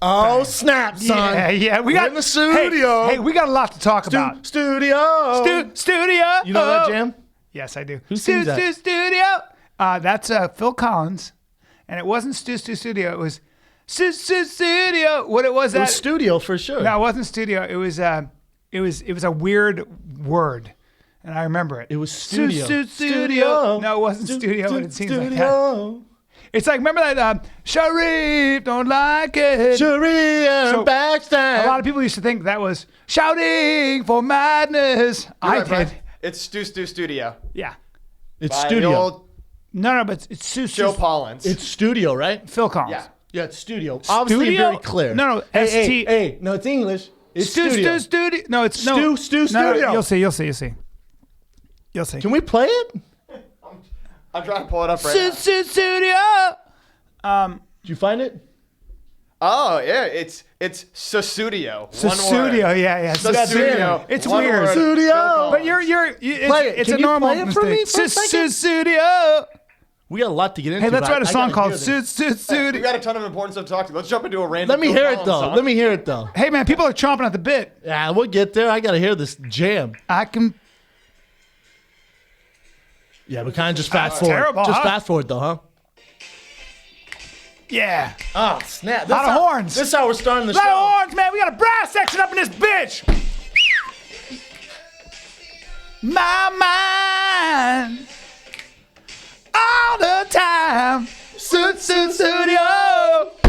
Oh, snap, son. Yeah. We're in the studio. Hey, we got a lot to talk about. Studio. Studio. You know that jam? Yes, I do. Who sings that? Studio. That's Phil Collins. And it wasn't Studio. It was Studio. What it was? It was studio for sure. No, it wasn't studio. It was a weird word. And I remember it. It was studio. Studio. No, it wasn't studio, but it seems like that. It's like, remember that Sharif don't like it. Sharif So, backstab. A lot of people used to think that was shouting for madness. I did. It's Studio. Yeah. It's By studio. the old No, but it's Joe Pollins. It's studio, right? Phil Collins. Yeah. Yeah, it's studio. Obviously Studio? very clear. No, Hey, ST. hey, no, it's English. It's studio. Studio. No, it's no. Stu No, studio. You'll see. You'll see. Can we play it? I'm trying to pull it up right now. Studio. Did you find it? Oh, yeah. It's Susudio. Studio. Yeah. Susudio. It's One weird. word. Studio. But you're Play it. it's Can a you normal play it for me mistake. for a second? Studio. We got a lot to get into. Hey, let's but write a I song gotta called hear this. We Studio. got a ton of important stuff to talk to. Let's jump into a random. Let me Phil hear it Collins though. song. Let me hear it though. Hey man, people are chomping at the bit. Yeah, we'll get there. I gotta hear this jam. I can. Yeah, but kind of just fast forward. terrible, Just huh? fast forward though, huh? Yeah. Oh snap! Lot of horns. This is how we're starting the Lot show. of horns, man. We got a brass section up in this bitch. My mind all the time. Studio.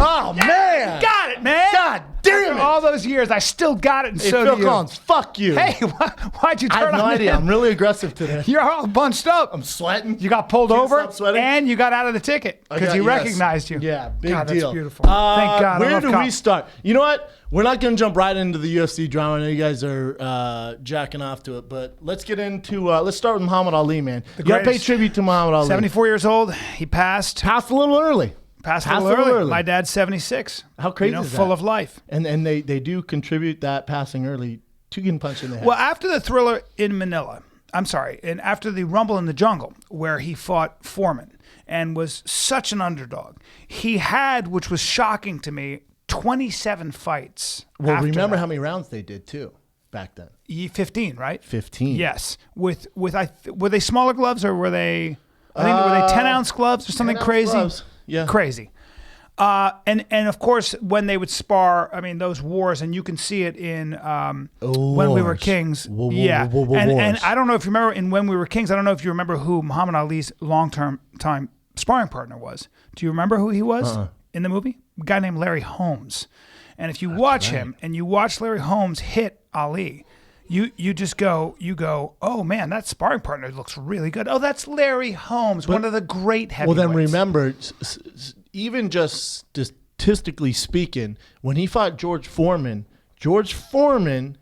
Oh man! Got it, man. God damn After it! all those years, I still got it, and Hey, so Phil do you. Collins, fuck you. Hey, why'd you I turn have no on idea. him? I'm really aggressive today. You're all bunched up. I'm sweating. You got pulled Can't over, stop sweating. and you got out of the ticket because he recognized you. Yeah, big God, deal. that's beautiful. Thank God. I Where love do we cops. start? You know what? We're not going to jump right into the UFC drama. I know you guys are jacking off to it, but let's get into. Let's start with Muhammad Ali, man. You got to pay greatest. tribute to Muhammad Ali. 74 years old. He passed. Passed a little early. Passed a Passed little early. My dad's 76. How crazy is that? Full of life. And they do contribute that passing early to getting punched in the head. Well, after the Thriller in Manila, and after the Rumble in the Jungle, where he fought Foreman and was such an underdog, he had, which was shocking to me, 27 fights. Well, after remember that. how many rounds they did too back then? 15, right? 15. Yes. Were they smaller gloves or were they? I think were they 10-ounce gloves or something 10-ounce crazy? gloves. Yeah. Crazy. And of course, when they would spar, I mean, those wars, and you can see it in When We Were Wars. Kings. Wars. And I don't know if you remember in When We Were Kings, I don't know if you remember who Muhammad Ali's long-term time sparring partner was. Do you remember who he was in the movie? A guy named Larry Holmes. And if you watch him and you watch Larry Holmes hit Ali, you just go, oh man, that sparring partner looks really good. Oh, that's Larry Holmes, one of the great heavyweights. Well, then remember, even just statistically speaking, when he fought George Foreman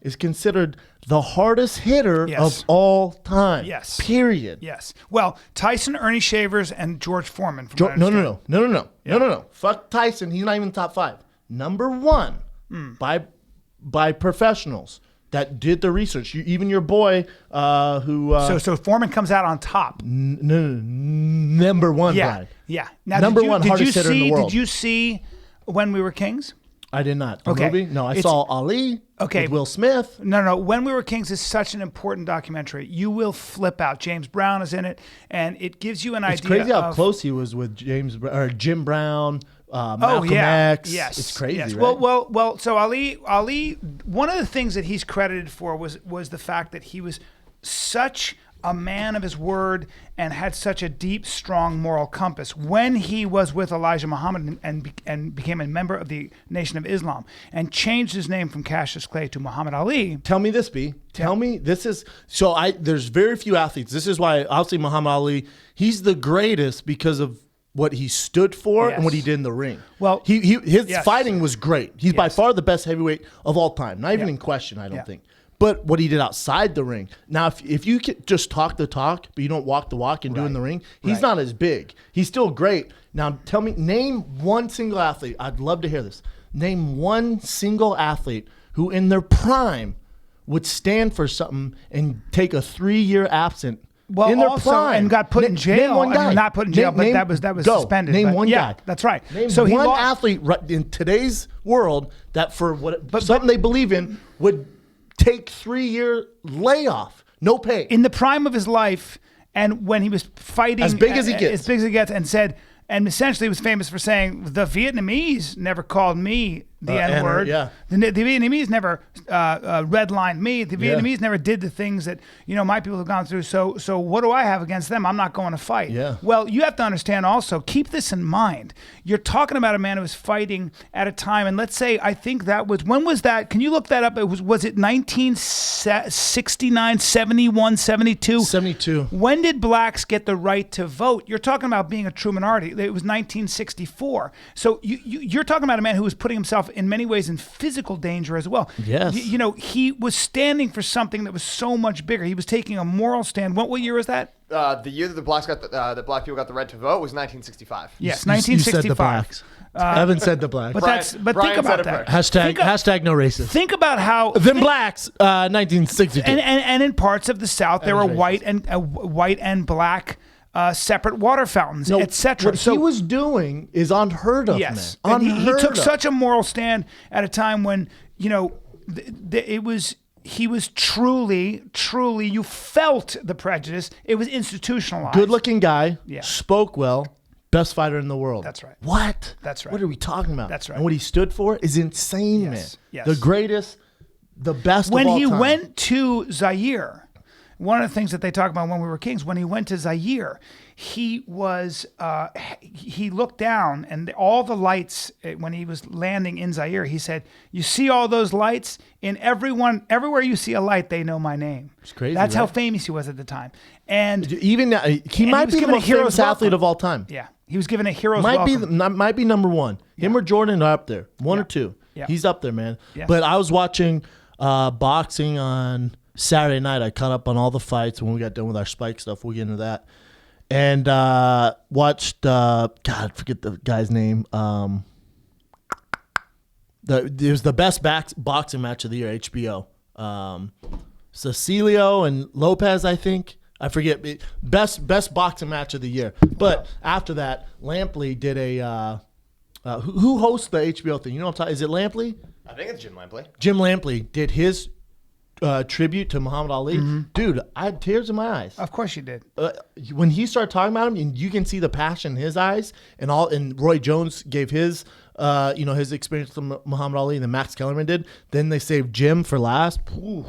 is considered the hardest hitter of all time. Yes. Period. Yes. Well, Tyson, Ernie Shavers, and George Foreman. No. Fuck Tyson. He's not even top 5. Number 1 by professionals that did the research. Even your boy who. So Foreman comes out on top. Number 1, Yeah. Brian. Yeah. Now, Number 1 hardest hitter in the world. Did you see When We Were Kings? I did not. The Okay. movie? No, I saw Ali with Will Smith. No. When We Were Kings is such an important documentary. You will flip out. James Brown is in it, and it gives you an idea. It's crazy how of, close he was with Jim Brown, Malcolm X. Yes. It's crazy, yes. right? Well. So Ali, one of the things that he's credited for was the fact that he was such a man of his word and had such a deep, strong moral compass when he was with Elijah Muhammad and became a member of the Nation of Islam and changed his name from Cassius Clay to Muhammad Ali. Tell me this, B. Tell me this is so. There's very few athletes. This is why I'll say Muhammad Ali. He's the greatest because of what he stood for and what he did in the ring. Well, his fighting was great. He's by far the best heavyweight of all time. Not even in question, I don't think. But what he did outside the ring. Now, if you can just talk the talk, but you don't walk the walk and do in the ring, he's not as big. He's still great. Now, tell me, name one single athlete. I'd love to hear this. Name one single athlete who in their prime would stand for something and take a 3-year absent Well, in their also, prime. and got put in jail. Name one guy. Not put in jail, but Name- that was go. suspended. Name but one yeah, guy. That's right. Name so one athlete in today's world that for something they believe in would take 3-year layoff, no pay. in the prime of his life, and when he was fighting As big as he gets. as big as he gets, and said, and essentially was famous for saying, the Vietnamese never called me the N-word. yeah. The Vietnamese never redlined me. The Vietnamese never did the things that, my people have gone through. So what do I have against them? I'm not going to fight. Yeah. Well, you have to understand also, keep this in mind. You're talking about a man who was fighting at a time, and let's say, I think that was, when was that? Can you look that up? Was it 1969, 71, 72? 72. When did blacks get the right to vote? You're talking about being a true minority. It was 1964. So you're talking about a man who was putting himself in many ways in physical danger as well. Yes. He was standing for something that was so much bigger. He was taking a moral stand. What year was that? The year that the black people got the right to vote was 1965. Yes, You 1965. said the blacks. Evan said the blacks. But Brian think said about it that. first. Hashtag no racist. Think about how Them blacks, 1962. and in parts of the South there were Evan's white and black separate water fountains, etc. What he was doing is unheard of, Yes, man. and he Unheard took of. such a moral stand at a time when he was truly you felt the prejudice. It was institutionalized. Good-looking guy. Yeah. Spoke well. Best fighter in the world. That's right. What? That's right. What are we talking about? That's right. And what he stood for is insane, Yes, man. yes. The greatest, the best When of all he time. went to Zaire, one of the things that they talk about when we were kings, when he went to Zaire, he looked down and all the lights, when he was landing in Zaire, he said, "You see all those lights? Everywhere you see a light, they know my name." It's crazy, That's how right? famous he was at the time. And Even now, he And might he was be the given a most hero's famous athlete welcome. of all time. yeah, he was given a hero's Might welcome. be number one. Him or Jordan are up there. One or two. Yeah. He's up there, man. Yeah. But I was watching boxing on Saturday night. I caught up on all the fights when we got done with our Spike stuff. We'll get into that. And watched God, I forget the guy's name. It was the best boxing match of the year, HBO. Cecilio and Lopez, I think. I forget. Best boxing match of the year. But after that, Lampley did a who hosts the HBO thing? You know what I'm talking? Is it Lampley? I think it's Jim Lampley. Jim Lampley did his tribute to Muhammad Ali. Dude, I had tears in my eyes. Of course you did. When he started talking about him, and you can see the passion in his eyes, and Roy Jones gave his his experience with Muhammad Ali, and then Max Kellerman did. Then they saved Jim for last. Ooh.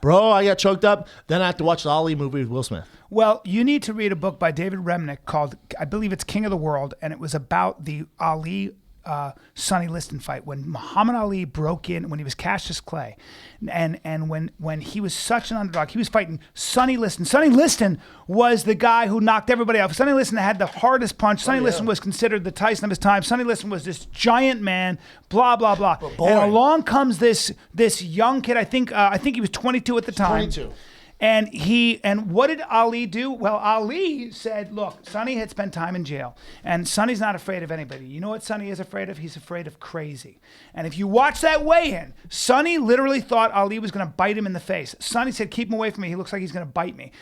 Bro, I got choked up. Then I have to watch the Ali movie with Will Smith. Well, you need to read a book by David Remnick called, I believe it's King of the World, and it was about the Ali Sonny Liston fight when Muhammad Ali broke in, when he was Cassius Clay, and when he was such an underdog. He was fighting Sonny Liston. Sonny Liston was the guy who knocked everybody off. Sonny Liston had the hardest punch. Sonny Liston was considered the Tyson of his time. Sonny Liston was this giant man, blah blah blah. And along comes this young kid. I think he was 22 at the time. 22. And what did Ali do? Well, Ali said, look, Sonny had spent time in jail, and Sonny's not afraid of anybody. You know what Sonny is afraid of? He's afraid of crazy. And if you watch that weigh-in, Sonny literally thought Ali was going to bite him in the face. Sonny said, keep him away from me. He looks like he's going to bite me.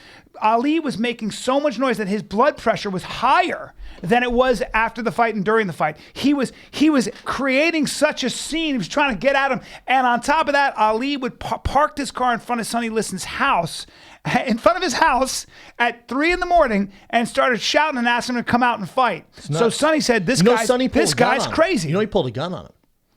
Ali was making so much noise that his blood pressure was higher than it was after the fight and during the fight. He was creating such a scene. He was trying to get at him. And on top of that, Ali would park his car in front of Sonny Liston's house, at 3 a.m. and started shouting and asking him to come out and fight. So Sonny said, this guy's crazy. You know he pulled a gun on him.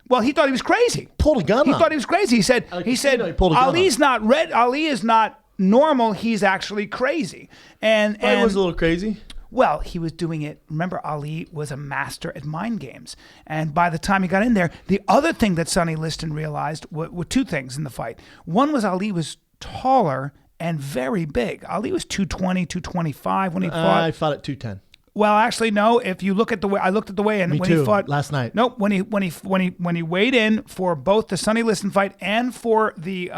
Well, he thought he was crazy. Pulled a gun on him. He thought he was crazy. He said, he pulled a gun Ali's not red. Ali is not normal. He's actually crazy. And He was a little crazy. well, he was doing it. Remember, Ali was a master at mind games. And by the time he got in there, the other thing that Sonny Liston realized were two things in the fight. One was Ali was taller and very big. Ali was 220, 225 when he fought. I fought at 210. Well, actually, no. If you look at the way, I looked at the weigh-in Me when too, he fought last night. Nope. When he weighed in for both the Sonny Liston fight and for the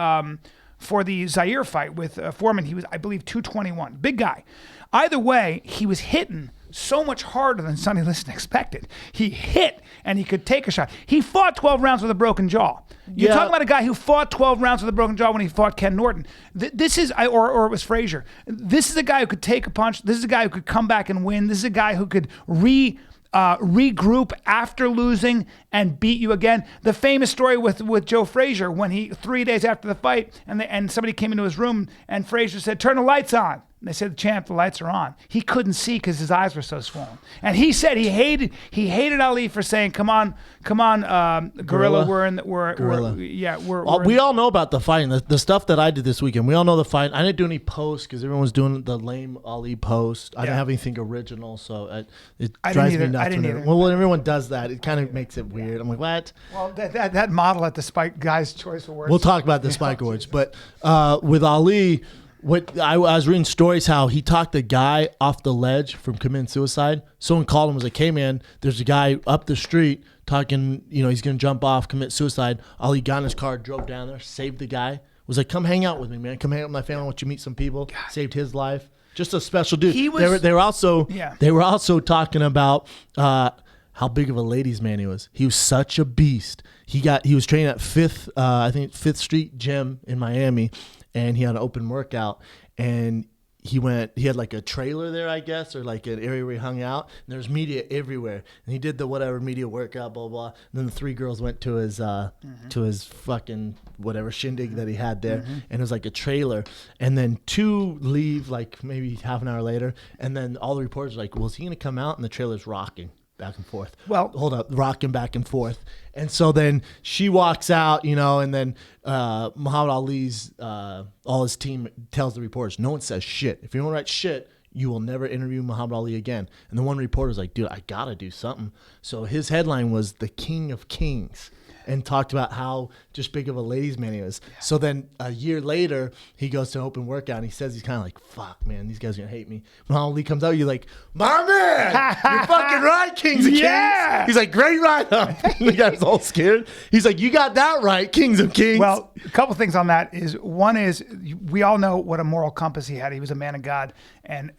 Zaire fight with Foreman, he was, I believe, 221. Big guy. Either way, he was hitting so much harder than Sonny Liston expected. He hit and he could take a shot. He fought 12 rounds with a broken jaw. You're Yeah. talking about a guy who fought 12 rounds with a broken jaw when he fought Ken Norton. This is, or it was Frazier. This is a guy who could take a punch. This is a guy who could come back and win. This is a guy who could regroup after losing and beat you again. The famous story with Joe Frazier when he 3 days after the fight and somebody came into his room and Frazier said, "Turn the lights on." And they said, "Champ, the lights are on." He couldn't see because his eyes were so swollen. And he said he hated Ali for saying, "Come on, Gorilla. We all know about the fight. The stuff that I did this weekend. We all know the fight. I didn't do any posts because everyone was doing the lame Ali post. I didn't have anything original, so it drives me nuts. I didn't either. Well, when everyone does that, it kind of makes it weird. I'm like, what? Well, that model at the Spike Guy's Choice Awards. We'll talk about the Spike Awards, but with Ali. What I was reading stories how he talked a guy off the ledge from committing suicide. Someone called him, was like, "Hey man, there's a guy up the street talking, he's gonna jump off, commit suicide." Ali got in his car, drove down there, saved the guy. Was like, "Come hang out with me, man. Come hang out with my family. I want you to meet some people." God. Saved his life. Just a special dude. They were also talking about how big of a ladies' man he was. He was such a beast. He was training at Fifth Street Gym in Miami. And he had an open workout, and he had like a trailer there, I guess, or like an area where he hung out. And there was media everywhere, and he did the whatever media workout, blah blah. And then the 3 girls went to his fucking whatever shindig that he had there, and it was like a trailer. And then 2 leave like maybe half an hour later, and then all the reporters were like, "Well, is he gonna come out?" And the trailer's rocking back and forth. Well, hold up, rocking back and forth. And so then she walks out, and then Muhammad Ali's all his team tells the reporters, no one says shit. If you don't write shit, you will never interview Muhammad Ali again. And the one reporter's like, "Dude, I gotta do something." So his headline was "The King of Kings," and talked about how just big of a ladies' man he was. Yeah. So then a year later, he goes to an open workout, and he says he's kind of like, "Fuck, man, these guys are going to hate me." When Ali comes out, you're like, "My man, you're fucking right, Kings of Kings." He's like, "Great write-up." The guy's all scared. He's like, "You got that right, Kings of Kings." Well, a couple things on that is, one is, we all know what a moral compass he had. He was a man of God and,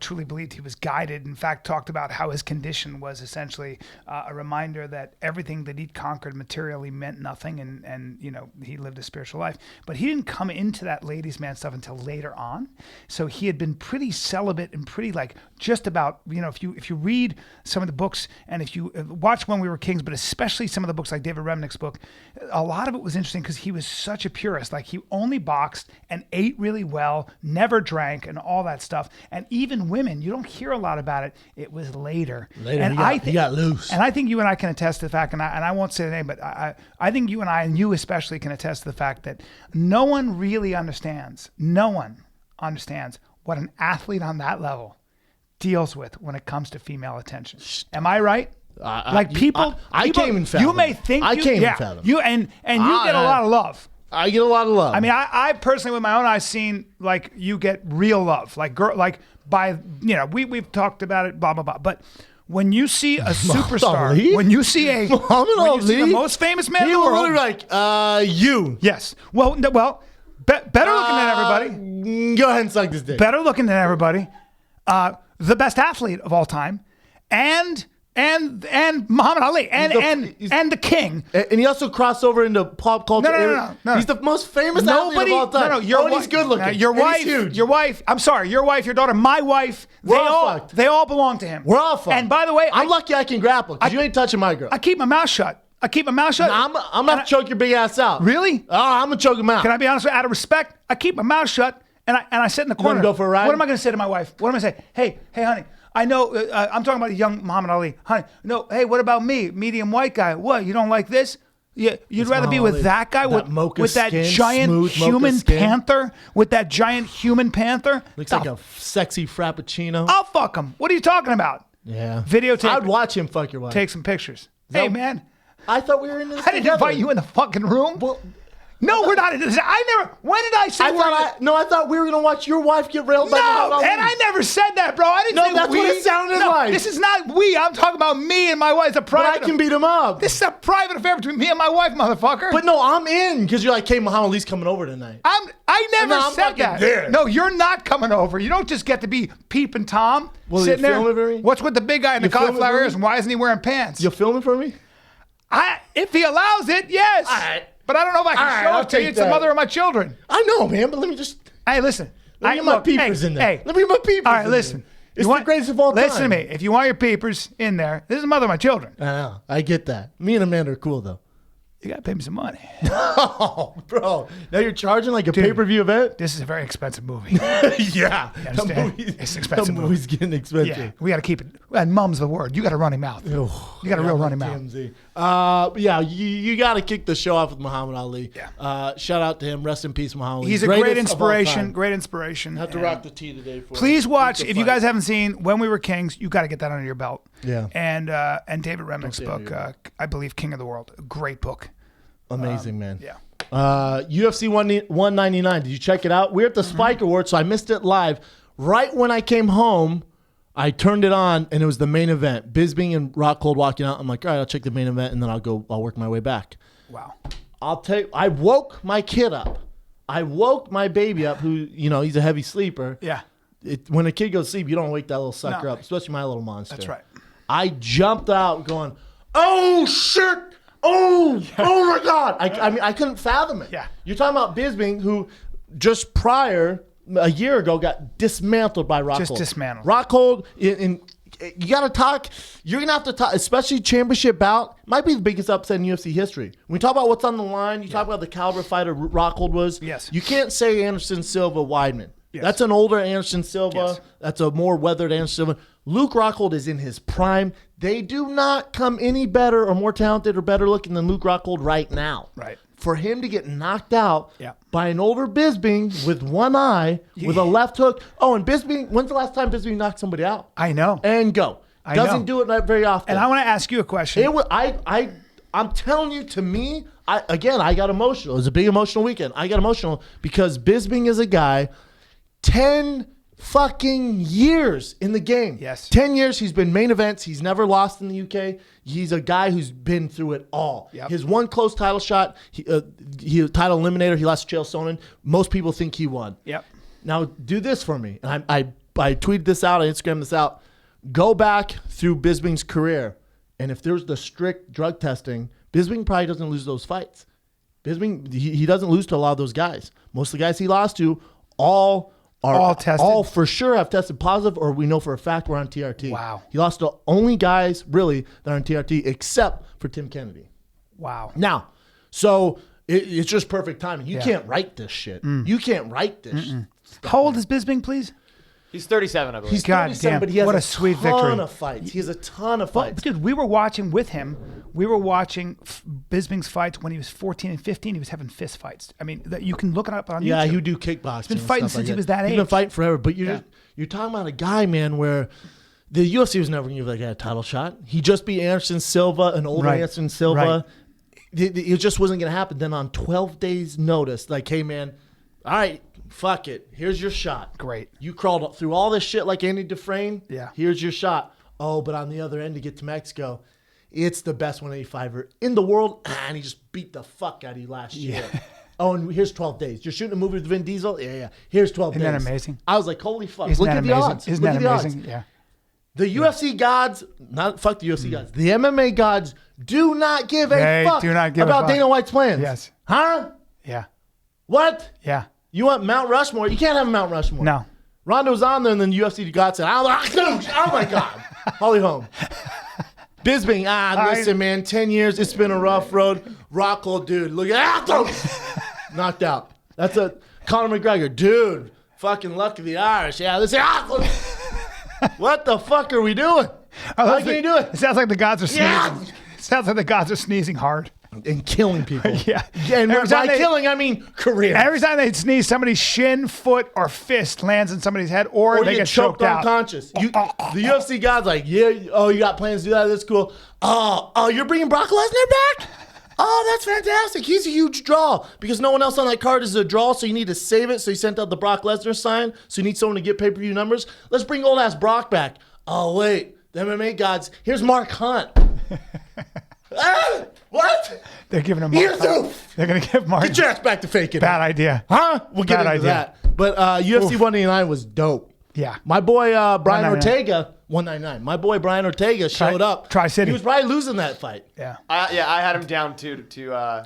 truly believed he was guided. In fact, talked about how his condition was essentially a reminder that everything that he'd conquered materially meant nothing, and he lived a spiritual life. But he didn't come into that ladies' man stuff until later on. So he had been pretty celibate and pretty just about, if you read some of the books and if you watch When We Were Kings, but especially some of the books like David Remnick's book, a lot of it was interesting because he was such a purist. Like, he only boxed and ate really well, never drank, and all that stuff. And even women, you don't hear a lot about it. It was later. And he got loose. And I think you and I can attest to the fact, and I won't say the name, but I think you and I, and you especially, can attest to the fact that no one really understands what an athlete on that level deals with when it comes to female attention. Am I right? I can't even fathom. You may think I can't even fathom. You and you get a lot of love. I get a lot of love. I mean, I personally, with my own eyes, seen you get real love, we've talked about it, blah blah blah. But when you see a superstar, when you see the most famous man in the world, really you. Yes. Well, better looking than everybody. Go ahead and suck this dick. Better looking than everybody. The best athlete of all time, and Muhammad Ali, and the king. And he also crossed over into pop culture. No. He's the most famous athlete of all time. He's good looking. Your wife. I'm sorry, your wife, your daughter, my wife. They all belong to him. We're all fucked. And by the way, I'm lucky I can grapple because you ain't touching my girl. I keep my mouth shut. No, I'm not choke your big ass out. Really? Oh, I'm gonna choke him out. Can I be honest with you? Out of respect, I keep my mouth shut and I sit in the corner. You wanna go for a ride? What am I gonna say to my wife? What am I gonna say? Hey, honey. I know, I'm talking about a young Muhammad Ali. Honey, no, hey, what about me? Medium white guy. What, you don't like this? Yeah, you'd rather be with that guy, with that giant human panther? With that giant human panther? Looks like a sexy frappuccino. I'll fuck him. What are you talking about? Yeah. Videotape. I'd watch him fuck your wife. Take some pictures. Hey, man. I thought we were in this I didn't invite you in the fucking room. Well, no, we're not in this. When did I say I thought we were going to watch your wife get railed by No, and I never said that, bro. I didn't say that's what it sounded like. This is not we. I'm talking about me and my wife. It's a private. But I can beat him up. This is a private affair between me and my wife, motherfucker. But no, I'm in because you're like, hey, Muhammad Ali's coming over tonight. I never said that. There. No, you're not coming over. You don't just get to be Peep and Tom sitting there. Film it for me? What's with the big guy in the cauliflower ears and why isn't he wearing pants? You'll film it for me? If he allows it, yes. All right. but I don't know if I can show it to you. It's the mother of my children. I know, man, but let me just... Hey, listen. Let me get my peepers in there. Hey. Let me get my peepers All right, listen. It's the greatest of all time. Listen to me. If you want your peepers in there, this is the mother of my children. I know. I get that. Me and Amanda are cool, though. You got to pay me some money. Oh, bro. Now you're charging like a pay-per-view event? This is a very expensive movie. Yeah. It's expensive. The movie's getting expensive. Yeah, we got to keep it. And mum's the word. You got a running mouth. You got a real running mouth. Yeah, you got to kick the show off with Muhammad Ali. Yeah. Shout out to him. Rest in peace, Muhammad Ali. He's a great inspiration. Great inspiration. Have to rock the tea today for Please watch. If you guys haven't seen When We Were Kings, you got to get that under your belt. Yeah. And David Remnick's book, I believe, King of the World. A great book. Amazing, man. Yeah. UFC 199. Did you check it out? We're at the Spike Awards, so I missed it live. Right when I came home, I turned it on, and it was the main event. Bisping and Rockhold walking out. I'm like, all right, I'll check the main event, and then I'll work my way back. Wow. I woke my kid up. I woke my baby up, who, he's a heavy sleeper. Yeah. When a kid goes to sleep, you don't wake that little sucker up, especially my little monster. That's right. I jumped out going, oh, shit. Oh my God. I couldn't fathom it. Yeah. You're talking about Bisping, who just a year ago, got dismantled by Rockhold. Just dismantled. Rockhold, you got to talk. You're going to have to talk, especially championship bout. Might be the biggest upset in UFC history. When we talk about what's on the line, you talk about the caliber fighter Rockhold was. Yes. You can't say Anderson Silva Weidman. Yes. That's an older Anderson Silva. Yes. That's a more weathered Anderson Silva. Luke Rockhold is in his prime. They do not come any better or more talented or better looking than Luke Rockhold right now. Right. For him to get knocked out Yeah. by an older Bisping with one eye, with a left hook. Oh, and Bisping, when's the last time Bisping knocked somebody out? I know. And go. Doesn't do it very often. And I want to ask you a question. I'm telling you, to me, I got emotional. It was a big emotional weekend. I got emotional because Bisping is a guy, 10 fucking years in the game. Yes. 10 years. He's been main events. He's never lost in the UK. He's a guy who's been through it all. Yep. His one close title shot, he title eliminator. He lost to Chael Sonnen. Most people think he won. Yep. Now do this for me. And I tweeted this out. I Instagrammed this out. Go back through Bisping's career. And if there's the strict drug testing, Bisping probably doesn't lose those fights. Bisping, he doesn't lose to a lot of those guys. Most of the guys he lost to, all tested. All for sure have tested positive, or we know for a fact we're on TRT. Wow. He lost to only guys really that are on TRT, except for Tim Kennedy. Wow. Now, so it's just perfect timing. You can't write this shit. You can't write this. How old is Bisping, please? He's 37, I believe. He's God 37, damn, but he has what a a sweet victory. ton of fights. He has a ton of fights. Dude, we were watching with him. We were watching Bisping's fights when he was 14 and 15. He was having fist fights. I mean, you can look it up on YouTube. Yeah, he would do kickboxing. He's been fighting since he was that age. He's been fighting forever. But you're talking about a guy, man, where the UFC was never going to give that guy a title shot. He just beat Anderson Silva, an older Anderson Silva. Right. It just wasn't going to happen. Then on 12 days' notice, like, hey, man, all right, fuck it. Here's your shot. Great. You crawled through all this shit like Andy Dufresne. Yeah. Here's your shot. Oh, but on the other end to get to Mexico, it's the best 185er in the world, and he just beat the fuck out of you last year. Oh, and here's 12 days. You're shooting a movie with Vin Diesel? Yeah. Here's 12 days. Isn't that amazing? I was like, holy fuck. Isn't Look that at the amazing? odds. Isn't Look that at the amazing? odds. Yeah. The UFC gods, fuck the UFC gods. The MMA gods do not give a fuck about Dana White's plans. Yes. Huh? Yeah. What? Yeah. You want Mount Rushmore? You can't have Mount Rushmore. No. Ronda was on there, and then UFC gods said, oh my God. Holly Holm. Bisping, listen, man, 10 years, it's been a rough road. Rockhold, dude, look at that. Knocked out. That's a Conor McGregor. Dude, fucking luck of the Irish. Yeah, listen. What the fuck are we doing? How can you do it? It sounds like the gods are sneezing. Yeah. It sounds like the gods are sneezing hard. And killing people. Yeah. And by killing, I mean career. Every time they sneeze, somebody's shin, foot, or fist lands in somebody's head, or they get choked out. Unconscious. The UFC guy's like, yeah, you got plans to do that? That's cool. Oh, you're bringing Brock Lesnar back? Oh, that's fantastic. He's a huge draw because no one else on that card is a draw, so you need to save it. So you sent out the Brock Lesnar sign, so you need someone to get pay-per-view numbers. Let's bring old-ass Brock back. Oh, wait. The MMA gods. Here's Mark Hunt. What? They're giving him Mark Hunt. They're going to give Mark. Get your ass back to faking. Bad idea. Huh? We'll get into that. But UFC 189 was dope. Yeah. My boy Brian Ortega 199. My boy Brian Ortega showed up. Tri-City. He was probably losing that fight. Yeah. I had him down to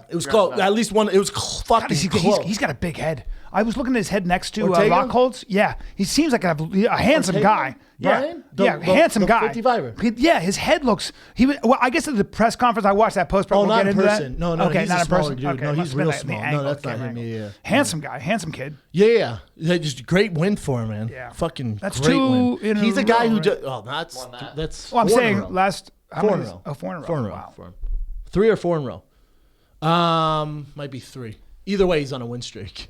It was close. At least one. It was fucking close. He's got a big head. I was looking at his head next to Ortega? Yeah, he seems like a handsome guy. Brian? Yeah, handsome guy. 55er. Yeah, his head looks. Well, I guess at the press conference I watched that post. Oh, we'll not get in into person. That. No, okay, he's not a in smaller person. dude. Okay, No, he's must have been real the small. angle. No, that's not him. Yeah. Handsome guy, handsome kid. Yeah. Just a great win for him, man. Yeah. Fucking That's great two win. in He's a a guy row, who right? just. Oh, that's. Well, I'm four in a saying row. last. How 4 in many a is- row. Oh, 4 in a row. 4 in a row. Wow. 3 or 4 in a row. Might be 3. Either way, he's on a win streak.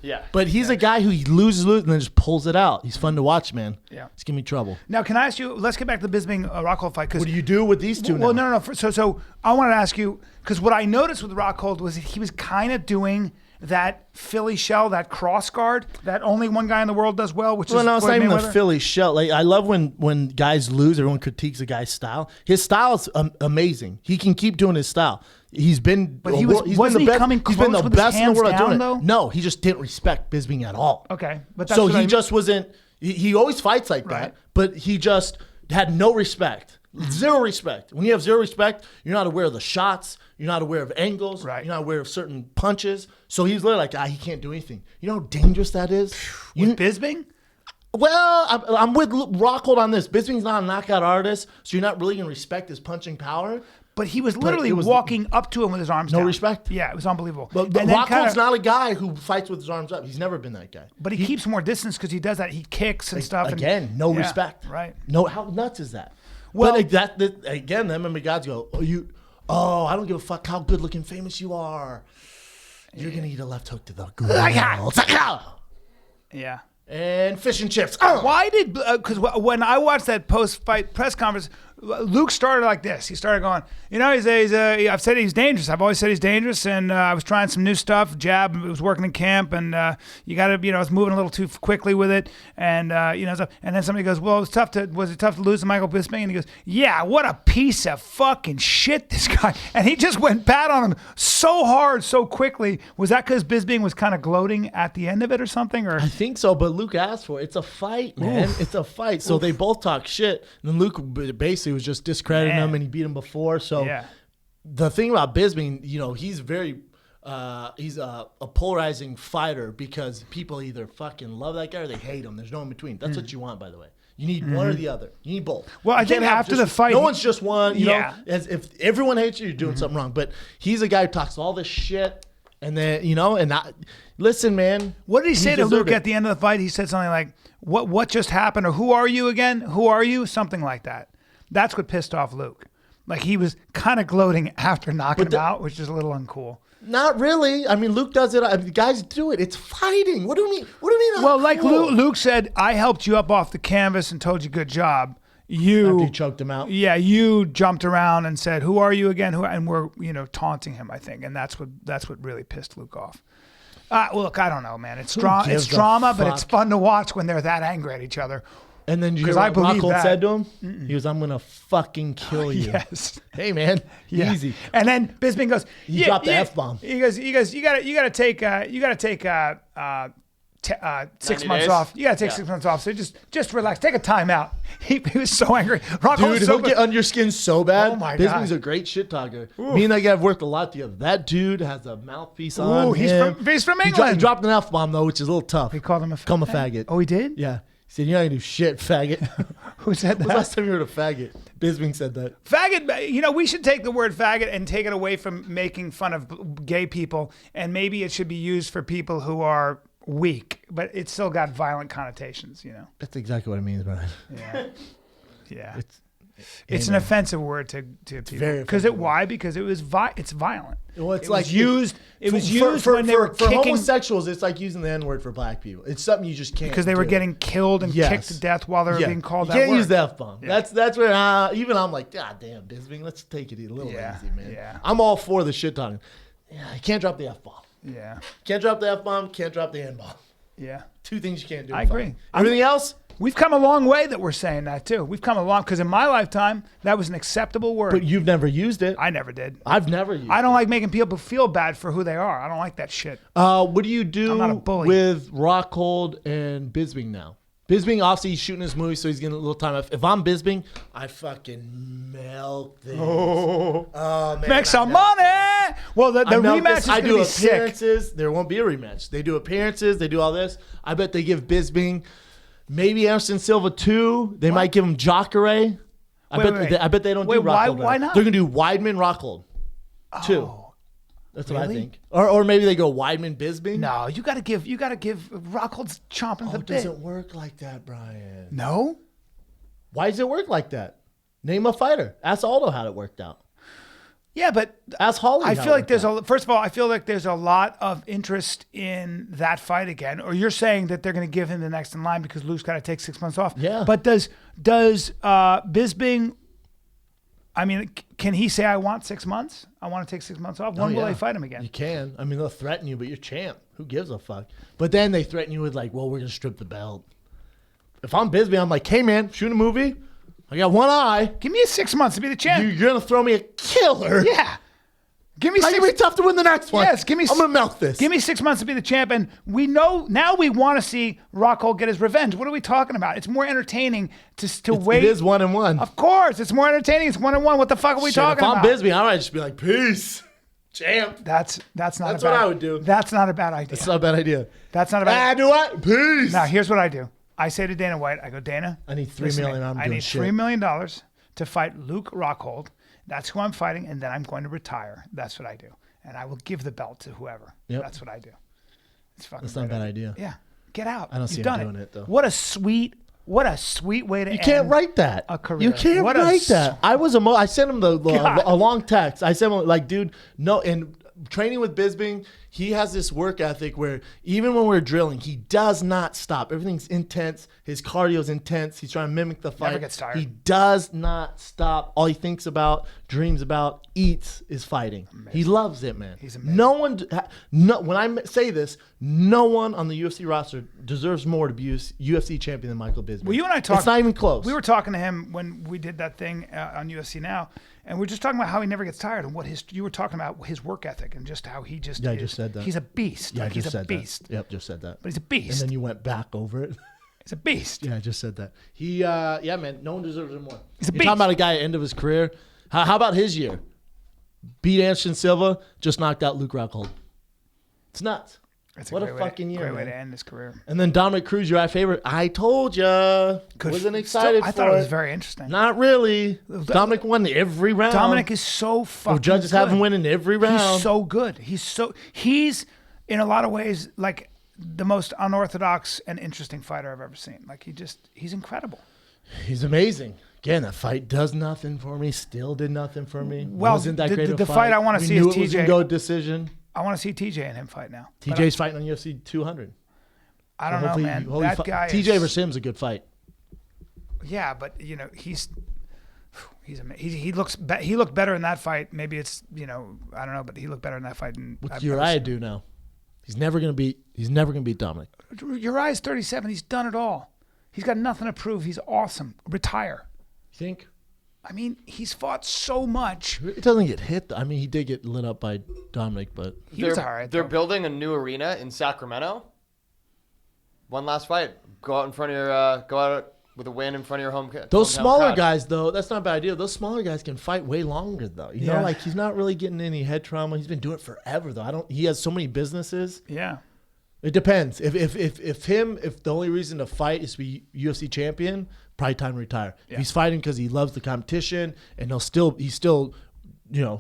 Yeah. But he's a guy who he loses, and then just pulls it out. He's fun to watch, man. Yeah. He's giving me trouble. Now, can I ask you? Let's get back to the Bisping Rockhold fight. What do you do with these two now? Well, no. So I wanted to ask you because what I noticed with Rockhold was that he was kind of doing that Philly shell, that cross guard that only one guy in the world does well, which is it's not Floyd even the Mayweather. Philly shell. Like, I love when guys lose, everyone critiques a guy's style. His style is amazing. He can keep doing his style. He's been, But wasn't he coming he's been close the with his best in the hands world at doing down, it. though? No, he just didn't respect Bisping at all. Okay, but that's So what he I mean. just wasn't. He always fights like Right. that, but he just had no respect. Zero respect. When you have zero respect, you're not aware of the shots. You're not aware of angles. Right. You're not aware of certain punches. So he's literally like, he can't do anything. You know how dangerous that is? with Bisping. Well, I'm with Rockhold on this. Bisping's not a knockout artist, so you're not really going to respect his punching power. But he was literally it was- walking up to him with his arms No down. respect. Yeah, it was unbelievable. But And then Rockhold's kinda- not a guy who fights with his arms up. He's never been that guy. But he keeps more distance because he does that. He kicks and stuff. Again, no Yeah, respect. Right. No, how nuts is that? Well- But like that again, the MMA guys go, I don't give a fuck how good looking, famous you are. You're gonna eat a left hook to the grills. Yeah. And fish and chips. Why did because when I watched that post-fight press conference, Luke started like this. He started going, I've said he's dangerous. I've always said he's dangerous, and I was trying some new stuff. Jab, it was working in camp, and you got to, I was moving a little too quickly with it, and and then somebody goes, well, was it tough to lose to Michael Bisping? And he goes, yeah, what a piece of fucking shit, this guy. And he just went bad on him so hard, so quickly. Was that because Bisping was kind of gloating at the end of it or something? Or I think so, but Luke asked for it. It's a fight, man. It's a fight. So they both talk shit, and then Luke basically was just discrediting him, and he beat him before. So the thing about Bisping, he's very he's a polarizing fighter because people either fucking love that guy or they hate him. There's no in between. That's what you want, by the way. You need one or the other. You need both. Well, I think after the fight, no one's just one. You Yeah. know, as if everyone hates you, you're doing something wrong. But he's a guy who talks all this shit, and then listen, man. What did he say to Luke deserved it. at the end of the fight? He said something like, "What just happened?" Or "Who are you again? Who are you?" Something like that. That's what pissed off Luke. Like he was kind of gloating after knocking him out, which is a little uncool. Not really. I mean, Luke does it. The guys do it. It's fighting. What do you mean? What do you mean? Well, like uncool? Luke said, I helped you up off the canvas and told you good job. After You he choked him out. Yeah, you jumped around and said, "Who are you again?" And we're taunting him, I think, and that's what really pissed Luke off. Look, I don't know, man. It's drama. It's gives a drama, but it's fuck? fun to watch when they're that angry at each other. And then you hear 'Cause I what believe Rockhold that. said to him? He was, "I'm gonna fucking kill you." Yes. Hey, man. Yeah. Easy. And then Bisping goes, He dropped the F-bomb. He goes, you gotta take 6 months days? off. You gotta take 6 months off. So just relax. Take a timeout. He was so angry. Rockhold was Dude, so he'll get under your skin so bad. Oh, my God. Bisping's a great shit talker. Me and that guy have worked a lot together. That dude has a mouthpiece on Ooh, he's him. from He England. dropped an F-bomb, though, which is a little tough. He called him a Call him a faggot. Oh, he did? Yeah. He said, "You're not gonna do shit, faggot." Who said When's the that? last time you heard a faggot? Bisping said that. Faggot, we should take the word faggot and take it away from making fun of gay people, and maybe it should be used for people who are weak, but it's still got violent connotations, That's exactly what it means, Brian. Yeah. Yeah. It's an offensive word to people. very Because offensive why? Because it was it's violent. Well, it's It like was used. It was used for, when they were for kicking homosexuals. It's like using the N-word for black people. It's something you just can't because they were do. getting killed and Yes. kicked to death while they were being called you that can't word. use the F-bomb. That's where even I'm like, God damn, Bisping, let's take it a little Yeah, easy, man. yeah. I'm all for the shit talking. Yeah, you can't drop the F-bomb. Yeah. Can't drop the F-bomb. Can't drop the N-bomb. Yeah. Two things you can't do. I in agree. fighting. Everything else? We've come a long way that we're saying that too. We've come a long because in my lifetime that was an acceptable word. But you've never used it. I never did. I've never used it. I don't like making people feel bad for who they are. I don't like that shit. What do you I'm not a do bully. with Rockhold and Bisping now? Bisping, obviously, he's shooting his movie, so he's getting a little time. If I'm Bisping, I fucking melt this. Oh man. Make some money. Well, the rematch is going to be sick. Appearances. There won't be a rematch. They do appearances. They do all this. I bet they give Bisping maybe Anderson Silva 2. They might give him Jacare. I bet they don't do Rockhold. Why not? They're going to do Weidman Rockhold 2. That's what I think. Or maybe they go Weidman Bisping. No, you got to give Rockhold's chomping the bit. It doesn't work like that, Brian. No? Why does it work like that? Name a fighter. Ask Aldo how it worked out. Yeah, but ask Holly. I feel like first of all, I feel like there's a lot of interest in that fight again. Or you're saying that they're going to give him the next in line because Luke's got to take 6 months off. Yeah. But does Bisping? I mean, can he say, I want 6 months? I want to take 6 months off. When will they fight him again? You can. I mean, they'll threaten you, but you're champ. Who gives a fuck? But then they threaten you with like, well, we're going to strip the belt. If I'm Bisping, I'm like, hey, man, shoot a movie. I got one eye. Give me 6 months to be the champ. You're going to throw me a killer. Yeah. Give me 6 months. It's tough to win the next one. Yes, I'm going to melt this. Give me 6 months to be the champ. And we know now we want to see Rockhold get his revenge. What are we talking about? It's more entertaining to wait. It is 1-1. Of course. It's more entertaining. It's 1-1. What the fuck are we talking about? If I'm Bisping, I might just be like, peace. Champ. That's what I would do. That's not a bad idea. That's not a bad idea. That's not a bad idea. Do what? Peace. Now, here's what I do. I say to Dana White, I go, Dana, I need $3 million. I need $3 million to fight Luke Rockhold. That's who I'm fighting, and then I'm going to retire. That's what I do. And I will give the belt to whoever. Yep. That's what I do. That's not a bad idea. Yeah. Get out. I don't see him doing it, though. What a sweet way to end. You can't write that. A career. You can't write that. I sent him a long text. I sent him like, dude, no. And training with Bisping, he has this work ethic where even when we're drilling, he does not stop. Everything's intense. His cardio's intense. He's trying to mimic the fight. Never gets tired. He does not stop. All he thinks about, dreams about, eats is fighting. Amazing. He loves it, man. He's amazing. When I say this, no one on the UFC roster deserves more to be UFC champion than Michael Bisping. Well, you and I talked. It's not even close. We were talking to him when we did that thing on UFC Now, and we're just talking about how he never gets tired and you were talking about his work ethic and just how he just I just said that. He's a beast. Yeah, like, I just he's said a beast. That. Yep, just said that. But he's a beast. And then you went back over it. He's a beast. Yeah, I just said that. Yeah, man, no one deserves him more. He's a beast. You're talking about a guy at the end of his career. How about his year? Beat Anderson Silva, just knocked out Luke Rockhold. It's nuts. What a fucking year. Great way to end his career. And then Dominic Cruz, your favorite. I told you. Wasn't excited for it. I thought it was very interesting. Not really. Dominic won every round. Dominic is so fucking good. Judges have him winning every round. He's so good. He's in a lot of ways like the most unorthodox and interesting fighter I've ever seen. Like he's incredible. He's amazing. Again, that fight does nothing for me. Still did nothing for me. Well, wasn't that great the fight I want to see is TJ. It was gonna go decision. I want to see TJ and him fight now. TJ's fighting on UFC 200. I don't know, man. That guy. TJ versus him's a good fight. Yeah, but he's amazing. He looked better in that fight. Maybe it's I don't know, but he looked better in that fight. What's Uriah do now? He's never gonna beat Dominic. Uriah's 37. He's done it all. He's got nothing to prove. He's awesome. Retire. You think? I mean, he's fought so much. It doesn't get hit, though. I mean, he did get lit up by Dominic, but he was all right. They're building a new arena in Sacramento. One last fight. Go out with a win in front of your home. Those smaller guys, though, that's not a bad idea. Those smaller guys can fight way longer, though. You know, like he's not really getting any head trauma. He's been doing it forever, though. He has so many businesses. Yeah. It depends. If the only reason to fight is to be UFC champion, probably time to retire. Yeah. If he's fighting because he loves the competition and he's still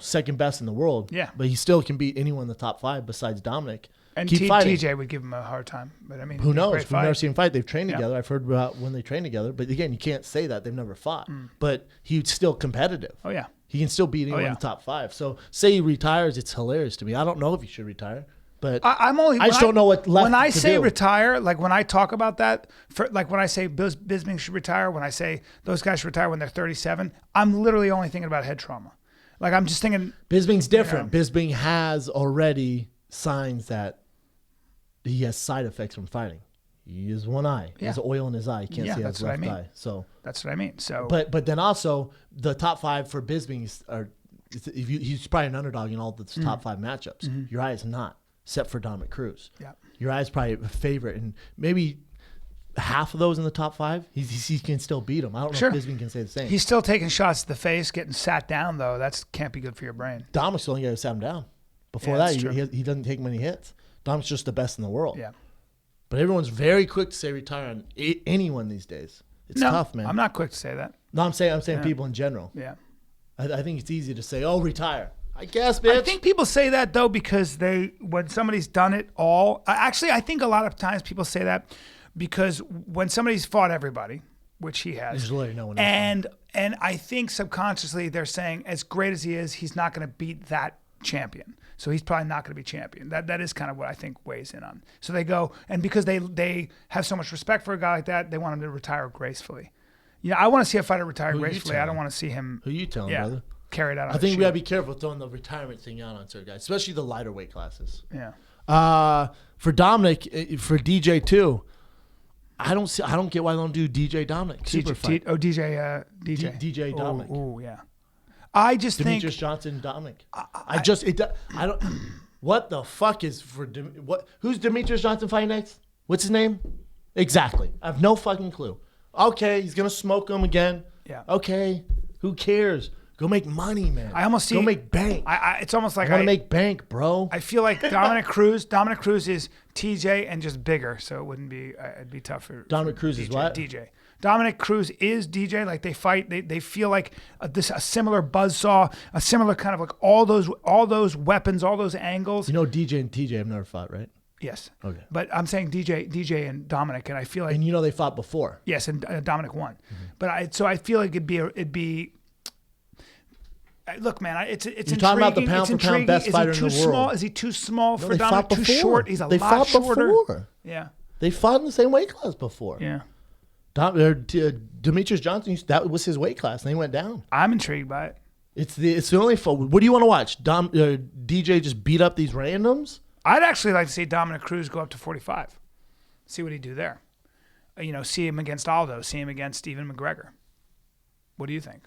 second best in the world. Yeah. But he still can beat anyone in the top 5 besides Dominic. And TJ would give him a hard time. But I mean, who knows? We've never seen him fight. They've trained together. I've heard about when they train together. But again, you can't say that. They've never fought. But he's still competitive. Oh, yeah. He can still beat anyone in the top 5. So say he retires, it's hilarious to me. I don't know if he should retire. But I just don't know what left. When I to say do. retire, like when I talk about that, when I say Bisping should retire, when I say those guys should retire when they're 37, I'm literally only thinking about head trauma. Like I'm just thinking Bisping's different. Bisping has already signs that he has side effects from fighting. He has one eye. He has oil in his eye. He can't see his left eye. So that's what I mean. So, but then also the top 5 for Bisping are he's probably an underdog in all the top 5 matchups. Uriah is not. Except for Dominic Cruz. Yeah. Uriah's probably a favorite, and maybe half of those in the top 5, he can still beat him. I don't know if Bisping can say the same. He's still taking shots to the face, getting sat down, though. That can't be good for your brain. Dominic's the only guy who sat him down. Before that, he doesn't take many hits. Dominic's just the best in the world. Yeah. But everyone's very quick to say retire on anyone these days. It's tough, man. I'm not quick to say that. No, I'm saying people in general. Yeah. I think it's easy to say, oh, retire. I guess, bitch. I think people say that, though, because when somebody's done it all. Actually, I think a lot of times people say that because when somebody's fought everybody, which he has. There's literally no one else. And I think subconsciously they're saying, as great as he is, he's not going to beat that champion. So he's probably not going to be champion. That is kind of what I think weighs in on. So they go, and because they have so much respect for a guy like that, they want him to retire gracefully. Yeah, I want to see a fighter retire gracefully. I don't want to see him. Who you telling, brother? Carried out on I think we got to be careful throwing the retirement thing out on certain guys, especially the lighter weight classes. Yeah. For Dominic, for DJ too, I don't get why they don't do DJ Dominic. Super fight. DJ Dominic. Oh, yeah. I just think Demetrius Johnson, Dominic. I don't. What the fuck is for what? Who's Demetrius Johnson fighting next? What's his name? Exactly. I have no fucking clue. Okay, he's gonna smoke him again. Yeah. Okay, who cares? Go make money, man. I almost see. Go make bank. It's almost like I want to make bank, bro. I feel like Dominic Cruz. Dominic Cruz is TJ and just bigger, so it wouldn't be. It'd be tough for Dominic Cruz DJ, is what? DJ. Dominic Cruz is DJ. Like they fight, they feel like a similar buzzsaw, a similar kind of like all those weapons, all those angles. You know, DJ and TJ have never fought, right? Yes. Okay. But I'm saying DJ and Dominic, and I feel like. And you know they fought before. Yes, and Dominic won. Mm-hmm. But I feel like it'd be. Look, man, it's intriguing. You're talking about the pound for pound best fighter in the world. Small? Is he too small for Dominic? Too short? He's lot fought shorter. Before. Yeah. They fought in the same weight class before. Yeah. Demetrius Johnson, that was his weight class, and he went down. I'm intrigued by it. It's the only. What do you want to watch? DJ just beat up these randoms. I'd actually like to see Dominic Cruz go up to 45. See what he'd do there. See him against Aldo. See him against Stephen McGregor. What do you think?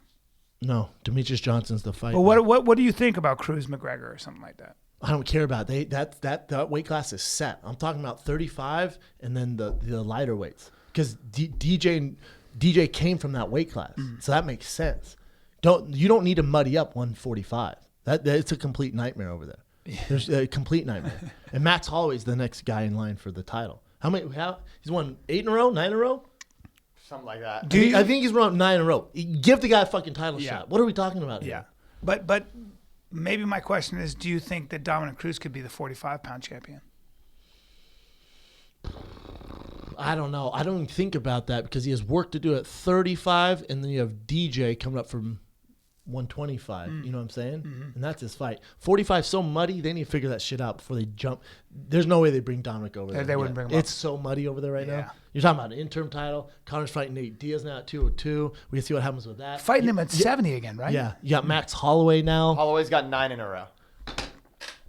No, Demetrius Johnson's the fight. Well, what do you think about Cruz McGregor or something like that? I don't care about that weight class is set. I'm talking about 35 and then the lighter weights because DJ came from that weight class, so that makes sense. You don't need to muddy up 145. It's a complete nightmare over there. Yeah. There's a complete nightmare. And Max Holloway's the next guy in line for the title. He's won 8 in a row, 9 in a row. Something like that. I think he's won 9 in a row. Give the guy a fucking title shot. What are we talking about here? Yeah. But maybe my question is, do you think that Dominic Cruz could be the 45-pound champion? I don't know. I don't even think about that because he has work to do at 35, and then you have DJ coming up from 125. You know what I'm saying? Mm-hmm. And that's his fight. 45 so muddy, they need to figure that shit out before they jump. There's no way they bring Dominic over there. They wouldn't bring him up. It's so muddy over there right now. You're talking about an interim title. Connor's fighting Nate Diaz now at 202. We can see what happens with that. Fighting him at 70 again, right? Yeah. You got Max Holloway now. Holloway's got 9 in a row.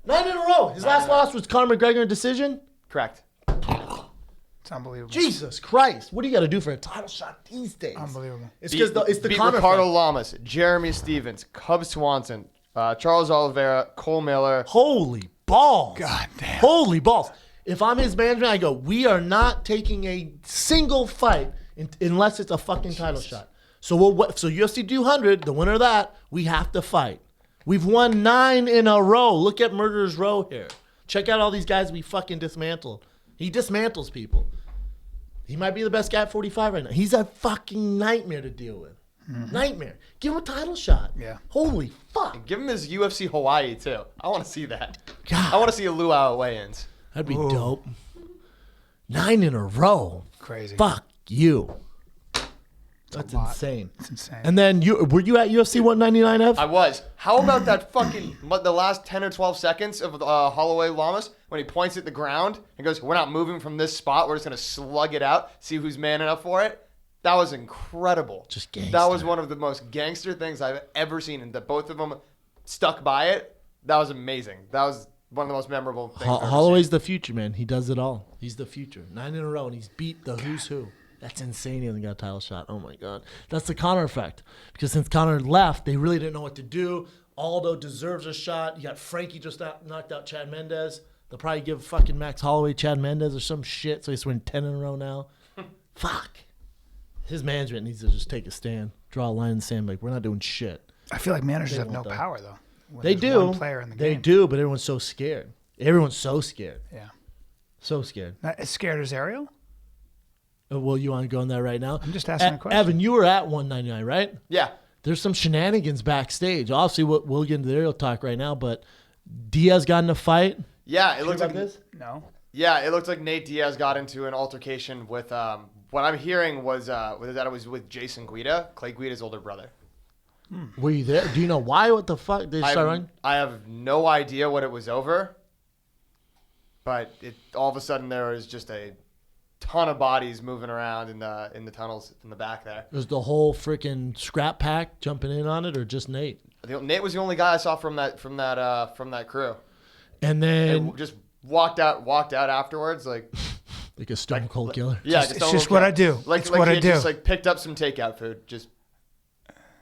9 in a row. His last loss was Conor McGregor in decision? Correct. It's unbelievable. Jesus Christ. What do you got to do for a title shot these days? Unbelievable. It's because it's the Conor Ricardo fight. Lamas, Jeremy Stevens, Cub Swanson, Charles Oliveira, Cole Miller. Holy balls. God damn. Holy balls. If I'm his management, I go, we are not taking a single fight unless it's a fucking title shot. So UFC 200, the winner of that, we have to fight. We've won 9 in a row. Look at Murderer's Row here. Check out all these guys we fucking dismantled. He dismantles people. He might be the best guy at 45 right now. He's a fucking nightmare to deal with. Mm-hmm. Nightmare. Give him a title shot. Yeah. Holy fuck. Give him his UFC Hawaii, too. I want to see that. God. I want to see a luau weigh-ins. That'd be dope. 9 in a row. Crazy. Fuck you. That's insane. It's insane. And then were you at UFC 199, Ev? I was. How about that fucking the last 10 or 12 seconds of Holloway Lamas when he points at the ground and goes, "We're not moving from this spot. We're just gonna slug it out, see who's man enough for it." That was incredible. Just gangster. That was one of the most gangster things I've ever seen, and that both of them stuck by it. That was amazing. That was one of the most memorable things. Holloway's the future, man. He does it all. He's the future. 9 in a row, and he's beat the who's who. That's insane. He hasn't got a title shot. Oh, my God. That's the Conor effect. Because since Conor left, they really didn't know what to do. Aldo deserves a shot. You got Frankie just knocked out Chad Mendez. They'll probably give fucking Max Holloway Chad Mendez or some shit, so he's winning 10 in a row now. Fuck. His management needs to just take a stand, draw a line in the sand. Like, we're not doing shit. I feel like managers They have no won't, though. power though. When They there's do. One player in the They game. do, but everyone's so scared. Everyone's so scared. Yeah. So scared. Not as scared as Ariel? Well, you want to go on that right now? I'm just asking a question. Evan, you were at 199, right? Yeah. There's some shenanigans backstage. Obviously, we'll get into the aerial talk right now, but Diaz got in a fight. Yeah, it looks like this. No. Yeah, it looked like Nate Diaz got into an altercation with what I'm hearing was that it was with Jason Guida, Clay Guida's older brother. Were you there? Do you know why? What the fuck? They start running? I have no idea what it was over, but all of a sudden there was just a ton of bodies moving around in the tunnels in the back there. Was the whole freaking scrap pack jumping in on it, or just Nate? Nate was the only guy I saw from that crew, And then and just walked out afterwards like a Stone Cold Killer. yeah, It's just what I do. Like It's what I do. Just like picked up some takeout food, just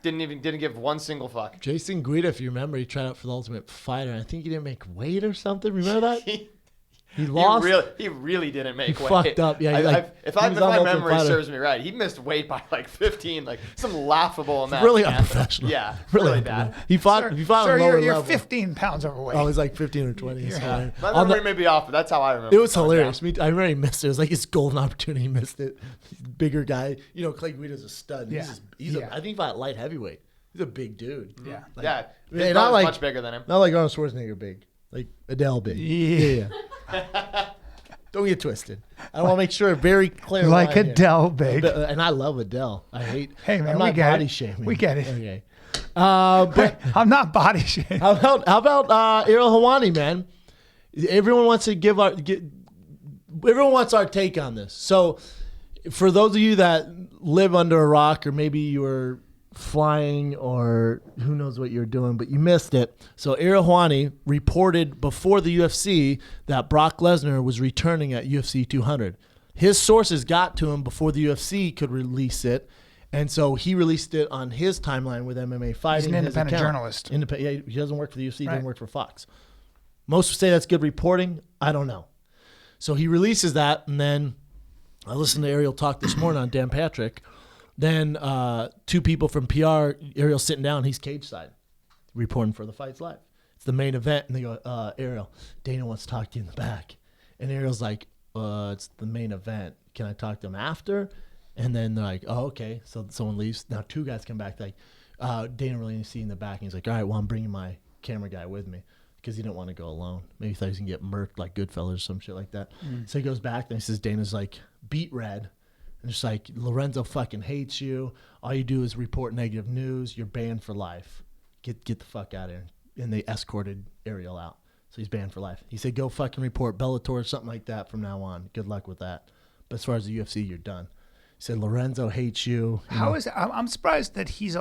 didn't give one single fuck. Jason Guida, if you remember, he tried out for the Ultimate Fighter. I think he didn't make weight or something. Remember that? He lost. He really didn't make He weight. fucked up. Yeah, if he was on my Ultimate memory Fighter. serves me right, he missed weight by like 15, like some laughable amount. Really man. unprofessional. Yeah, Really really unprofessional. bad. He fought Sir, on a lower you're level. 15 pounds overweight. Oh, it was like 15 or 20. It's hilarious. My On memory the- may be off, but that's how I remember. It was going hilarious. down. I remember he missed it. It was like his golden opportunity. He missed it. Bigger guy. You know, Clay Guida's a stud. Yeah. I think he fought light heavyweight. He's a big dude. Yeah. Like, Yeah, his not brother's like much bigger than him. Not like Arnold Schwarzenegger big. Like Adele big. Yeah. Don't get twisted. I want to make sure a very clear Like line here. Adele big. And I love Adele. I hate. Hey, man, I'm we not get body it. shaming. We get it. Okay. But I'm not body shaming. how about Ariel Helwani, man? Everyone wants to everyone wants our take on this. So, for those of you that live under a rock, or maybe you were flying, or who knows what you're doing, but you missed it. So, Ariel Helwani reported before the UFC that Brock Lesnar was returning at UFC 200. His sources got to him before the UFC could release it. And so he released it on his timeline with MMA Fighting. He's an his independent account. journalist. Yeah, he doesn't work for the UFC. He Right. doesn't work for Fox. Most say that's good reporting. I don't know. So he releases that, and then I listened to Ariel talk this morning on Dan Patrick. Then two people from PR, Ariel sitting down, he's cage side, reporting for the Fights Live. It's the main event, and they go, Ariel, Dana wants to talk to you in the back. And Ariel's like, it's the main event. Can I talk to him after? And then they're like, oh, okay. So someone leaves. Now two guys come back. Like, Dana really needs to see you in the back. And he's like, all right, well, I'm bringing my camera guy with me because he didn't want to go alone. Maybe he thought he was going to get murked like Goodfellas or some shit like that. So he goes back and he says, Dana's like, beat red. And it's like, Lorenzo fucking hates you. All you do is report negative news. You're banned for life. Get the fuck out of here. And they escorted Ariel out. So he's banned for life. He said, go fucking report Bellator or something like that from now on. Good luck with that. But as far as the UFC, you're done. He said, Lorenzo hates you. How is it? I'm surprised that he's.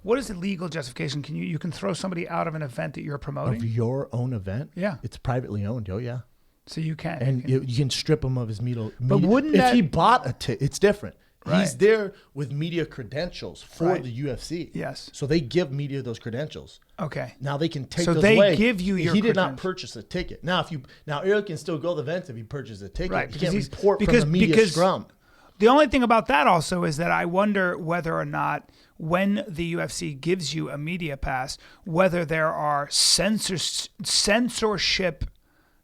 What is the legal justification? Can you can throw somebody out of an event that you're promoting? Of your own event? Yeah. It's privately owned, yeah. So you can. And you can strip him of his media. But wouldn't if that- he bought a ticket, it's different. Right. He's there with media credentials for Right. the UFC. Yes. So they give media those credentials. Okay. Now they can take So those they away. give you your He did not credentials. purchase a ticket. Now Ariel can still go to the event if he purchases a ticket. Right, He because can't he's- report because- from the media because- scrum. The only thing about that also is that I wonder whether or not when the UFC gives you a media pass, whether there are censorship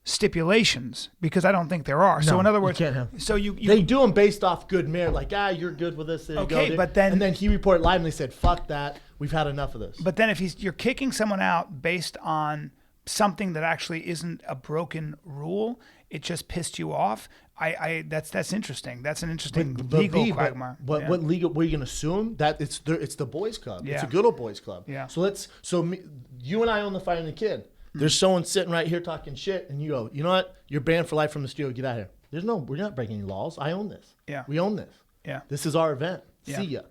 stipulations, because I don't think there are. So No, in other you words, can't have- so you They do them based off good merit, like, you're good with this. There you Okay, go, dude. but then- and then he reported live and they said, fuck that. We've had enough of this. But then if you're kicking someone out based on something that actually isn't a broken rule, it just pissed you off. That's interesting. That's an interesting legal quagmire. What Yeah. what legal? What are you gonna assume that it's the boys' club? It's a Yeah. good old boys' club. Yeah. So you and I own the Fighting the Kid. There's someone sitting right here talking shit, and you go, you know what? You're banned for life from the studio. Get out of here. We're not breaking any laws. I own this. Yeah. We own this. Yeah. This is our event. Yeah. See ya.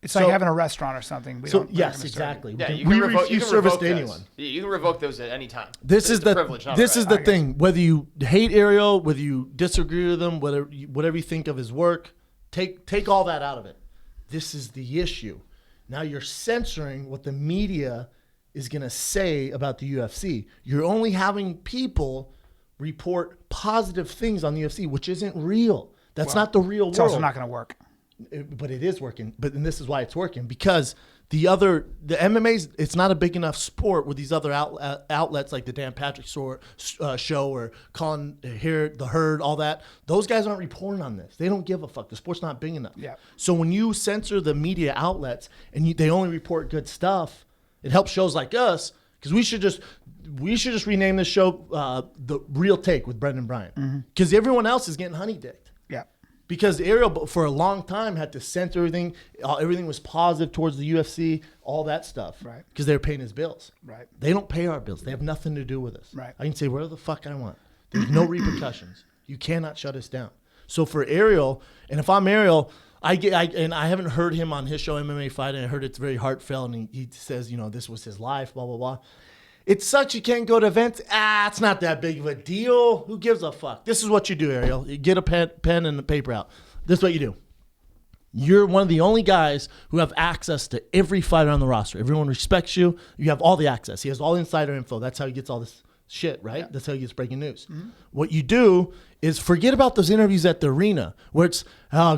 It's So- like having a restaurant or something. We're So not yes, gonna serve exactly. Yeah, We you can revoke. You refuse can service revoke to those. anyone. You can revoke those at any time. This is It's the a privilege, not a this right. is the thing. Whether you hate Ariel, whether you disagree with him, whatever you think of his work, take all that out of it. This is the issue. Now you're censoring what the media is going to say about the UFC. You're only having people report positive things on the UFC, which isn't real. That's not the real world. It's also not going to work. But it is working. And this is why it's working, because the MMA's, it's not a big enough sport with these other outlets like the Dan Patrick show or Colin here, the Herd, all that. Those guys aren't reporting on this. They don't give a fuck. The sport's not big enough. Yeah. So when you censor the media outlets and they only report good stuff, it helps shows like us, because we should just rename this show The Real Take with Brendan Bryan, because everyone else is getting honey-dicked. Yeah. Because Ariel, for a long time, had to censor everything. Everything was positive towards the UFC, all that stuff. Right. Because they were paying his bills. Right. They don't pay our bills. They have nothing to do with us. Right. I can say whatever the fuck I want. There's no repercussions. You cannot shut us down. So for Ariel, and if I'm Ariel, I haven't heard him on his show, MMA Fighting. I heard it's very heartfelt, and he says, this was his life, blah, blah, blah. It sucks you can't go to events. It's not that big of a deal. Who gives a fuck? This is what you do, Ariel. You get a pen and a paper out. This is what you do. You're one of the only guys who have access to every fighter on the roster. Everyone respects you. You have all the access. He has all the insider info. That's how he gets all this shit, right? Yeah. That's how he gets breaking news. Mm-hmm. What you do is forget about those interviews at the arena where it's,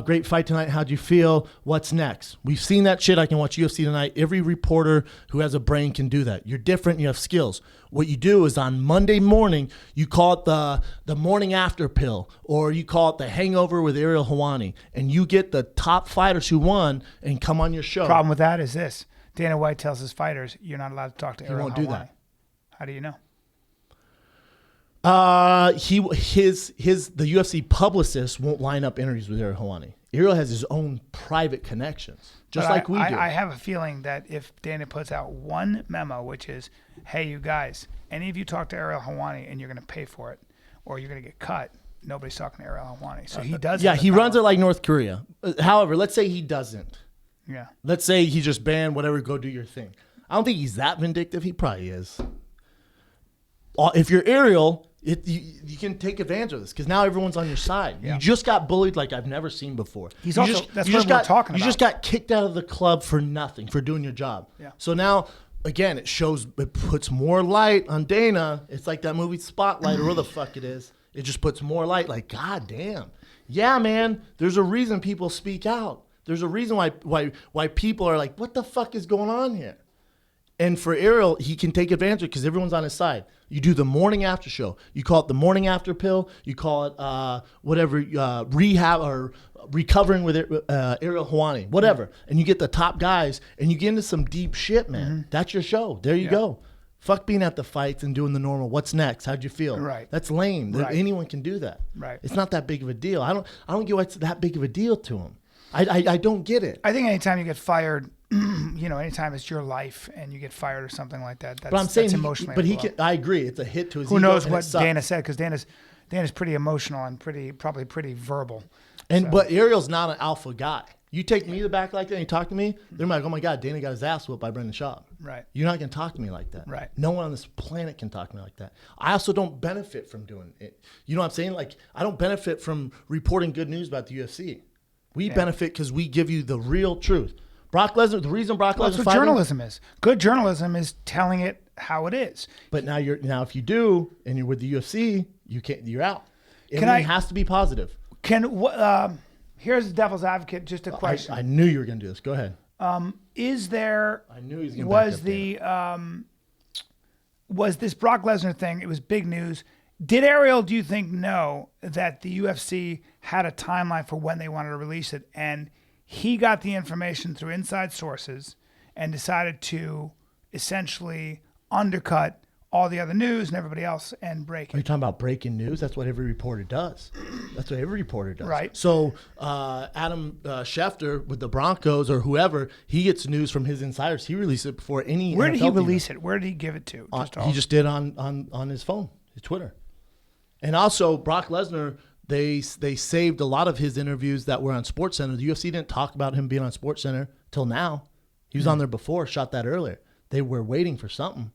great fight tonight. How'd you feel? What's next? We've seen that shit. I can watch UFC Tonight. Every reporter who has a brain can do that. You're different. You have skills. What you do is on Monday morning, you call it the morning after pill, or you call it the hangover with Ariel Helwani, and you get the top fighters who won and come on your show. Problem with that is this. Dana White tells his fighters, you're not allowed to talk to Ariel Helwani. He won't do that. How do you know? The UFC publicist won't line up interviews with Ariel Helwani. Ariel has his own private connections, just like we do. I have a feeling that if Dana puts out one memo, which is, hey, you guys, any of you talk to Ariel Helwani and you're going to pay for it, or you're going to get cut, nobody's talking to Ariel Helwani. So he does. Yeah, he runs it like North Korea. However, let's say he doesn't. Yeah. Let's say he just banned whatever, go do your thing. I don't think he's that vindictive. He probably is. If you're Ariel, you can take advantage of this because now everyone's on your side. Yeah. You just got bullied like I've never seen before. That's what we're talking about. You just got kicked out of the club for nothing, for doing your job. Yeah. So now, again, it puts more light on Dana. It's like that movie Spotlight or whatever the fuck it is. It just puts more light. Like, God damn. Yeah, man. There's a reason people speak out. There's a reason why people are like, what the fuck is going on here? And for Ariel, he can take advantage of it because everyone's on his side. You do the morning after show. You call it the morning after pill. You call it rehab or recovering with Ariel Helwani, whatever. And you get the top guys and you get into some deep shit, man. Mm-hmm. That's your show. There you go. Fuck being at the fights and doing the normal. What's next? How'd you feel? Right. That's lame. Right. Anyone can do that. Right. It's not that big of a deal. I don't get why it's that big of a deal to him. I don't get it. I think anytime you get fired, anytime it's your life and you get fired or something like that, that's, but I'm saying that's emotionally. But I agree. It's a hit to his ego. Who knows what Dana said? Because Dana's pretty emotional and probably pretty verbal. But Ariel's not an alpha guy. You take me back like that and you talk to me, they're like, oh my God, Dana got his ass whooped by Brendan Schaub. Right. You're not going to talk to me like that. Right. No one on this planet can talk to me like that. I also don't benefit from doing it. You know what I'm saying? Like, I don't benefit from reporting good news about the UFC. We benefit because we give you the real truth. Brock Lesnar, the reason Brock Lesnar that's what journalism is. Good journalism is telling it how it is. But now if you do and you're with the UFC, you're out. Everything has to be positive. Here's the devil's advocate, just a question. I knew you were going to do this. Go ahead. Is there? I knew he was going to was this Brock Lesnar thing? It was big news. Did Ariel, do you think, know that the UFC had a timeline for when they wanted to release it, and he got the information through inside sources and decided to essentially undercut all the other news and everybody else and break it? Are you talking about breaking news? That's what every reporter does. Right. So Adam Schefter with the Broncos or whoever, he gets news from his insiders. He released it before any. Where did he release it? Where did he give it to? He just did on his phone, his Twitter. And also Brock Lesnar, they saved a lot of his interviews that were on SportsCenter. The UFC didn't talk about him being on SportsCenter till now. He was on there before, shot that earlier. They were waiting for something.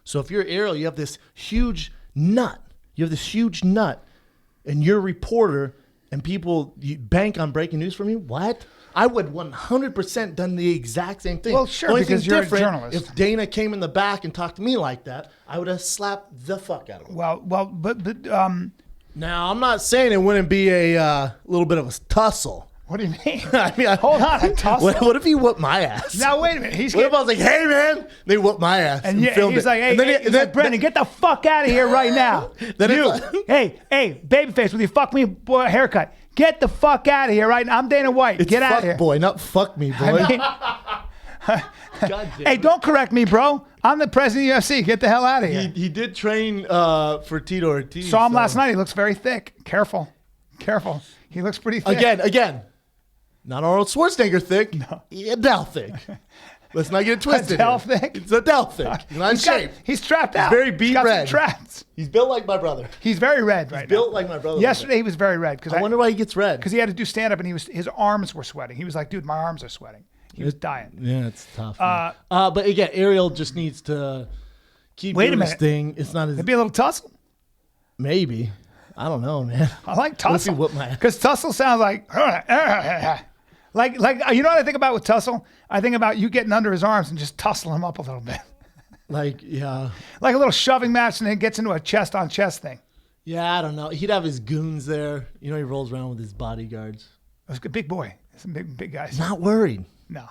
So if you're Ariel, you have this huge nut. And you're a reporter, and you bank on breaking news from you? What? I would 100% done the exact same thing. Well, sure, because you're a journalist. If Dana came in the back and talked to me like that, I would have slapped the fuck out of him. Well, but Now, I'm not saying it wouldn't be a little bit of a tussle. What do you mean? I mean, Hold on, a tussle? What if he whooped my ass? Now, wait a minute. What if I was like, hey, man? They whooped my ass. And filmed he's it. like, hey, and then, he's like, Brendan, get the fuck out of here right now. Then you, it's hey, babyface with your fuck me boy haircut. Get the fuck out of here right now. I'm Dana White. It's Get out fuck of here. boy, not fuck me, boy. God damn hey, don't correct me, bro. I'm the president of the UFC. Get the hell out of here. He did train for Tito Ortiz. Saw him last night. He looks very thick. Careful. He looks pretty thick. Again. Not Arnold Schwarzenegger thick. No. Adele thick. Let's not get it twisted. Adele thick? It's Adele thick. He's not in shape. He's trapped out. He's very beat got red. Some traps. He's built like my brother. He's very red right now. Built like my brother. Yesterday he was very red. I wonder why he gets red. Because he had to do stand-up and his arms were sweating. He was like, dude, my arms are sweating. He was dying. Yeah, it's tough. But again, Ariel just needs to keep doing his thing. It's not as... It'd be a little tussle. Maybe. I don't know, man. I like tussle. What if he whooped my ass? Because tussle sounds like you know what I think about with tussle? I think about you getting under his arms and just tussling him up a little bit. Like a little shoving match, and then it gets into a chest-on-chest thing. Yeah, I don't know. He'd have his goons there. You know, he rolls around with his bodyguards. That's a big boy. Some big guys. Not worried. No.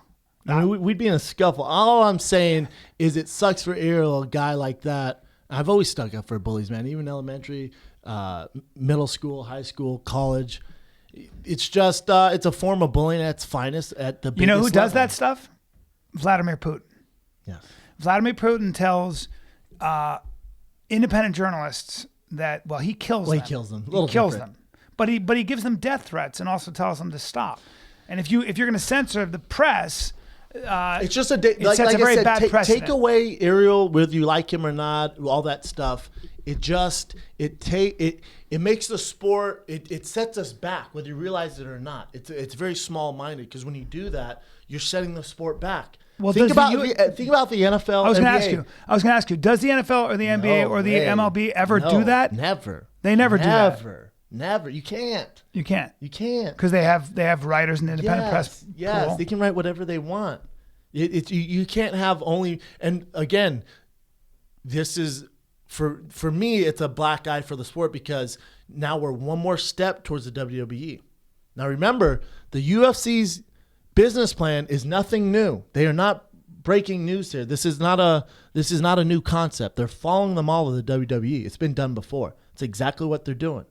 I mean, we'd be in a scuffle. All I'm saying is it sucks for Ariel, a guy like that. I've always stuck up for bullies, man. Even elementary, middle school, high school, college. It's just it's a form of bullying at its finest at the biggest You know who does level. that stuff? Vladimir Putin. Yes. Vladimir Putin tells independent journalists that he kills them. He kills them. He kills them. But he gives them death threats and also tells them to stop. And if you're going to censor the press, it's just it sets a very bad precedent. Take away Ariel, whether you like him or not, all that stuff. It makes the sport. It sets us back, whether you realize it or not. It's very small minded because when you do that, you're setting the sport back. Well, think about the NFL. I was going to ask you. Does the NFL or the NBA or the MLB ever do that? Never. They never do that. Never. You can't. You can't. You can't. Because they have writers in the independent press. Yes, pool. they can write whatever they want. You can't have only. And again, this is for me. It's a black eye for the sport because now we're one more step towards the WWE. Now remember, the UFC's business plan is nothing new. They are not breaking news here. This is not a new concept. They're following the model of the WWE. It's been done before. It's exactly what they're doing.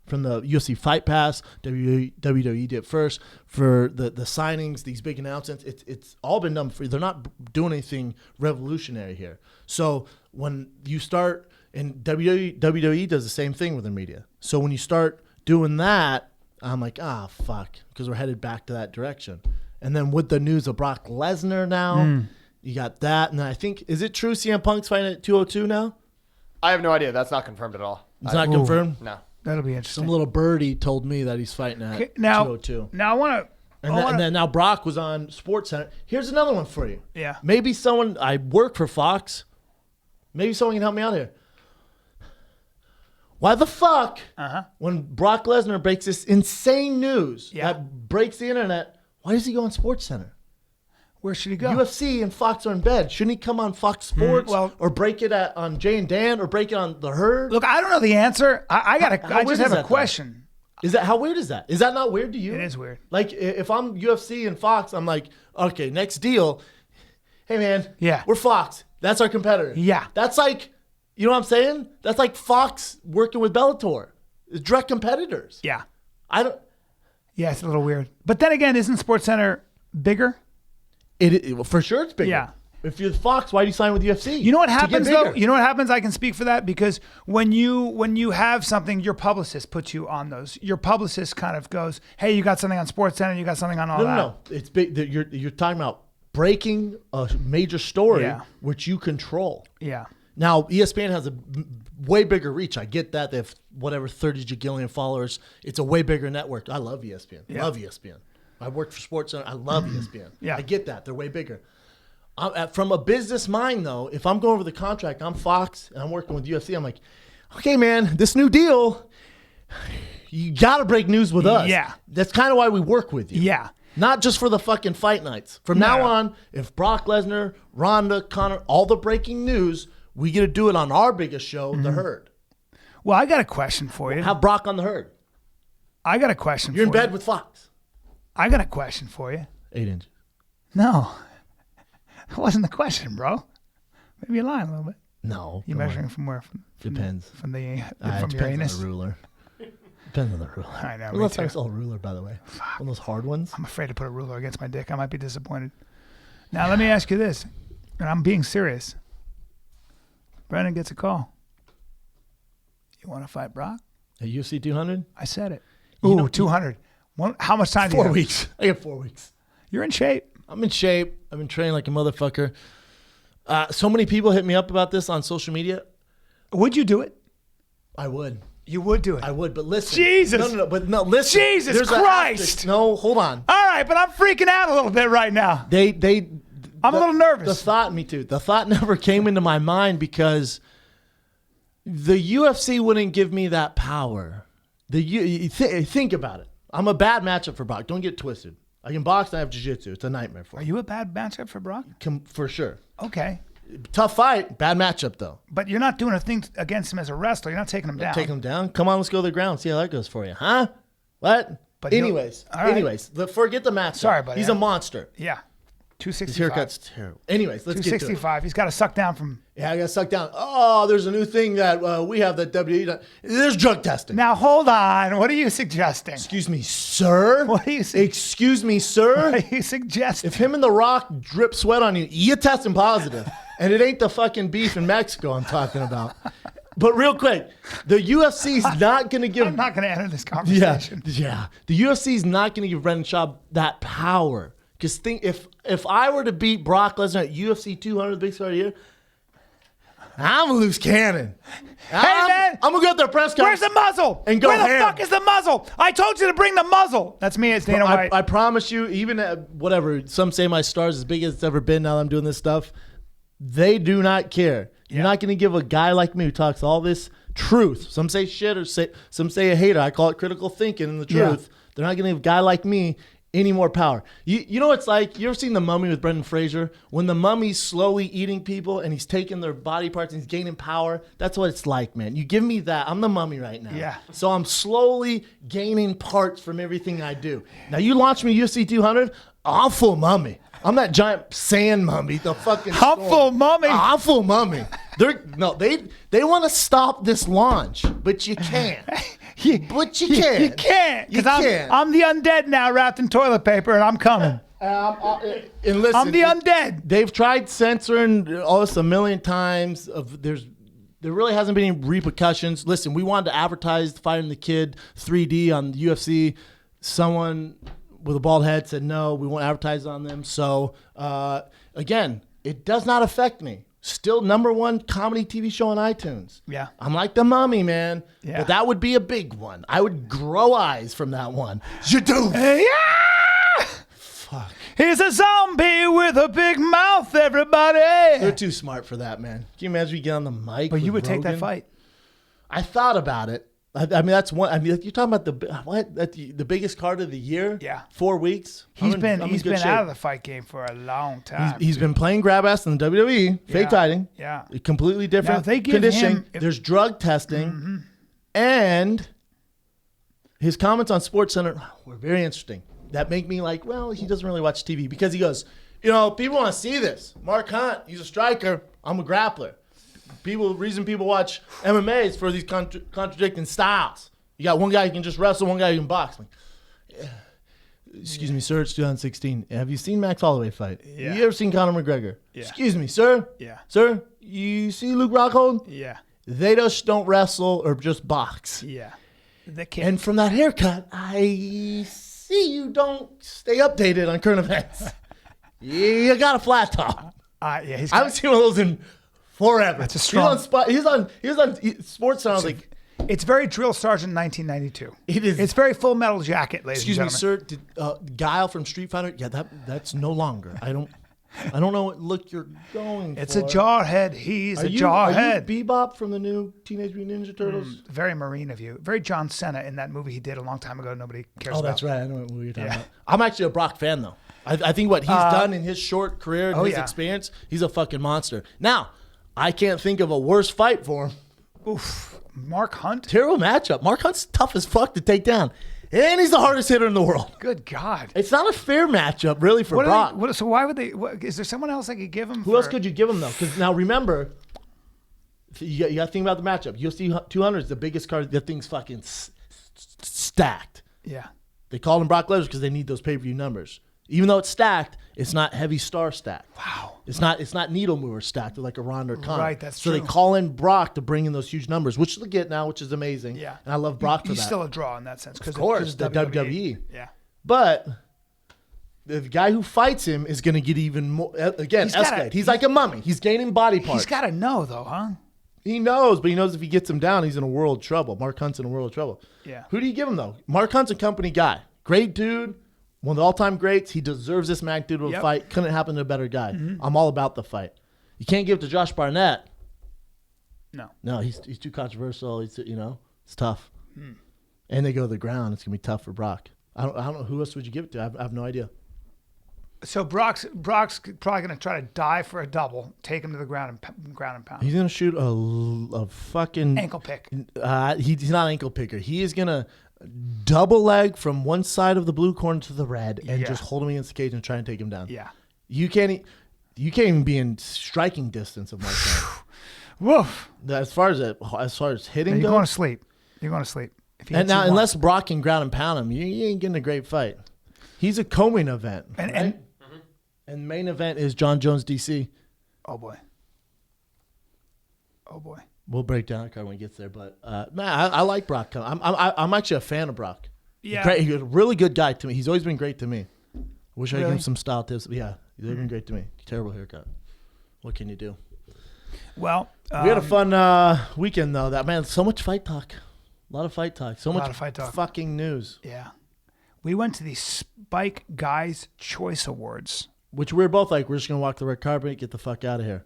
From the UFC Fight Pass, WWE did it first. For the signings, these big announcements, it's all been done before. They're not doing anything revolutionary here. So when you start, and WWE does the same thing with their media. So when you start doing that, I'm like, fuck, because we're headed back to that direction. And then with the news of Brock Lesnar now, you got that. And then I think, is it true CM Punk's fighting at 202 now? I have no idea. That's not confirmed at all. It's not confirmed? No. That'll be interesting. Some little birdie told me that he's fighting at 202. Now I want to... And then now Brock was on SportsCenter. Here's another one for you. Yeah. Maybe someone... I work for Fox. Maybe someone can help me out here. Why the fuck, when Brock Lesnar breaks this insane news that breaks the internet, why does he go on SportsCenter? Where should he go? UFC and Fox are in bed. Shouldn't he come on Fox Sports or break it on Jay and Dan or break it on The Herd? Look, I don't know the answer. I just have a question. Is that how weird is that? Is that not weird to you? It is weird. Like if I'm UFC and Fox, I'm like, okay, next deal. Hey man, we're Fox. That's our competitor. Yeah. That's like, you know what I'm saying? That's like Fox working with Bellator. It's direct competitors. Yeah. Yeah, it's a little weird. But then again, isn't SportsCenter bigger? It for sure it's bigger. Yeah. If you're Fox, why do you sign with UFC? You know what happens though? You know what happens? I can speak for that because when you have something, your publicist puts you on those. Your publicist kind of goes, "Hey, you got something on SportsCenter, you got something on all that." No. It's big. You're talking about breaking a major story, which you control. Yeah. Now ESPN has a way bigger reach. I get that. They have 30 gajillion followers. It's a way bigger network. I love ESPN. Yeah. Love ESPN. I worked for SportsCenter. I love ESPN. Yeah. I get that. They're way bigger. From a business mind, though, if I'm going over the contract, I'm Fox, and I'm working with UFC, I'm like, okay, man, this new deal, you got to break news with us. Yeah. That's kind of why we work with you. Yeah. Not just for the fucking fight nights. From now on, if Brock Lesnar, Ronda, Conor, all the breaking news, we get to do it on our biggest show, The Herd. Well, I got a question for you. Have Brock on the herd. I got a question You're for you. in bed with Fox. I got a question for you. 8 inches. No. That wasn't the question, bro. Maybe you're lying a little bit. No. You measuring from where? Depends. From the It from your depends anus? on the ruler. Depends on the ruler. I know, When me last time I too. saw a ruler, by the way? One of those hard ones? I'm afraid to put a ruler against my dick. I might be disappointed. Now, let me ask you this, and I'm being serious. Brennan gets a call. You want to fight Brock? At UFC 200? I said it. You Ooh, know- 200. How much time do you 4 have? weeks. I got 4 weeks. You're in shape. I'm in shape. I've been training like a motherfucker. So many people hit me up about this on social media. Would you do it? I would. You would do it. I would, but listen. Jesus. No, listen. Jesus There's an Christ. asterisk. No, hold on. All right, but I'm freaking out a little bit right now. I'm a little nervous. Me too. The thought never came into my mind because the UFC wouldn't give me that power. Think about it. I'm a bad matchup for Brock. Don't get twisted. I can box and I have jiu-jitsu. It's a nightmare for Are me. you a bad matchup for Brock? For sure. Okay. Tough fight. Bad matchup, though. But you're not doing a thing against him as a wrestler. You're not taking him down. Take him down. Come on, let's go to the ground. See how that goes for you. Huh? What? But anyways, all right. Forget the matchup. Sorry, buddy. He's a monster. Yeah. His 265. haircut's terrible. Anyways, let's get to it. 265. He's got to suck down from. Yeah, I got sucked down. Oh, there's a new thing that we have that WWE. There's drug testing. Now, hold on. What are you suggesting? Excuse me, sir. What are you saying? Excuse me, sir. What are you suggesting? If him and The Rock drip sweat on you, you're testing positive. And it ain't the fucking beef in Mexico I'm talking about. But real quick, the UFC's not going to give... I'm not going to enter this conversation. Yeah. The UFC's not going to give Brendan Schaub that power. Because think if I were to beat Brock Lesnar at UFC 200, the biggest fight of the year, I'm a loose cannon. Man. I'm going to go to their press conference. Where's the muzzle? And go Where the ham. fuck is the muzzle? I told you to bring the muzzle. That's me. It's Dana White. I promise you, even at whatever, some say my star's as big as it's ever been now that I'm doing this stuff, they do not care. You're not going to give a guy like me who talks all this truth. Some say shit or some say a hater. I call it critical thinking and the truth. Yeah. They're not going to give a guy like me any more power. You know what it's like? You ever seen The Mummy with Brendan Fraser? When the mummy's slowly eating people and he's taking their body parts and he's gaining power, that's what it's like, man. You give me that. I'm the mummy right now. Yeah. So I'm slowly gaining parts from everything I do. Now you launch me UFC 200, I'm full mummy. I'm that giant sand mummy, the fucking I'm storm. full mummy. I'm full mummy. They want to stop this launch, but you can't. But you can't. You can't. You Because can't. I'm the undead now wrapped in toilet paper, and I'm coming. And listen, I'm the undead. They've tried censoring all this a million times. There really hasn't been any repercussions. Listen, we wanted to advertise Fighting the Kid 3D on the UFC. Someone with a bald head said, no, we won't advertise on them. So, again, it does not affect me. Still #1 comedy TV show on iTunes. Yeah. I'm like the mummy, man. Yeah. But that would be a big one. I would grow eyes from that one. You do. Yeah! Fuck. He's a zombie with a big mouth, everybody. They're too smart for that, man. Can you imagine we get on the mic? But you would with take that Rogan? fight. I thought about it. I mean, that's one. I mean, you're talking about the biggest card of the year. Yeah. 4 weeks. He's I'm been in good shape. out of the fight game for a long time. He's been playing grab ass in the WWE, fake fighting. Yeah. Completely different Now, if they give conditioning. him- There's drug testing, and his comments on SportsCenter were very interesting. That make me like, well, he doesn't really watch TV because he goes, people want to see this. Mark Hunt, he's a striker. I'm a grappler. Reason people watch MMA is for these contradicting styles. You got one guy who can just wrestle, one guy who can box. I'm like, excuse me, sir, it's 2016. Have you seen Max Holloway fight? Yeah. You ever seen Conor McGregor? Yeah. Excuse me, sir? Yeah. Sir, you see Luke Rockhold? Yeah. They just don't wrestle or just box. Yeah. The kid. And from that haircut, I see you don't stay updated on current events. You got a flat top. Yeah, he's I haven't seen one of those in forever. That's a strong- He was on Sports Center. I was like, It's very Drill Sergeant 1992. it is. It's very Full Metal Jacket, ladies Excuse me, and gentlemen. sir. Did Guile from Street Fighter? Yeah, that's no longer. I don't know what look you're going It's for. a jarhead. He's Are a you jarhead. Bebop from the new Teenage Mutant Ninja Turtles? Very Marine of you. Very John Cena in that movie he did a long time ago. Nobody cares about. Oh, that's right. I know what movie you're talking Yeah. about. I'm actually a Brock fan, though. I think what he's done in his short career and his yeah. experience, he's a fucking monster. Now, I can't think of a worse fight for him. Oof. Mark Hunt? Terrible matchup. Mark Hunt's tough as fuck to take down. And he's the hardest hitter in the world. Good God. It's not a fair matchup, really, for Brock. So why would they? Is there someone else they could give him? Who else could you give him, though? Because now, remember, you got to think about the matchup. UFC 200 is the biggest card. That thing's fucking stacked. Yeah. They call him Brock Lesnar because they need those pay-per-view numbers. Even though it's stacked, it's not heavy star stacked. Wow. It's not needle mover stacked like a Ronda or Cain. Right, that's so true. they call in Brock to bring in those huge numbers, which they'll get now, which is amazing. Yeah. And I love Brock for He's that. still a draw in that sense. Of course, the WWE. WWE. Yeah. But the guy who fights him is going to get even more, again, escalate. He's like a mummy. He's gaining body parts. He's got to know, though, huh? He knows, but he knows if he gets him down, he's in a world of trouble. Mark Hunt's in a world of trouble. Yeah. Who do you give him, though? Mark Hunt's a company guy. Great dude. One of the all-time greats. He deserves this magnitude of a fight. Couldn't happen to a better guy. Mm-hmm. I'm all about the fight. You can't give it to Josh Barnett. No, he's too controversial. It's tough. And they go to the ground. It's gonna be tough for Brock. I don't know who else would you give it to. I have no idea. So Brock's probably going to try to die for a double, take him to the ground and pound. He's gonna shoot a fucking Ankle pick. He's not an ankle picker. He is gonna double leg from one side of the blue corner to the red and just hold him against the cage and try and take him down. Yeah. You can't even be in striking distance of Mark Hunt. Woof. As far as hitting You're goes, going to sleep. You're going to sleep. If he and hits now you unless Brock can ground and pound him, you ain't getting a great fight. He's a co-main event, and main event is John Jones DC. Oh boy. We'll break down the card when he gets there, but I like Brock. I'm actually a fan of Brock. Yeah. He's a really good guy to me. He's always been great to me. Wish I could give Really? him some style tips. Yeah, he's been great to me. Terrible haircut. What can you do? Well, We had a fun weekend though. That man, so much fight talk. A lot of fight talk. So much lot of fight talk. fucking news. Yeah. We went to the Spike Guys Choice Awards. Which we were both like, we're just gonna walk the red carpet, get the fuck out of here.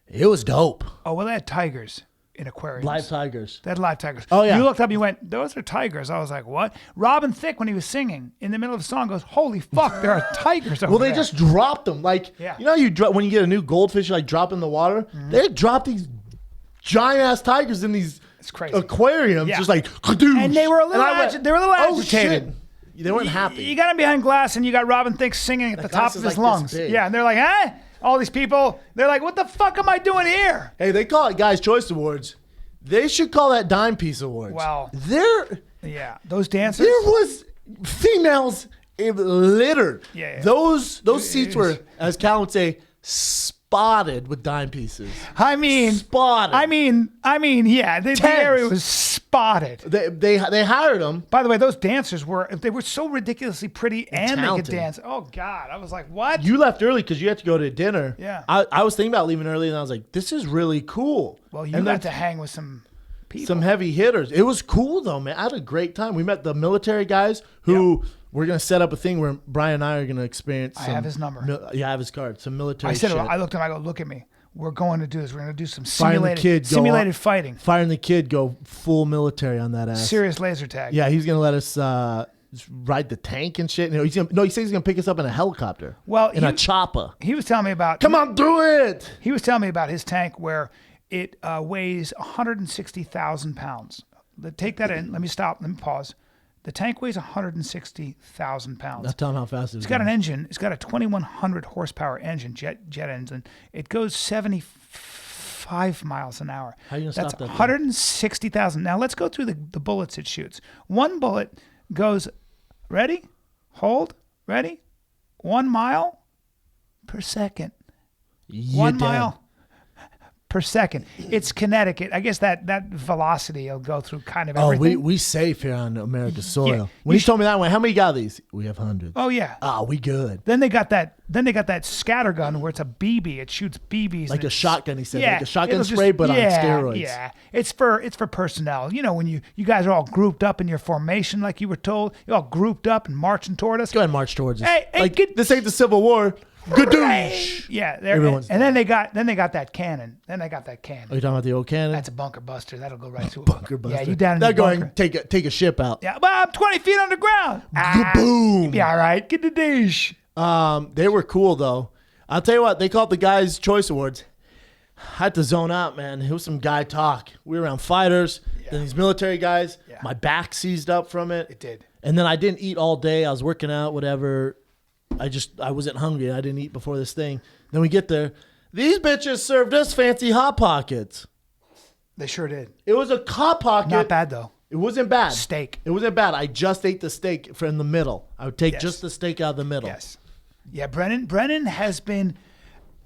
It was dope. Oh, well, they had tigers in aquariums. Live tigers. They had live tigers. Oh, yeah. You looked up and you went, those are tigers. I was like, what? Robin Thicke, when he was singing, in the middle of the song, goes, holy fuck, there are tigers over Well, they there. just dropped them. Like, Yeah. you know, when you get a new goldfish, you like drop in the water. They drop these giant ass tigers in these It's crazy. aquariums, Yeah. just like, kadoosh. And they were a little, And I went, they were a little oh, agitated. shit. They weren't happy. You got him behind glass, and you got Robin Thicke singing at the top glass of is his like this lungs. big. Yeah, and they're like, eh? All these people, they're like, what the fuck am I doing here? Hey, they call it Guys' Choice Awards. They should call that Dime Piece Awards. Wow. Yeah, Those dancers. there was females littered. Yeah. Those seats were, as Cal would say, spotted with dime pieces. I mean, Spotted. I mean, yeah, the area was spotted. They hired them. By the way, those dancers were so ridiculously pretty and they talented. could dance. Oh God, I was like, what? You left early because you had to go to dinner. Yeah. I was thinking about leaving early, and I was like, this is really cool. Well, you and got then to hang with some people. some heavy hitters. It was cool though, man. I had a great time. We met the military guys who we're gonna set up a thing where Bryan and I are gonna experience. I have his number. I have his card. Some military. I said, shit. I looked at him. I go, look at me. We're going to do this. We're going to do some Firing the kid, simulated fighting. Firing the kid, go full military on that ass. Serious laser tag. Yeah, he's gonna let us ride the tank and shit. He says he's gonna pick us up in a helicopter. Well, in a chopper. He was telling me about. Come on, do it. He was telling me about his tank where it weighs 160,000 pounds. Take that in. Let me stop. Let me pause. The tank weighs 160,000 pounds. That's telling how fast It's got an engine. It's got a 2,100 horsepower engine, jet engine. It goes 75 miles an hour. How are you gonna That's stop that thing? 160,000. Now let's go through the bullets it shoots. One bullet goes, ready, hold, ready, 1 mile per second. Yeah, 1 damn. mile per second. It's kinetic. I guess that velocity will go through kind of Oh, everything. we safe here on America's soil. Yeah. When You he told me that, I went, how many got these? We have hundreds. Oh yeah. Ah, we good. Then they got that scatter gun where it's a BB. It shoots BBs. Like and a it's- shotgun, he said. Yeah, Like a shotgun it'll just- spray, but on yeah, steroids. Yeah, it's for personnel. You know, when you guys are all grouped up in your formation, like you were told, you're all grouped up and marching toward us. Go ahead and march towards us. Hey, like, get- this ain't the Civil War. Gadoosh. Yeah, Everyone's and then they got that cannon. Then they got that Are cannon. you talking about the old cannon? That's a bunker buster. That'll go right through. bunker buster. Yeah, you down in They'll the go bunker. and take a ship out. Yeah, but I'm 20 feet underground. Boom. Yeah, all right. Get the dish. They were cool though. I'll tell you what, they call it the Guys' Choice Awards. I had to zone out, man. It was some guy talk. We were around fighters. Then these military guys, my back seized up from it. It did. And then I didn't eat all day. I was working out, whatever. I wasn't hungry. I didn't eat before this thing. Then we get there. These bitches served us fancy Hot Pockets. They sure did. It was a Hot Pocket. Not bad, though. It wasn't bad. Steak. It wasn't bad. I just ate the steak from the middle. I would take just the steak out of the middle. Yes. Yeah, Brennan has been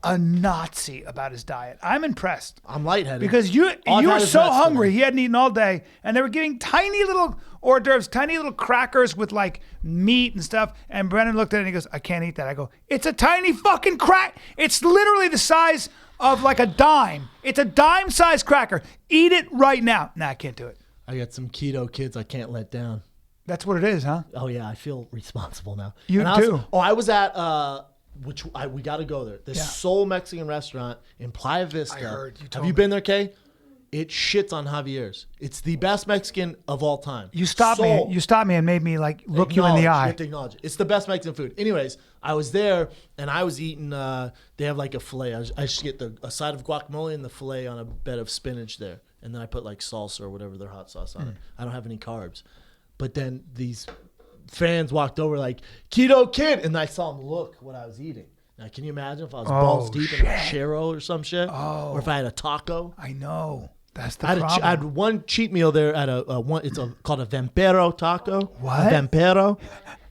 a Nazi about his diet. I'm impressed. I'm lightheaded. Because you were so hungry. He hadn't eaten all day. And they were giving tiny little hors d'oeuvres, tiny little crackers with like meat and stuff. And Brennan looked at it and he goes, I can't eat that. I go, it's a tiny fucking crack. It's literally the size of like a dime. It's a dime-sized cracker. Eat it right now. Nah, I can't do it. I got some keto kids I can't let down. That's what it is, huh? Oh, yeah. I feel responsible now. You do? I was at, we got to go there. This Soul Mexican restaurant in Playa Vista. I heard. Have you been there, Kay? It shits on Javier's. It's the best Mexican of all time. You stopped me and made me like look you in the eye. You have to acknowledge it. It's the best Mexican food. Anyways, I was there and I was eating. They have like a fillet. I just get a side of guacamole and the fillet on a bed of spinach there, and then I put like salsa or whatever their hot sauce on it. I don't have any carbs, but then these fans walked over like keto kid, and I saw them look what I was eating. Now, can you imagine if I was balls deep in a churro or some shit, or if I had a taco? I know. That's the problem. I had one cheat meal there at it's called a Vampiro taco. What? A Vampiro.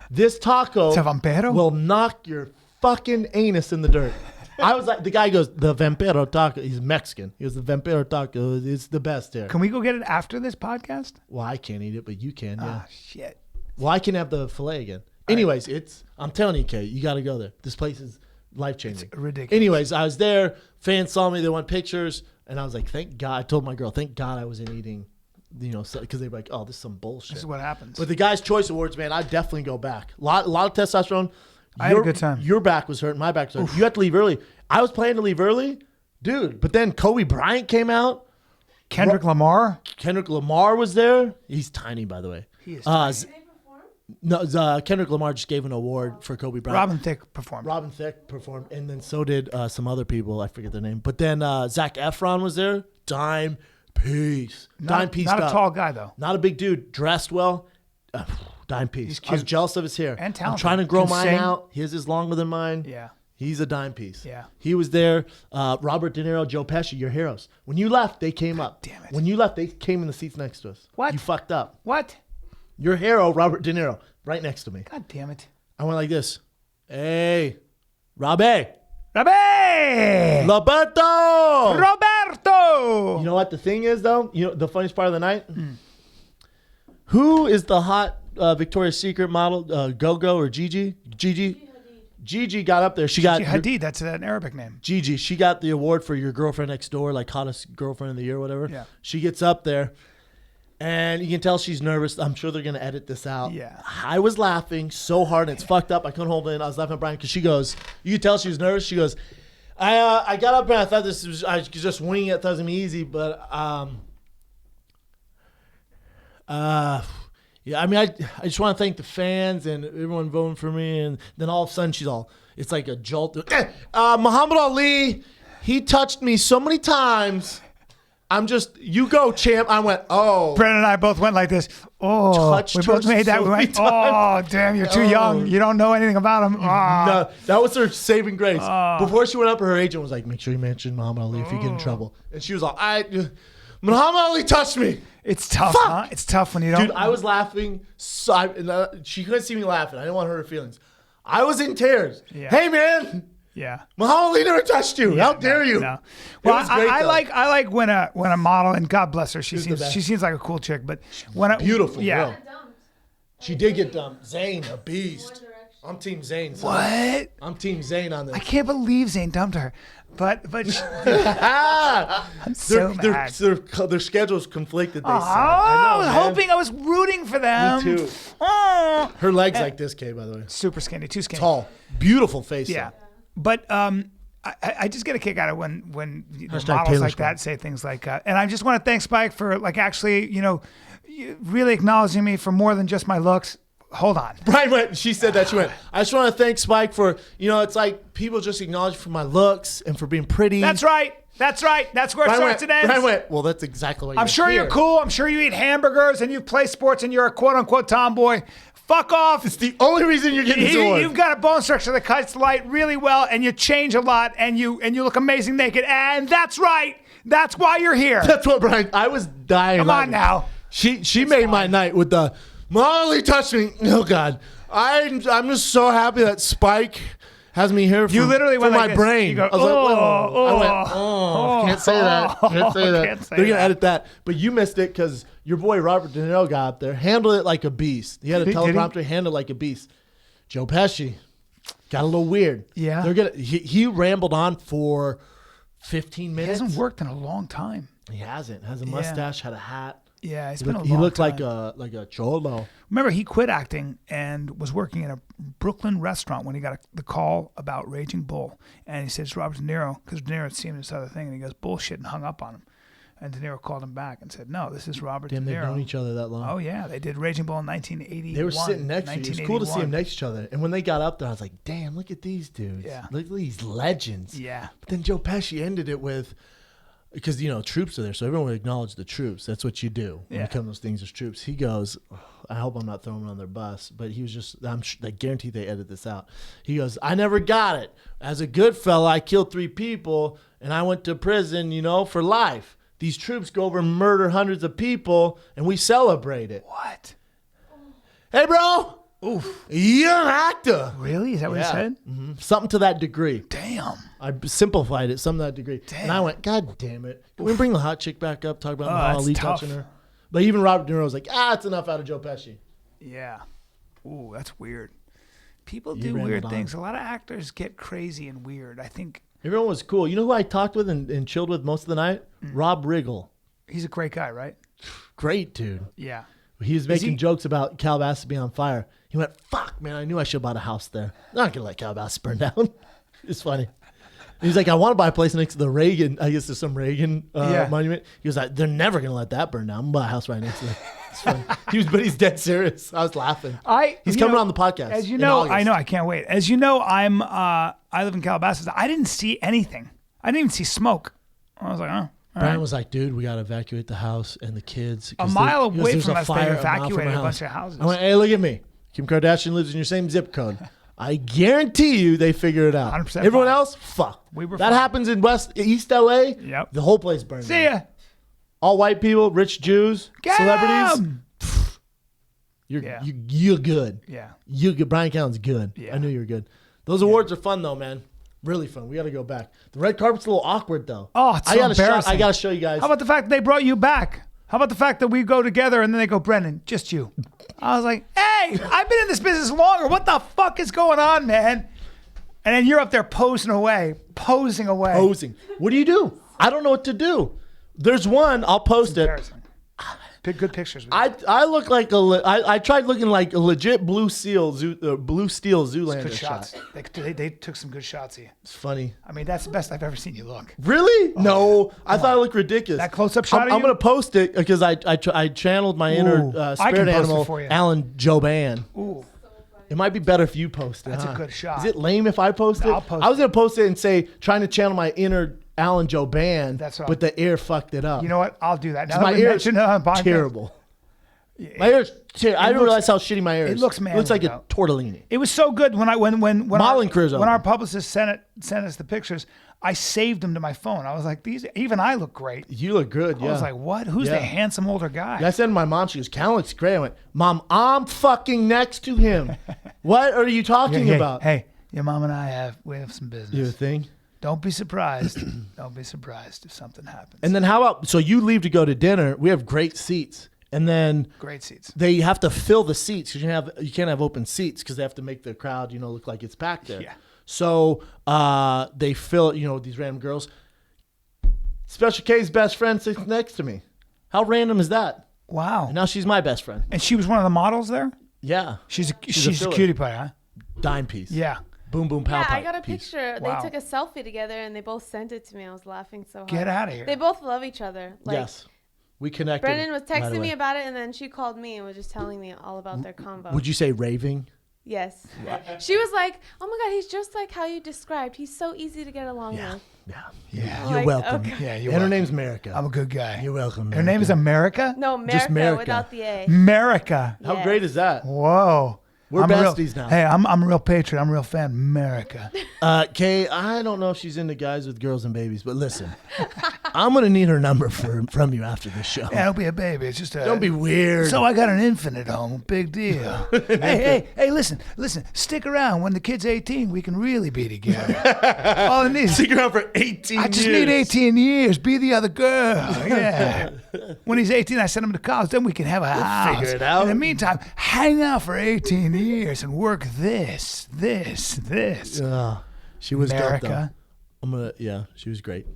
This taco It's a Vampiro? will knock your fucking anus in the dirt. I was like, the guy goes, the Vampiro taco. He's Mexican. He goes, the Vampiro taco is the best here. Can we go get it after this podcast? Well, I can't eat it, but you can. Yeah. Ah, shit. Well, I can have the filet again. Anyways, I'm telling you, Kay, you got to go there. This place is life-changing. It's ridiculous. Anyways, I was there. Fans saw me. They want pictures. And I was like, thank God. I told my girl, thank God I wasn't eating, because they were like, oh, this is some bullshit. This is what happens. But the Guys' Choice Awards, man, I'd definitely go back. A lot of testosterone. I had a good time. Your back was hurting. My back was hurting. You had to leave early. I was planning to leave early, dude. But then Kobe Bryant came out. Kendrick Lamar was there. He's tiny, by the way. He is tiny. No, Kendrick Lamar just gave an award for Kobe Bryant. Robin Thicke performed. And then so did some other people. I forget their name. But then Zac Efron was there. Dime piece. Not a tall guy, though. Not a big dude. Dressed well. Dime piece. He's cute. I was jealous of his hair. And talented. I'm trying to grow Can mine sing. out. His is longer than mine. Yeah. He's a dime piece. Yeah. He was there. Robert De Niro, Joe Pesci, your heroes. When you left, they came up. Damn it. When you left, they came in the seats next to us. What? You fucked up. What? Your hero, Robert De Niro, right next to me. God damn it. I went like this. Hey, Robbie. Roberto! You know what the thing is, though? You know the funniest part of the night? Who is the hot Victoria's Secret model? Go-Go or Gigi? Gigi got up there. She got Hadid, that's an Arabic name. Gigi. She got the award for your girlfriend next door, like hottest girlfriend of the year, or whatever. Yeah. She gets up there, and you can tell she's nervous. I'm sure they're gonna edit this out. Yeah. I was laughing so hard, and it's fucked up. I couldn't hold it in. I was laughing at Bryan because she goes. You could tell she was nervous. She goes, I got up and I thought I was just winging it. Thought it was gonna be easy, but yeah, I mean, I just want to thank the fans and everyone voting for me. And then all of a sudden, it's like a jolt. Muhammad Ali, he touched me so many times. You go, champ. I went, oh. Brennan and I both went like this. Oh, Touched we both her made that. so We many went, oh, damn, you're too young. You don't know anything about him. No, that was her saving grace. Before she went up, her agent was like, make sure you mention Muhammad Ali if you get in trouble. And she was like, Muhammad Ali touched me. It's tough, Fuck. huh? It's tough when you don't. Dude, I was laughing. She couldn't see me laughing. I didn't want to hurt her feelings. I was in tears. Yeah. Hey, man. Yeah. Muhammad Ali never touched you. How dare you? No. It Well, was great, I though. like when a model, and God bless her, she the best. seems like a cool chick, but when Beautiful yeah. girl. She did get dumped. Zayn, a beast. I'm Team Zayn. So What? I'm Team Zayn on this. I can't believe Zayn dumped her, but I'm so mad. Their schedules conflicted. They said. I was man. hoping, I was rooting for them. Me too. Oh. Her legs like this, Kay, by the way. Super skinny, too skinny. Tall. Beautiful face. Yeah. though. But I just get a kick out of when models Taylor like Swift. that say things like, and I just want to thank Spike for like actually, really acknowledging me for more than just my looks. Hold on. Bryan went, she said that, she went, I just want to thank Spike for, it's like people just acknowledge for my looks and for being pretty. That's right. That's right. That's where it starts and ends. Brian went, well, that's exactly what I'm sure you're cool. I'm sure you eat hamburgers and you play sports and you're a quote-unquote tomboy. Fuck off. It's the only reason you're getting Zord. You've got a bone structure that cuts light really well, and you change a lot, and you look amazing naked. And that's right. That's why you're here. That's what Brian. I was dying. Come on now. She made my night with the Molly touched me. Oh God. I'm just so happy that Spike has me here for, you literally went my like brain. You go, I went, can't say that. Can't say that. They're going to edit that. But you missed it because your boy Robert De Niro got up there, handled it like a beast. He had a teleprompter, handled it like a beast. Joe Pesci got a little weird. Yeah. He rambled on for 15 minutes. He hasn't worked in a long time. He hasn't. Has a mustache, had a hat. Yeah, it's been a long time. He looked like a cholo. Remember, he quit acting and was working in a Brooklyn restaurant when he got the call about Raging Bull. And he said, it's Robert De Niro, because De Niro had seen this other thing. And he goes, bullshit, and hung up on him. And De Niro called him back and said, no, this is Robert De Niro. They've known each other that long. Oh, yeah. They did Raging Bull in 1981. They were sitting next to each other. It was cool to see them next to each other. And when they got up there, I was like, damn, look at these dudes. Yeah. Look at these legends. Yeah. But then Joe Pesci ended it with, because, troops are there, so everyone would acknowledge the troops. That's what you do when you come to those things as troops. He goes, I hope I'm not throwing them on their bus, but he was just, I guarantee they edit this out. He goes, I never got it. As a good fella, I killed 3 people, and I went to prison, for life. These troops go over and murder hundreds of people, and we celebrate it. What? Hey, bro. Oof. You're an actor. Really? Is that what he said? Mm-hmm. Something to that degree. Damn. I simplified it, something to that degree. Damn. And I went, God damn it. Can we bring the hot chick back up, talk about Ali tough. touching her? But even Robert De Niro was like, it's enough out of Joe Pesci. Yeah. Ooh, that's weird. People You do rambled weird on. things. A lot of actors get crazy and weird. I think Everyone was cool. You know who I talked with and chilled with most of the night? Rob Riggle. he's a great guy, right? Great dude. Yeah. He was making jokes about Calabasas being on fire. He went, fuck, man, I knew I should have bought a house there. I'm not going to let Calabasas burn down. It's funny. And he's like, I want to buy a place next to the Reagan. I guess there's some Reagan monument. He was like, they're never going to let that burn down. I'm going to buy a house right next to it. It's funny. But he's dead serious. I was laughing. He's coming on the podcast. As you know, I know, I can't wait. As you know, I live in Calabasas. I didn't see anything. I didn't even see smoke. I was like, oh. Brian was like, dude, we got to evacuate the house and the kids. A mile away there's from a us, they fire evacuated a house. bunch of houses. I went, hey, look at me. Kim Kardashian lives in your same zip code. I guarantee you they figure it out. 100% Everyone fine. else, fuck. We were that fine. happens in East LA. Yep. The whole place burns See down. ya. All white people, rich Jews, Get celebrities. 'em! You're good. Yeah. You're good. Brian Callen's good. Yeah. I knew you were good. Those awards are fun though, man. Really fun. We got to go back. The red carpet's a little awkward though. Oh, it's so embarrassing. I got to show you guys. How about the fact that they brought you back? How about the fact that we go together and then they go, Brendan, just you? I was like, hey, I've been in this business longer. What the fuck is going on, man? And then you're up there posing away. Posing. What do you do? I don't know what to do. There's one. I'll post it. Embarrassing. Good pictures. I look like I tried looking like a legit blue steel Zoolander good shot. shots. They took some good shots of you. It's funny. I mean, that's the best I've ever seen you look. Really? No, I thought I looked ridiculous. That close-up shot of you? I'm gonna post it because I channeled my inner I can spirit post it animal, for you. Alan Joban. Ooh. It might be better if you post it. That's a good shot. Is it lame if I post it? I'll post I was gonna post it and say trying to channel my inner Alan Joban, That's right. but the air fucked it up. You know what? I'll do that. Now my that we ear is mentioned it on podcast, terrible. My ear's terrible. I didn't realize how shitty my ear is. it looks manly, It looks like though. a tortellini. It was so good when Modeling career's when over. our publicist sent us the pictures. I saved them to my phone. I was like, even I look great. You look good. Yeah. I was like, what? Who's the Yeah. handsome older guy? I said to my mom, she goes, Cal looks great. I went, Mom, I'm fucking next to him. What are you talking about? Hey, your mom and I have some business. You think? Don't be surprised. Don't be surprised if something happens. And then how about, so you leave to go to dinner. We have great seats. And then great seats. they have to fill the seats because you can't have open seats because they have to make the crowd, look like it's packed there. Yeah. So they fill it, with these random girls. Special K's best friend sits next to me. How random is that? Wow. And now she's my best friend. And she was one of the models there? Yeah. She's a filler. cutie pie, huh? Dime piece. Yeah. Boom, boom, pow, Yeah, pow I got a piece. picture. Wow. They took a selfie together and they both sent it to me. I was laughing so hard. Get out of here. They both love each other. Like, Yes. We connected. Brendan was right texting away. me about it, and then she called me and was just telling me all about their combo. Would you say raving? Yes. She was like, "Oh my God, he's just like how you described. He's so easy to get along with." Yeah. You're Like, welcome. okay. Yeah, you're And her welcome. name's America. I'm a good guy. You're welcome. Her name is America? No, Just America America. without the A. America. How Yes. great is that? Whoa. We're I'm a real- besties now. Hey, I'm a real patriot. I'm a real fan. America. Kay, I don't know if she's into guys with girls and babies, but listen, I'm gonna need her number from you after this show. Yeah, don't be a baby. It's just a. Don't be weird. So I got an infant at home. Big deal. hey, listen. Stick around. When the kid's 18, we can really be together. All it needs. Stick around for 18 years. I just need 18 years. Be the other girl. Yeah. When he's 18, I send him to college. Then we can have a house. figure it out. In the meantime, hang out for 18 years and work this. She was dope, America. though. She was great.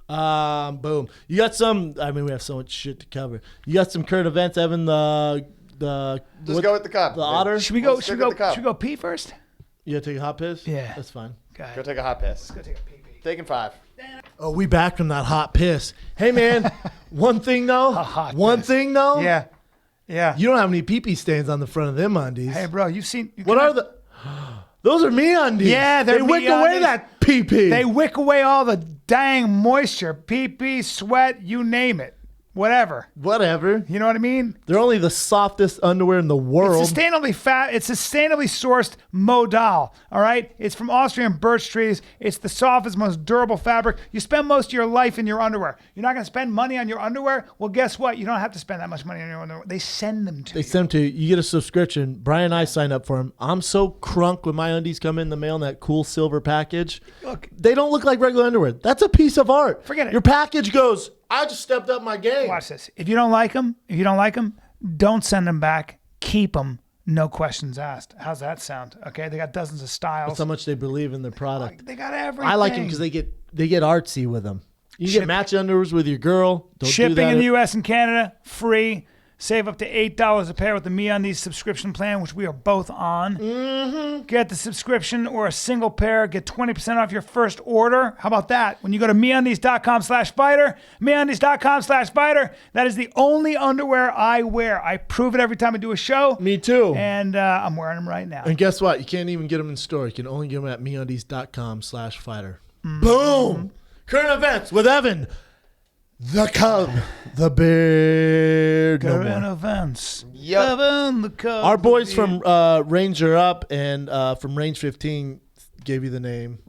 Boom. You got some. I mean, we have so much shit to cover. You got some current events, Evan. Just go with the Cub. The Otter. Should we go? Let's stick with the Cub. Should we go pee first? You gotta take a hot piss. Yeah. That's fine. Go take a hot piss. Go take a pee pee. Taking 5. Oh, we back from that hot piss. Hey, man. One thing though. hot piss. Yeah. You don't have any pee-pee stains on the front of them undies. Hey, bro, you've seen. What are the? Those are me undies. Yeah, they're they wick me away undies. that pee-pee. They wick away all the dang moisture, pee pee, sweat, you name it, whatever. Whatever. You know what I mean? They're only the softest underwear in the world. It's sustainably sourced modal. All right, it's from Austrian birch trees. It's the softest, most durable fabric. You spend most of your life in your underwear. You're not going to spend money on your underwear. Well, guess what? You don't have to spend that much money on your underwear. They send them to They you. send them to you. You get a subscription. Brian and I signed up for them. I'm so crunk when my undies come in the mail in that cool silver package. Look, They don't look like regular underwear. That's a piece of art. Forget it. Your package goes, I just stepped up my game. watch this. If you don't like them, don't send them back. Keep them. No questions asked. How's that sound? Okay, they got dozens of styles. That's how much they believe in their product. They got everything. I like them because they get artsy with them. You get match underwears with your girl. Don't do Shipping that. in the U.S. and Canada, free. Save up to $8 a pair with the MeUndies subscription plan, which we are both on. Mm-hmm. Get the subscription or a single pair. Get 20% off your first order. How about that? When you go to MeUndies.com/fighter, MeUndies.com/fighter, that is the only underwear I wear. I prove it every time I do a show. Me too. And I'm wearing them right now. And guess what? You can't even get them in store. You can only get them at MeUndies.com/fighter. Boom! Current events with Evan. The Cub. The Beard. No Current more. events. Yep. Evan, the Cub, Our the boys Beard. from Ranger Up and from Range 15 gave you the name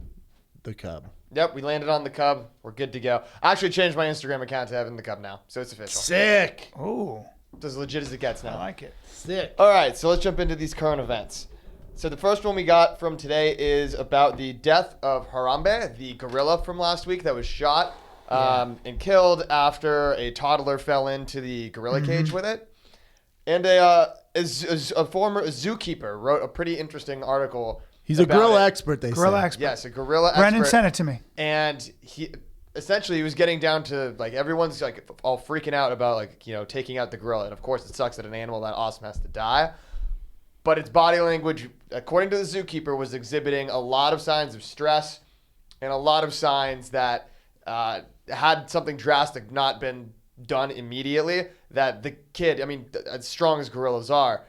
The Cub. Yep, we landed on the Cub. We're good to go. I actually changed my Instagram account to Evan the Cub now, so it's official. Sick. Oh, It's as legit as it gets I now. like it. Sick. All right, so let's jump into these current events. So the first one we got from today is about the death of Harambe, the gorilla from last week that was shot and killed after a toddler fell into the gorilla cage with it. And a former zookeeper wrote a pretty interesting article. He's a about gorilla it. expert, they Gorilla say. expert. Yes, a gorilla Brendan expert. sent it to me. And he was getting down to like everyone's like all freaking out about like, you know, taking out the gorilla. And of course it sucks that an animal that awesome has to die. But its body language, according to the zookeeper, was exhibiting a lot of signs of stress and a lot of signs that had something drastic not been done immediately, that the kid, I mean, as strong as gorillas are,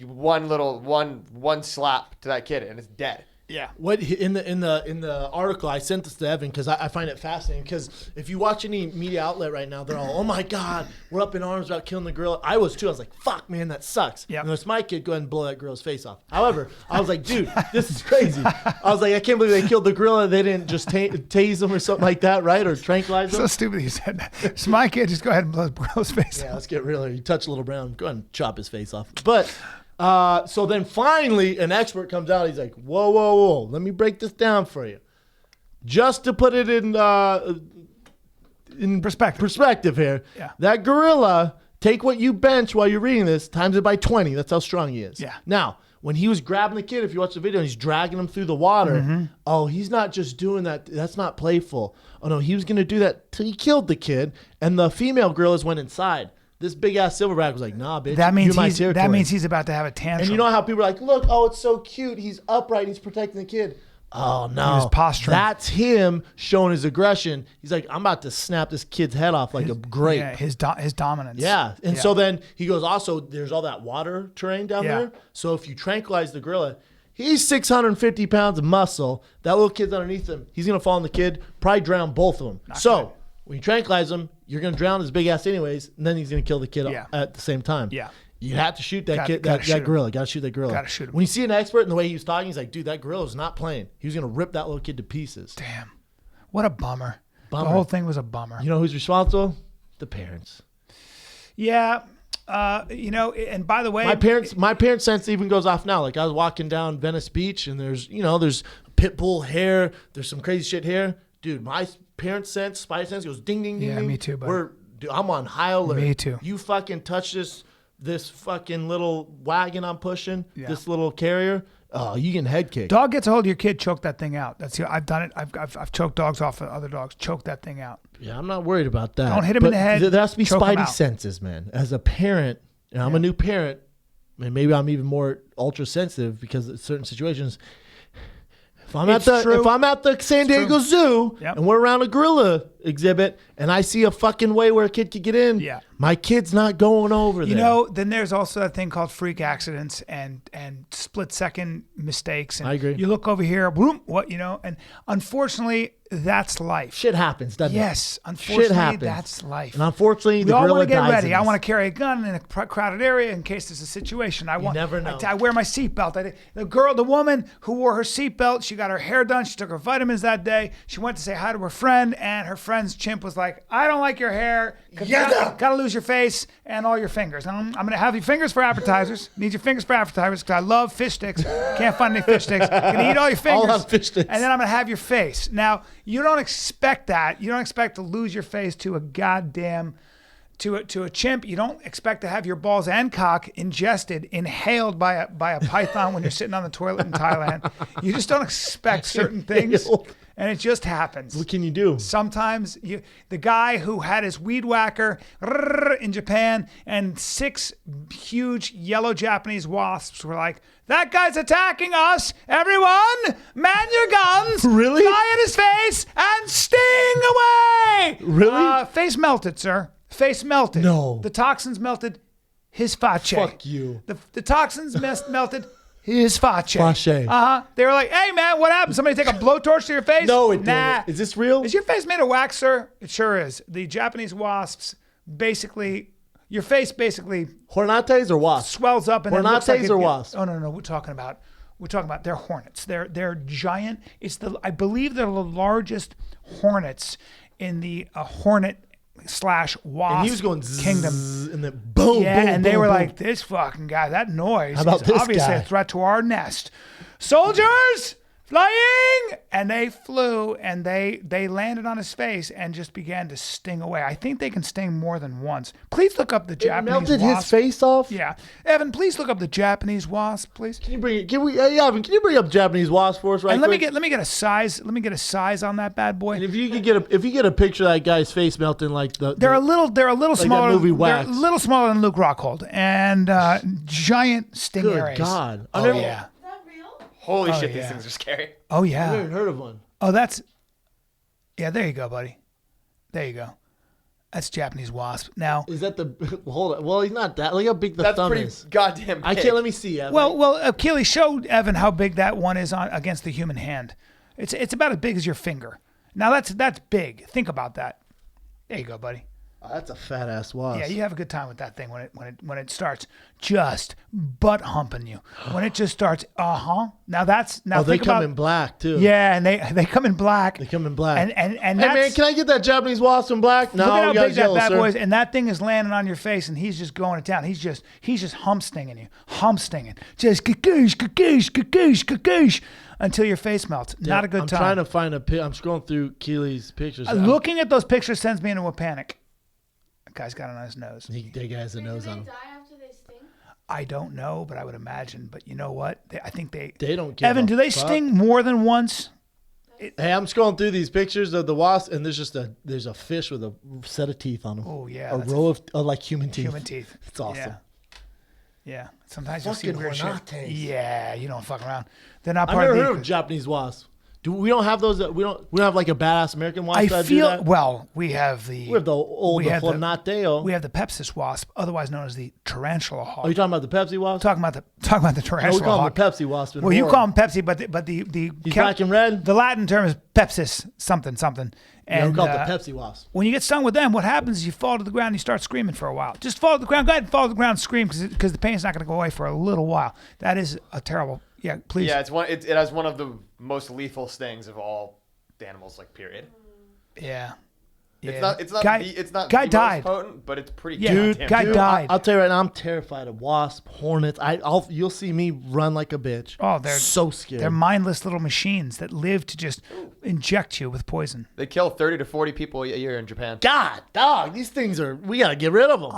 one slap to that kid and it's dead. Yeah. What in the article I sent this to Evan because I find it fascinating because if you watch any media outlet right now, they're all, oh my God, we're up in arms about killing the gorilla. I was too. I was like, fuck, man, that sucks. Yep. And it's my kid, go ahead and blow that gorilla's face off. However, I was like, dude, this is crazy. I was like, I can't believe they killed the gorilla. They didn't just tase him or something like that, right? Or tranquilize him. So stupid you said that. It's my kid. Just go ahead and blow the gorilla's face Yeah, off. let's get real. You touch Little Brown, go ahead and chop his face off. But so then finally an expert comes out. He's like, whoa. Let me break this down for you. Just to put it in perspective here. Yeah. That gorilla, take what you bench while you're reading this, times it by 20. That's how strong he is. Yeah. Now, when he was grabbing the kid, if you watch the video, he's dragging him through the water. Oh, he's not just doing that. That's not playful. Oh, no, he was going to do that till he killed the kid. And the female gorillas went inside. This big-ass silverback was like, nah, bitch, That means you're my territory. he's about to have a tantrum. And you know how people are like, look, oh, it's so cute. He's upright. He's protecting the kid. Oh no! He was posturing. That's him showing his aggression. He's like, I'm about to snap this kid's head off like a grape. Yeah, his dominance. Yeah, and so then he goes. Also, there's all that water terrain down Yeah. there. So if you tranquilize the gorilla, he's 650 pounds of muscle. That little kid's underneath him. He's gonna fall on the kid, probably drown both of them. Good. When you tranquilize him, you're gonna drown his big ass anyways, and then he's gonna kill the kid Yeah. at the same time. Yeah. You have to shoot that kid, gotta that shoot him. gorilla. Got to shoot that gorilla. Gotta shoot him. When you see an expert and the way he was talking, he's like, dude, that gorilla's not playing. He was gonna rip that little kid to pieces. Damn. What a bummer. The Bummer. whole thing was a bummer. You know who's responsible? The parents. Yeah. And by the way, My parents' sense even goes off now. Like I was walking down Venice Beach and there's pit bull hair. There's some crazy shit here. Dude, my parents' sense, spidey sense goes ding, ding, ding, Yeah, ding. me too, buddy. I'm on high alert. Me too. You fucking touch this fucking little wagon I'm pushing, Yeah. this little carrier. Oh, you getting head kicked. dog gets a hold of your kid, choke that thing out. I've done it. I've choked dogs off of other dogs. Choke that thing out. Yeah, I'm not worried about that. Don't hit him in the head, There has to be choke him spidey out. senses, man. As a parent, and I'm a new parent, and maybe I'm even more ultra sensitive because of certain situations. If I'm It's at true. the San Diego Zoo Yep. and we're around a gorilla exhibit and I see a fucking way where a kid could get in, Yeah. my kid's not going over there. You know, then there's also that thing called freak accidents and split second mistakes. And I agree. You look over here, boom, and unfortunately, that's life. Shit happens, doesn't it? Yes, unfortunately, Shit happens. that's life. And unfortunately, We the all gorilla want to get dies ready. in I this. want to carry a gun in a crowded area in case there's a situation. I never know. I wear my seatbelt. The woman who wore her seatbelt, she got her hair done. She took her vitamins that day. She went to say hi to her friend, and her friend's chimp was like, "I don't like your hair. Gotta lose your face and all your fingers. I'm gonna have your fingers for appetizers. Need your fingers for appetizers because I love fish sticks. Can't find any fish sticks. Gonna eat all your fingers. I'll have fish sticks. And then I'm gonna have your face. Now you don't expect that. You don't expect to lose your face to a goddamn to a chimp. You don't expect to have your balls and cock inhaled by a python when you're sitting on the toilet in Thailand. You just don't expect certain things, and it just happens. What can you do? Sometimes the guy who had his weed whacker in Japan and 6 huge yellow Japanese wasps were like, "That guy's attacking us! Everyone, man your guns! Really? Fly in his face and sting away!" Really? Face melted, sir. Face melted. No. The toxins melted his face. Fuck you. The toxins melted his face. Face. They were like, "Hey man, what happened? Somebody take a blowtorch to your face?" No, it Nah. didn't. Is this real? Is your face made of wax, sir? It sure is. The Japanese wasps basically, your face basically Hornates or wasps? swells up and it looks like Hornates or wasps? Oh no, we're talking about they're hornets. They're giant. I believe they're the largest hornets in the hornet / wasp And he was going kingdom. zzz, and then boom, Yeah, boom, and they boom, were boom. like, "This fucking guy, that noise How about is this obviously guy? a threat to our nest." Soldiers flying, and they flew and they landed on his face and just began to sting away. I think they can sting more than once. Please look up the It Japanese melted wasp. his face off? Yeah, Evan, please look up the Japanese wasp, please. Can you bring it? Evan, can you bring up Japanese wasp for us right And quick? let me get a size. Let me get a size on that bad boy. And if you get a picture of that guy's face melting like They're a little smaller. movie They're Wax. a little smaller than Luke Rockhold, and giant sting good areas. God. Oh never, yeah. Is that real? Holy Oh, shit, yeah. these things are scary. Oh I've yeah. never heard of one. Oh, that's. Yeah, there you go, buddy. There you go. That's Japanese wasp. Now, Is that the hold on? Well, he's not that. Look how big the That's thumb pretty is. goddamn big. I can't. Let me see. Evan. well, Achilles showed Evan how big that one is against the human hand. It's about as big as your finger. Now that's big. Think about that. There you go, buddy. Oh, that's a fat ass wasp. Yeah, you have a good time with that thing when it starts just butt humping you. When it just starts, Now they think come about, in black too. Yeah, and they come in black. They come in black. And Hey that's, man, can I get that Japanese wasp in black? No, look at how we got big that yellow, bad sir. boy is, and that thing is landing on your face, and he's just going it down. He's just hump stinging you, just kakoosh, until your face melts. Not a good I'm time. trying to find I'm scrolling through Keely's pictures. Looking at those pictures sends me into a panic. That guy's got a nice nose. That guy has a Wait, nose do on they him. die after they sting? I don't know, but I would imagine. But you know what? I think they They don't give Evan, a do they fuck. sting more than once? Hey, I'm scrolling through these pictures of the wasp, and there's a fish with a set of teeth on him. Oh yeah, a that's row of like human teeth. human teeth. It's awesome. Yeah. Sometimes you'll see Fucking weird shit. Hornates. Yeah, you don't fuck around. They're not I've part never of heard the of Japanese wasp. We don't have those. We don't have like a badass American wasp. I feel well. We have the Fornateo. We have the Pepsis wasp, otherwise known as the tarantula hawk. Are you talking about the Pepsi wasp? Talking about the tarantula No, we call hawk. them the Pepsi wasp. Well, you call them Pepsi, but the He's black and red. The Latin term is Pepsis something. And we call it the Pepsi wasp. When you get stung with them, what happens is you fall to the ground and you start screaming for a while. Just fall to the ground. Go ahead and fall to the ground and scream because the pain's not going to go away for a little while. That is a terrible. Yeah, please. Yeah, it has one of the most lethal stings of all animals, like period. Yeah. It's not guy the died. most potent, but it's pretty. Yeah, guy died. I'll tell you right now, I'm terrified of wasps, hornets. You'll see me run like a bitch. Oh, they're so scared. They're mindless little machines that live to just inject you with poison. They kill 30 to 40 people a year in Japan. God, dog, these things we gotta get rid of them.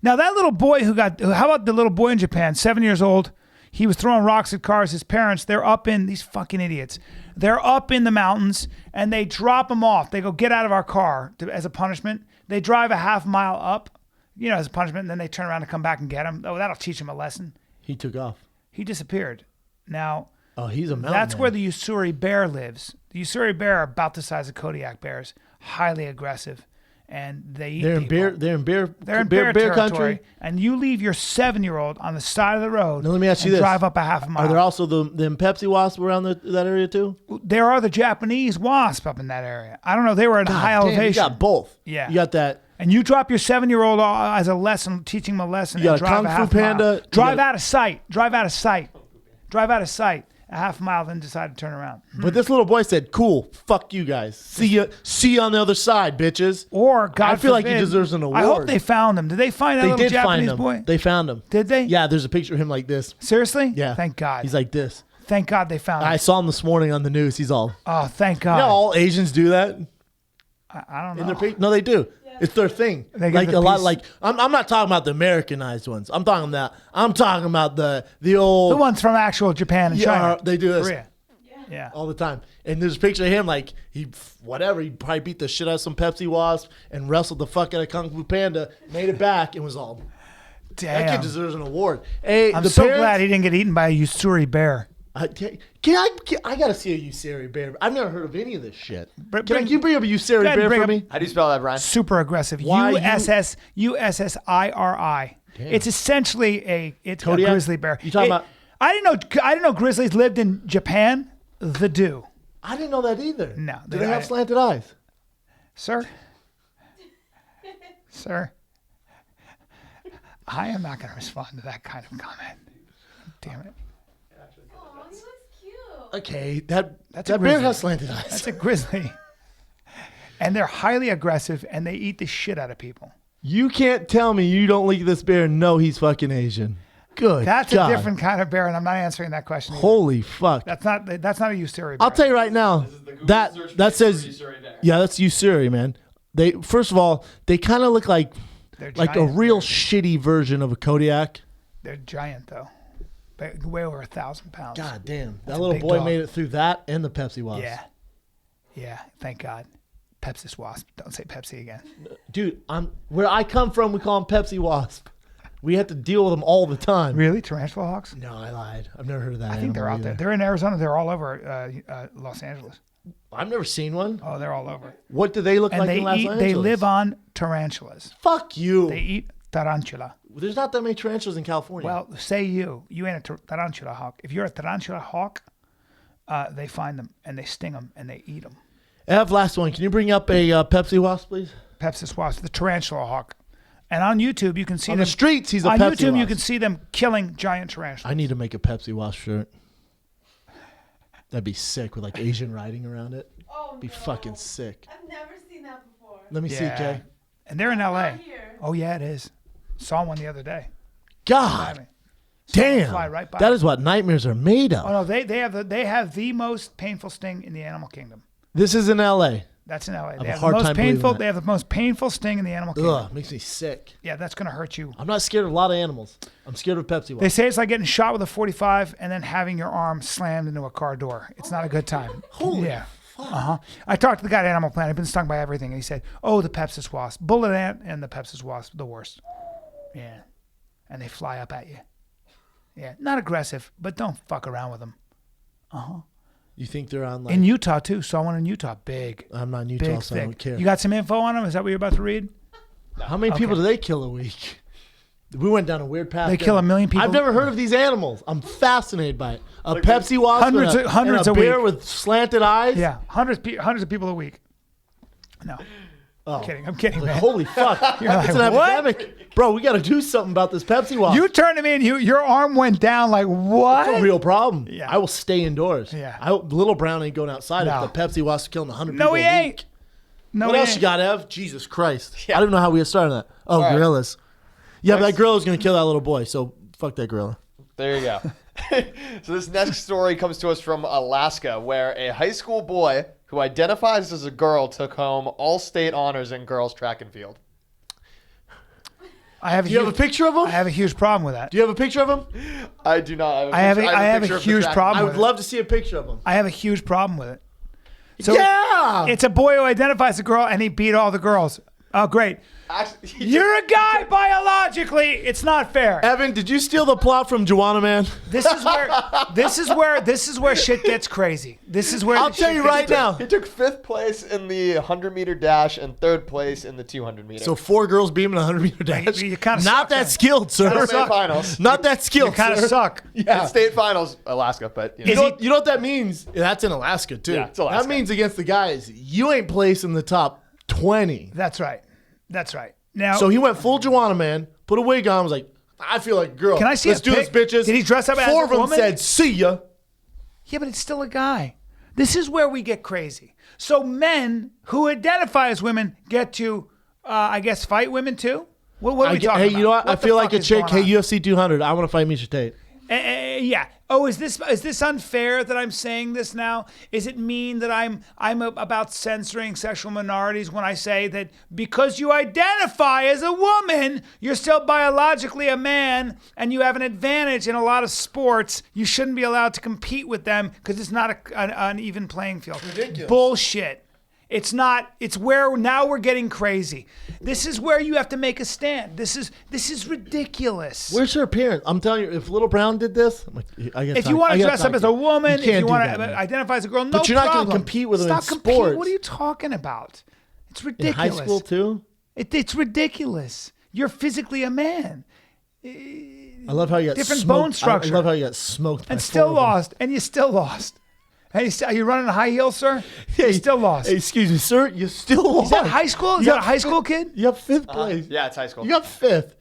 Now that little boy how about the little boy in Japan, 7 years old? He was throwing rocks at cars. His parents, they're up in, these fucking idiots. They're up in the mountains and they drop him off. They go, get out of our car as a punishment. They drive a half mile up, as a punishment, and then they turn around and come back and get him. Oh, that'll teach him a lesson. He took off. He disappeared. Now, he's a mountain that's man. where the Ussuri bear lives. The Ussuri bear are about the size of Kodiak bears, highly aggressive. And they eat people. They're in bear territory, country. and you leave your 7-year-old on the side of the road. Now let me ask you and this: drive up a half a mile. Are there also them Pepsi wasps around that area too? There are the Japanese wasps up in that area. I don't know. They were at a high elevation. You got both. Yeah, you got that. And you drop your 7-year-old as a lesson, teaching him a lesson. You got and drive a a Kung Fu Panda. Drive out of sight. Drive out of sight. Drive out of sight. A half mile, then decide to turn around. But this little boy said, "Cool, fuck you guys. See you on the other side, bitches." Or God, I feel forbid, like he deserves an award. I hope they found him. Did they find that little Japanese boy? They found him. Did they? Yeah, there's a picture of him like this. Seriously? Yeah. Thank God. He's like this. Thank God they found him. I saw him this morning on the news. He's all. Oh, thank God. You know, all Asians do that. I don't know. In their no, they do. It's their thing. Like a lot. Like I'm not talking about the Americanized ones. I'm talking about the old. The ones from actual Japan and China. They do this. Korea. Yeah. All the time. And there's a picture of him like he probably beat the shit out of some Pepsi wasp and wrestled the fuck out of Kung Fu Panda, made it back, and was all. Damn. That kid deserves an award. Hey, I'm so glad he didn't get eaten by a Ussuri bear. I gotta see a Ussuri bear. I've never heard of any of this shit. Can you bring up a Ussuri bear for me? How do you spell that, Brian? Super aggressive. USSIRI. It's essentially a grizzly bear. You talking about? I didn't know grizzlies lived in Japan. The do. I didn't know that either. No. Do they have slanted eyes? Sir, I am not going to respond to that kind of comment. Damn it. Oh, he looks cute. Okay, that a bear has slanted eyes. That's a grizzly. And they're highly aggressive, and they eat the shit out of people. You can't tell me you don't look at this bear and know he's fucking Asian. Good That's God. a different kind of bear, and I'm not answering that question either. Holy fuck. That's not a Ussuri bear. I'll tell you right now, that says, yeah, that's Ussuri, man. First of all, they kind of look like a real shitty version of a Kodiak. They're giant, though. They weigh over 1,000 pounds. God damn. That little boy made it through that and the Pepsi wasp. Yeah, thank God. Pepsis wasp. Don't say Pepsi again. Dude, where I come from, we call them Pepsi wasp. We have to deal with them all the time. Really? Tarantula hawks? No, I lied. I've never heard of that. I think they're out there. They're in Arizona. They're all over Los Angeles. I've never seen one. Oh, they're all over. What do they look like in Los Angeles? They live on tarantulas. Fuck you. They eat tarantula. There's not that many tarantulas in California. Well, say you ain't a tarantula hawk. If you're a tarantula hawk, they find them and they sting them and they eat them. Ev, last one. Can you bring up a Pepsi wasp, please? Pepsi wasp, the tarantula hawk. And on YouTube, you can see on them. The streets, he's a on Pepsi YouTube, wasp. you can see them killing giant tarantulas. I need to make a Pepsi wasp shirt. That'd be sick with like Asian writing around it. Oh, be fucking sick. I've never seen that before. Let me see, Kay. And they're in LA. Here. Oh yeah, it is. Saw one the other day. God, damn. Fly right by that is what nightmares are made of. Oh no, they have the most painful sting in the animal kingdom. This is in LA. That's in LA. They have the most painful sting in the animal kingdom. Ugh, makes me sick. Yeah, that's gonna hurt you. I'm not scared of a lot of animals. I'm scared of Pepsi wasp. They say it's like getting shot with a .45 and then having your arm slammed into a car door. It's not a good time. Holy fuck. I talked to the guy at Animal Planet. I've been stung by everything. And he said, oh, the Pepsis wasp. Bullet ant and the Pepsis wasp, the worst. Yeah. And they fly up at you. Yeah. Not aggressive, but don't fuck around with them. You think they're on like In Utah, too. Saw one in Utah. Big. I'm not in Utah, Big, so I don't care. You got some info on them? Is that what you're about to read? How many people do they kill a week? We went down a weird path. They kill 1 million people? I've never heard of these animals. I'm fascinated by it. A Pepsi wasp hundreds and a a bear week. with slanted eyes. Yeah, hundreds of people a week. No. I'm kidding, man. Holy fuck. You're like, It's an what? epidemic. Bro, we got to do something about this Pepsi wasp. You turned to me and your arm went down like, what? It's a real problem. Yeah. I will stay indoors. Yeah. Little Brown ain't going outside No. if the Pepsi wasp is killing 100 No, people he a ain't. week. No, What he else ain't. you got, Ev? Jesus Christ. I don't know how we got started on that. Oh, right. gorillas. Yeah, but Next. that gorilla's going to kill that little boy, so fuck that gorilla. There you go. So this next story comes to us from Alaska, where a high school boy who identifies as a girl took home all state honors in girls track and field. I have Do you have a picture of him? I have a huge problem with that. Do you have a picture of him? I do not. I have a picture of the huge track- problem. I with would it. love to see a picture of him. I have a huge problem with it. So yeah! it's a boy who identifies as a girl and he beat all the girls. Oh, great. Actually, You're a guy biologically. It's not fair. Evan, did you steal the plot from Joanna Man? This is where shit gets crazy. This is where I'll the tell shit you gets right crazy. now. he took 5th place in the 100-meter dash and 3rd place in the 200-meter. So 4 girls beat him in a 100-meter dash. you kinda Not suck, that man. skilled, sir. Kinda suck. Finals. Not that skilled, You kind of sir. suck. In state finals, Alaska, but you know. You know what that means? That's in Alaska, too. Yeah, it's Alaska. That means against the guys, you ain't placed in the top 20. That's right. That's right. Now, So he went full Joanna Man, put a wig on, was like, I feel like a girl. Can I see Let's a do this, pic? bitches. Did he dress up as 4 a of them woman? said, see ya. yeah, but it's still a guy. This is where we get crazy. So men who identify as women get to, I guess, fight women too? What are we talking Hey, about? you know what? I the feel like fuck a is chick. going Hey, on? UFC 200. I want to fight Misha Tate. Yeah. Oh, is this unfair that I'm saying this now? Is it mean that I'm about censoring sexual minorities when I say that because you identify as a woman, you're still biologically a man and you have an advantage in a lot of sports? You shouldn't be allowed to compete with them because it's not an even playing field. Ridiculous. Bullshit. It's not. It's where now we're getting crazy. This is where you have to make a stand. This is ridiculous. Where's her appearance? I'm telling you, if Little Brown did this, I'm like, I gotta If talk- you want I to gotta dress talk up as to a you. woman, if can't you do want that, to man. identify as a girl, no But you're not problem. gonna compete with them Stop in competing. sports. What are you talking about? It's In ridiculous. high school, too? It's ridiculous. You're physically a man I love how you got Different smoked. bone structure. I love how you got smoked. by and still 4 of them. lost. And you still lost. Hey, are you running a high heel, sir? You still lost. Hey, excuse me, sir. You still lost. Is that high school? Is You that a got high school kid? You got 5th place. Yeah, it's high school. You got 5th.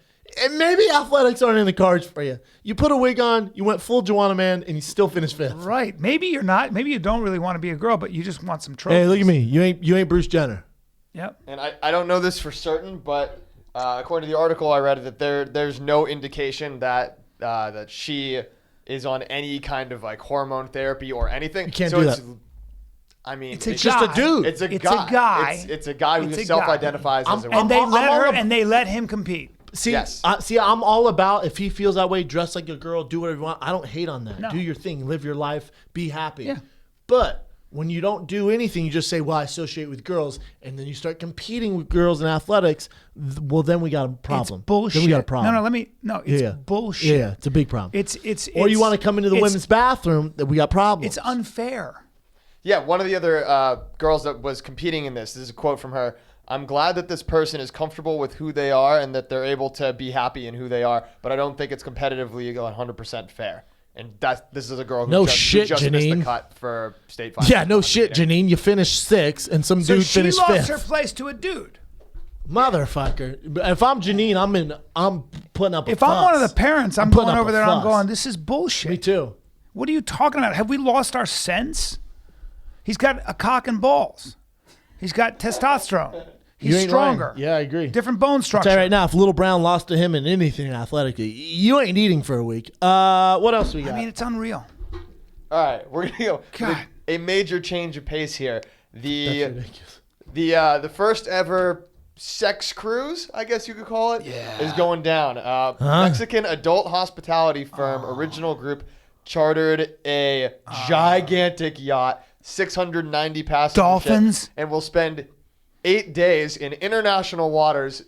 And maybe athletics aren't in the cards for you. You put a wig on, you went full Joanna Man, and you still finished 5th. Right. Maybe you're not. Maybe you don't really want to be a girl, but you just want some trophies. Hey, look at me. You ain't Bruce Jenner. Yep. And I don't know this for certain, but according to the article I read, that there's no indication that that she is on any kind of like hormone therapy or anything. You can't so do it's, that. I mean, It's a It's just a guy. dude. It's a It's guy. a guy. It's a guy who It's a self-identifies as a And woman. they I'm let all her ab- and they let him compete. See, Yes. I'm all about if he feels that way, dress like a girl, do whatever you want. I don't hate on that. No. Do your thing, live your life, be happy. Yeah. But when you don't do anything, you just say, well, I associate with girls, and then you start competing with girls in athletics, well, then we got a problem. It's bullshit. Then we got a problem. It's Yeah. bullshit. Yeah, it's a big problem. It's or you want to come into the it's- women's bathroom, that we got problems. It's unfair. Yeah, one of the other girls that was competing in this is a quote from her. I'm glad that this person is comfortable with who they are and that they're able to be happy in who they are, but I don't think it's competitively 100% fair. And this is a girl who No just, shit, who just missed the Janine. cut for state finals. Yeah, no shit, Janine. You finished 6th, and some So dude she finished lost 5th. her place to a dude. Motherfucker. If I'm Janine, I'm putting up a If fuss. I'm one of the parents, I'm putting going up over a there and I'm fuss. going, this is bullshit. Me too. What are you talking about? Have we lost our sense? He's got a cock and balls. He's got testosterone. You He's ain't stronger. lying. Yeah, I agree. Different bone I'll structure. tell you right now, if Little Brown lost to him in anything athletically, you ain't eating for a week. What else we got? I mean, it's unreal. All right, we're gonna go God. with a major change of pace here. That's The ridiculous. the first ever sex cruise, I guess you could call it, is going down. Mexican adult hospitality firm Original Group chartered a gigantic yacht, 690 passengers, Dolphins. and will spend 8 days in international waters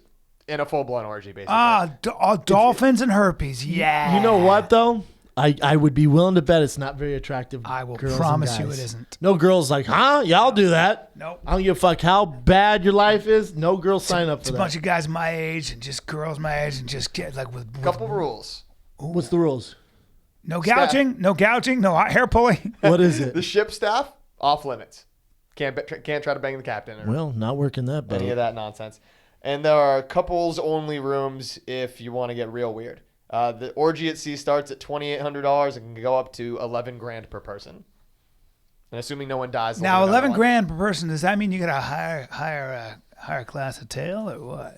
in a full-blown orgy, basically. Dolphins and herpes. Yeah. You know what though? I would be willing to bet it's not very attractive. I will girls promise and you guys. it isn't. No girls like, huh? Yeah, I'll do that. Nope. I don't give a fuck how bad your life is. No girls sign up It's for a that. bunch of guys my age and just girls my age and just get like with Couple rules. What's the rules? no gouging, no hair pulling. What is The it? ship staff off limits. Can't try to bang the captain or Well, not working that any bad. of that nonsense. And there are couples only rooms if you want to get real weird. The orgy at sea starts at $2,800 and can go up to $11,000 per person. And assuming no one dies. they'll Now, do another one. $11,000 per person. Does that mean you get a higher class of tail or what?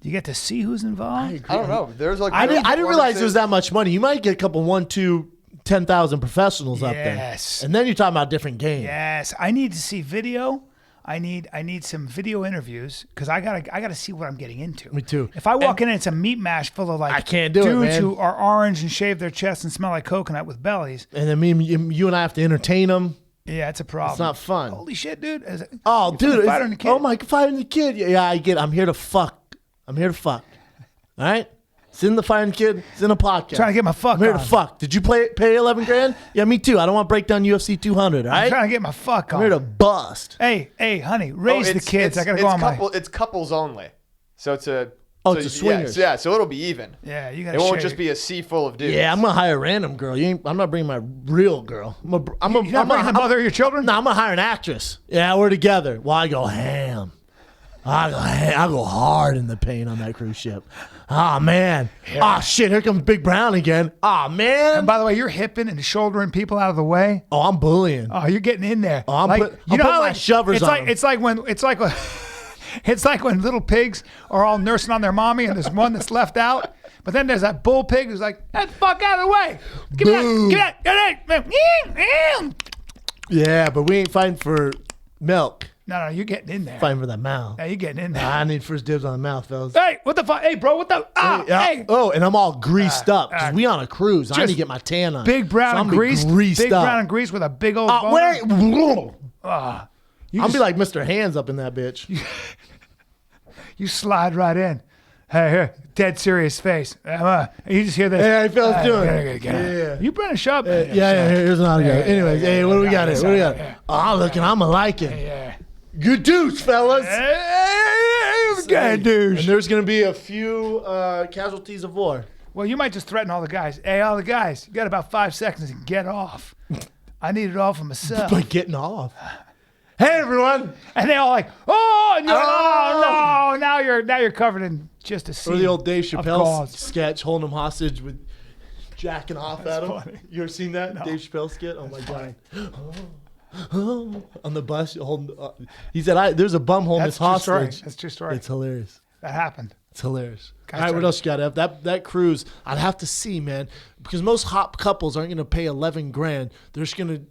Do you get to see who's involved? I don't know. There's like I didn't realize there was performances. that much money. You might get a couple 1, 2, 10,000 professionals up there. Yes. And then you're talking about different games. Yes, I need to see video. I need some video interviews because I gotta see what I'm getting into. Me too. If I walk in and it's a meat mash full of like I can't do it, dudes man. who are orange and shave their chests and smell like coconut with bellies, And then you and I have to entertain them. yeah, it's a problem. It's not fun. Holy shit, dude! Oh, You're dude. fighting the kid. Oh, my, fighting the kid. Yeah, I get it. I'm here to fuck. All right? It's in the fighting kid. It's in a podcast. Trying to get my fuck I'm here on. to fuck. Did you pay $11,000? Yeah, me too. I don't want to break down UFC 200, all I'm right? trying to get my fuck I'm on. here to bust. Hey, honey, raise the kids. I gotta go on my. It's couples only. So it's a. Oh, so it's a you- swingers. Yeah, so it'll be even. Yeah, you gotta. It won't share just be a sea full of dudes. Yeah, I'm going to hire a random girl. I'm not bringing my real girl. You're not bringing the mother of your children? No, I'm going to hire an actress. Yeah, we're together. Well, I go ham. I go hard in the paint on that cruise ship. Oh, man. Oh, shit. Here comes Big Brown again. Oh, man. And by the way, you're hipping and shouldering people out of the way. Oh, I'm bullying. Oh, you're getting in there. Oh, I'm putting my shovers it's on like, them. It's like when it's like when little pigs are all nursing on their mommy and there's one that's left out. But then there's that bull pig who's like, get the fuck out of the way. Give me that. Get that. Yeah, but we ain't fighting for milk. No, you're getting in there. Fighting for that mouth. Yeah, you're getting in there. I need first dibs on the mouth, fellas. Hey, what the fuck? Hey, bro, what the? Hey. Oh, and I'm all greased up because we on a cruise. I need to get my tan on. Big brown So and I'm grease. greased Big up. brown and grease with a big old boner. I'll be like Mr. Hands up in that bitch. You slide right in. Hey, here, dead serious face. You just hear this. Hey, how you fellas doing? Yeah. You bring a shop. Yeah, here's an autograph. Anyways, hey, what do we got here? What do we got? Oh, looking, I'm liking. Yeah. Good dudes, fellas. Hey, dude. And there's going to be a few casualties of war. Well, you might just threaten all the guys. Hey, all the guys, you got about 5 seconds to get off. I need it all for myself. By getting off. Hey, everyone. And they all like, oh, and you're like, oh no, now you're covered in just a sea. Or the old Dave of Chappelle gauze. sketch, holding him hostage with jacking off at him. funny. You ever seen that Dave Chappelle skit? Oh my god! On the bus, holding. He said, "There's a bum holding That's his true story. hostage." That's true story. It's hilarious. That happened. It's hilarious. Guys All right, what try- else you got? Ev? That cruise, I'd have to see, man, because most hot couples aren't going to pay $11,000. They're just going to.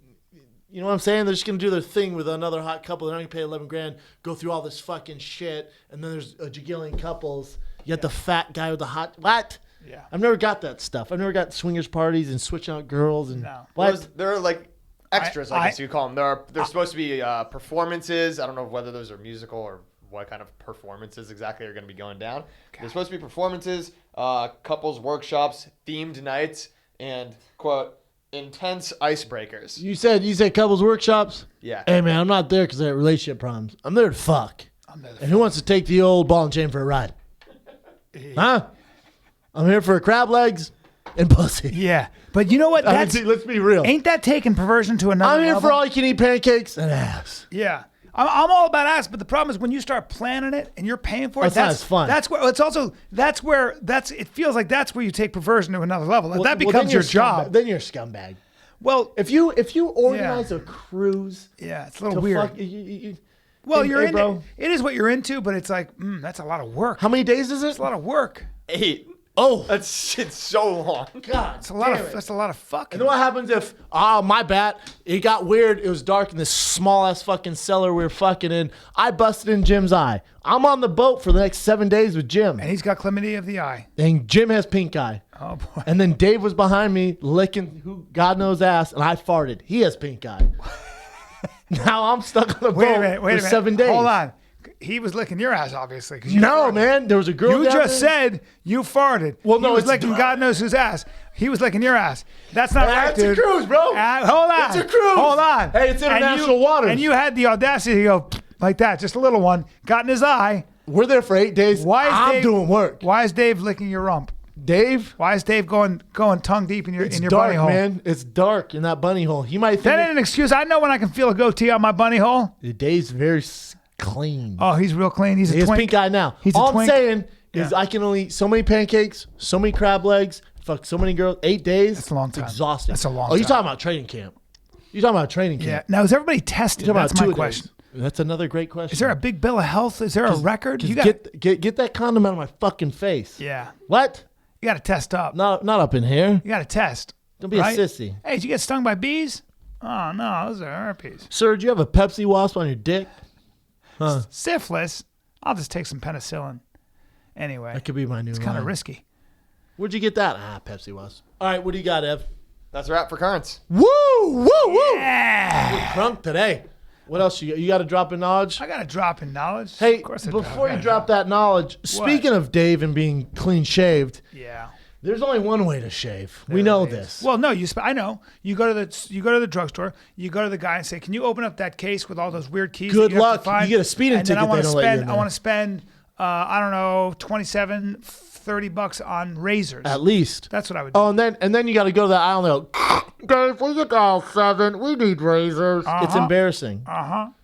You know what I'm saying? They're just going to do their thing with another hot couple. They're not going to pay $11,000, go through all this fucking shit, and then there's a jillion couples. You got the fat guy with the hot... What? Yeah. I've never got that stuff. I've never got swingers parties and switching out girls. And No. what? There are like extras, I guess you call them. There's supposed to be performances. I don't know whether those are musical or what kind of performances exactly are going to be going down. There's supposed to be performances, couples workshops, themed nights, and, quote, intense icebreakers. You said couples workshops? Yeah. Hey, man, I'm not there because I have relationship problems. I'm there to fuck. And who wants to take the old ball and chain for a ride? Huh? I'm here for crab legs and pussy. Yeah. But you know what? I mean, That's, see, let's be real. ain't that taking perversion to another I'm here level? for all you can eat pancakes and ass. Yeah. I'm all about ass, but the problem is when you start planning it and you're paying for it, That's not as fun. That's where it feels like that's where you take perversion to another level. Like, that Well, becomes then your you're job. Then you're a scumbag. Well, If you organize a cruise, yeah, it's a little to weird. fuck, Well, hey, you're hey, in bro. it is what you're into, but it's like that's a lot of work. how many days is it? It's a lot of work. 8. Oh, That's shit's so long. God. It's a lot of that's a lot of fucking. And then what happens if, my bad, it got weird, it was dark in this small-ass fucking cellar we were fucking in. I busted in Jim's eye. I'm on the boat for the next 7 days with Jim. And he's got chlamydia of the eye. And Jim has pink eye. Oh boy. And then Dave was behind me licking who God knows ass, and I farted. He has pink eye. Now I'm stuck on the boat Wait a minute. for 7 days. Hold on. He was licking your ass, obviously. No, man. There was a girl. You just said you farted. Well, no, he was it's licking God knows whose ass. He was licking your ass. That's not right, It's dude. a cruise, bro. Hold on. It's a cruise. Hold on. Hey, it's international waters. And you had the audacity to go like that, just a little one, got in his eye. We're there for 8 days. I'm doing work. Why is Dave licking your rump? Dave? Why is Dave going tongue deep in your It's bunny dark, hole? man. It's dark in that bunny hole. He might think That ain't an excuse. I know when I can feel a goatee on my bunny hole. Dave's very clean. Oh, he's real clean. He's a He's twink. pink eye now. He's a All I'm twink. saying is Yeah. I can only eat so many pancakes, so many crab legs, fuck so many girls. 8 days. That's a long time. It's exhausting. That's a long Oh, you're time. talking about training camp. You're talking about training Yeah. camp. Now, is everybody tested? You're talking That's about my 2 question. days. That's another great question. Is there a big bill of health? Is there a record? You got get that condom out of my fucking face. Yeah. What? You got to test up. Not up in here. You got to test. Don't be right? a sissy. Hey, did you get stung by bees? Oh no, those are herpes. Sir, do you have a Pepsi wasp on your dick? Huh. Syphilis. I'll just take some penicillin. Anyway, That could be my new it's kind of line. risky. Where'd you get that? Pepsi wasp. All right, what do you got, Ev? That's a wrap for Currents. Woo, woo, woo. Yeah. Crunk today. What else you got? You got a drop in knowledge? I got a drop in knowledge. Hey, Of course I before do. you drop that knowledge, speaking of Dave and being clean shaved, Yeah. there's only one way to shave. We know this. Well, no, I know. You go to the drugstore. You go to the guy and say, "Can you open up that case with all those weird keys?" Good that you have to luck. find?" You get a speeding and then ticket, they don't let you in I there. want to spend. I don't know, $27-$30 on razors. At least. That's what I would do. Oh, and then you got to go to that aisle and go, Dave, we get aisle 7. We need razors. It's embarrassing.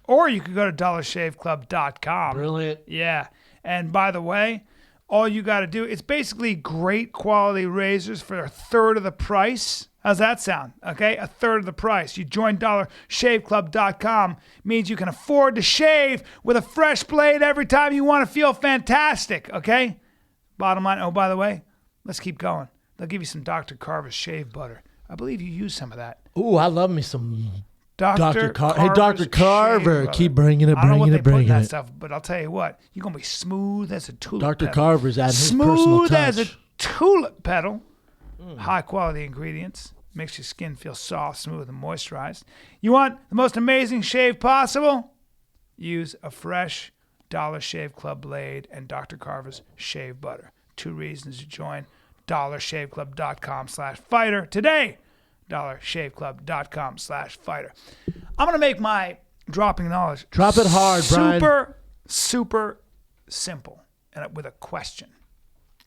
Or you could go to dollarshaveclub.com. Brilliant. Yeah. And by the way, all you got to do, it's basically great quality razors for a third of the price. How's that sound? Okay, a third of the price. You join dollarshaveclub.com, means you can afford to shave with a fresh blade every time you want to feel fantastic. Okay? Bottom line, oh, by the way, let's keep going. They'll give you some Dr. Carver's shave butter. I believe you use some of that. Ooh, I love me some Dr. Carver. Hey, Dr. Carver's Carver. shave Keep butter. bringing it, I don't know what bringing they it, put in bringing that it. stuff, but I'll tell you what, you're going to be smooth as a tulip Dr. petal. Carver's adding his personal Smooth touch. as a tulip petal. High quality ingredients. Makes your skin feel soft, smooth, and moisturized. You want the most amazing shave possible? Use a fresh Dollar Shave Club blade and Dr. Carver's shave butter. 2 reasons to join dollarshaveclub.com/fighter today. dollarshaveclub.com/fighter. I'm going to make my dropping knowledge. Drop it hard, Bryan. Super simple, and with a question.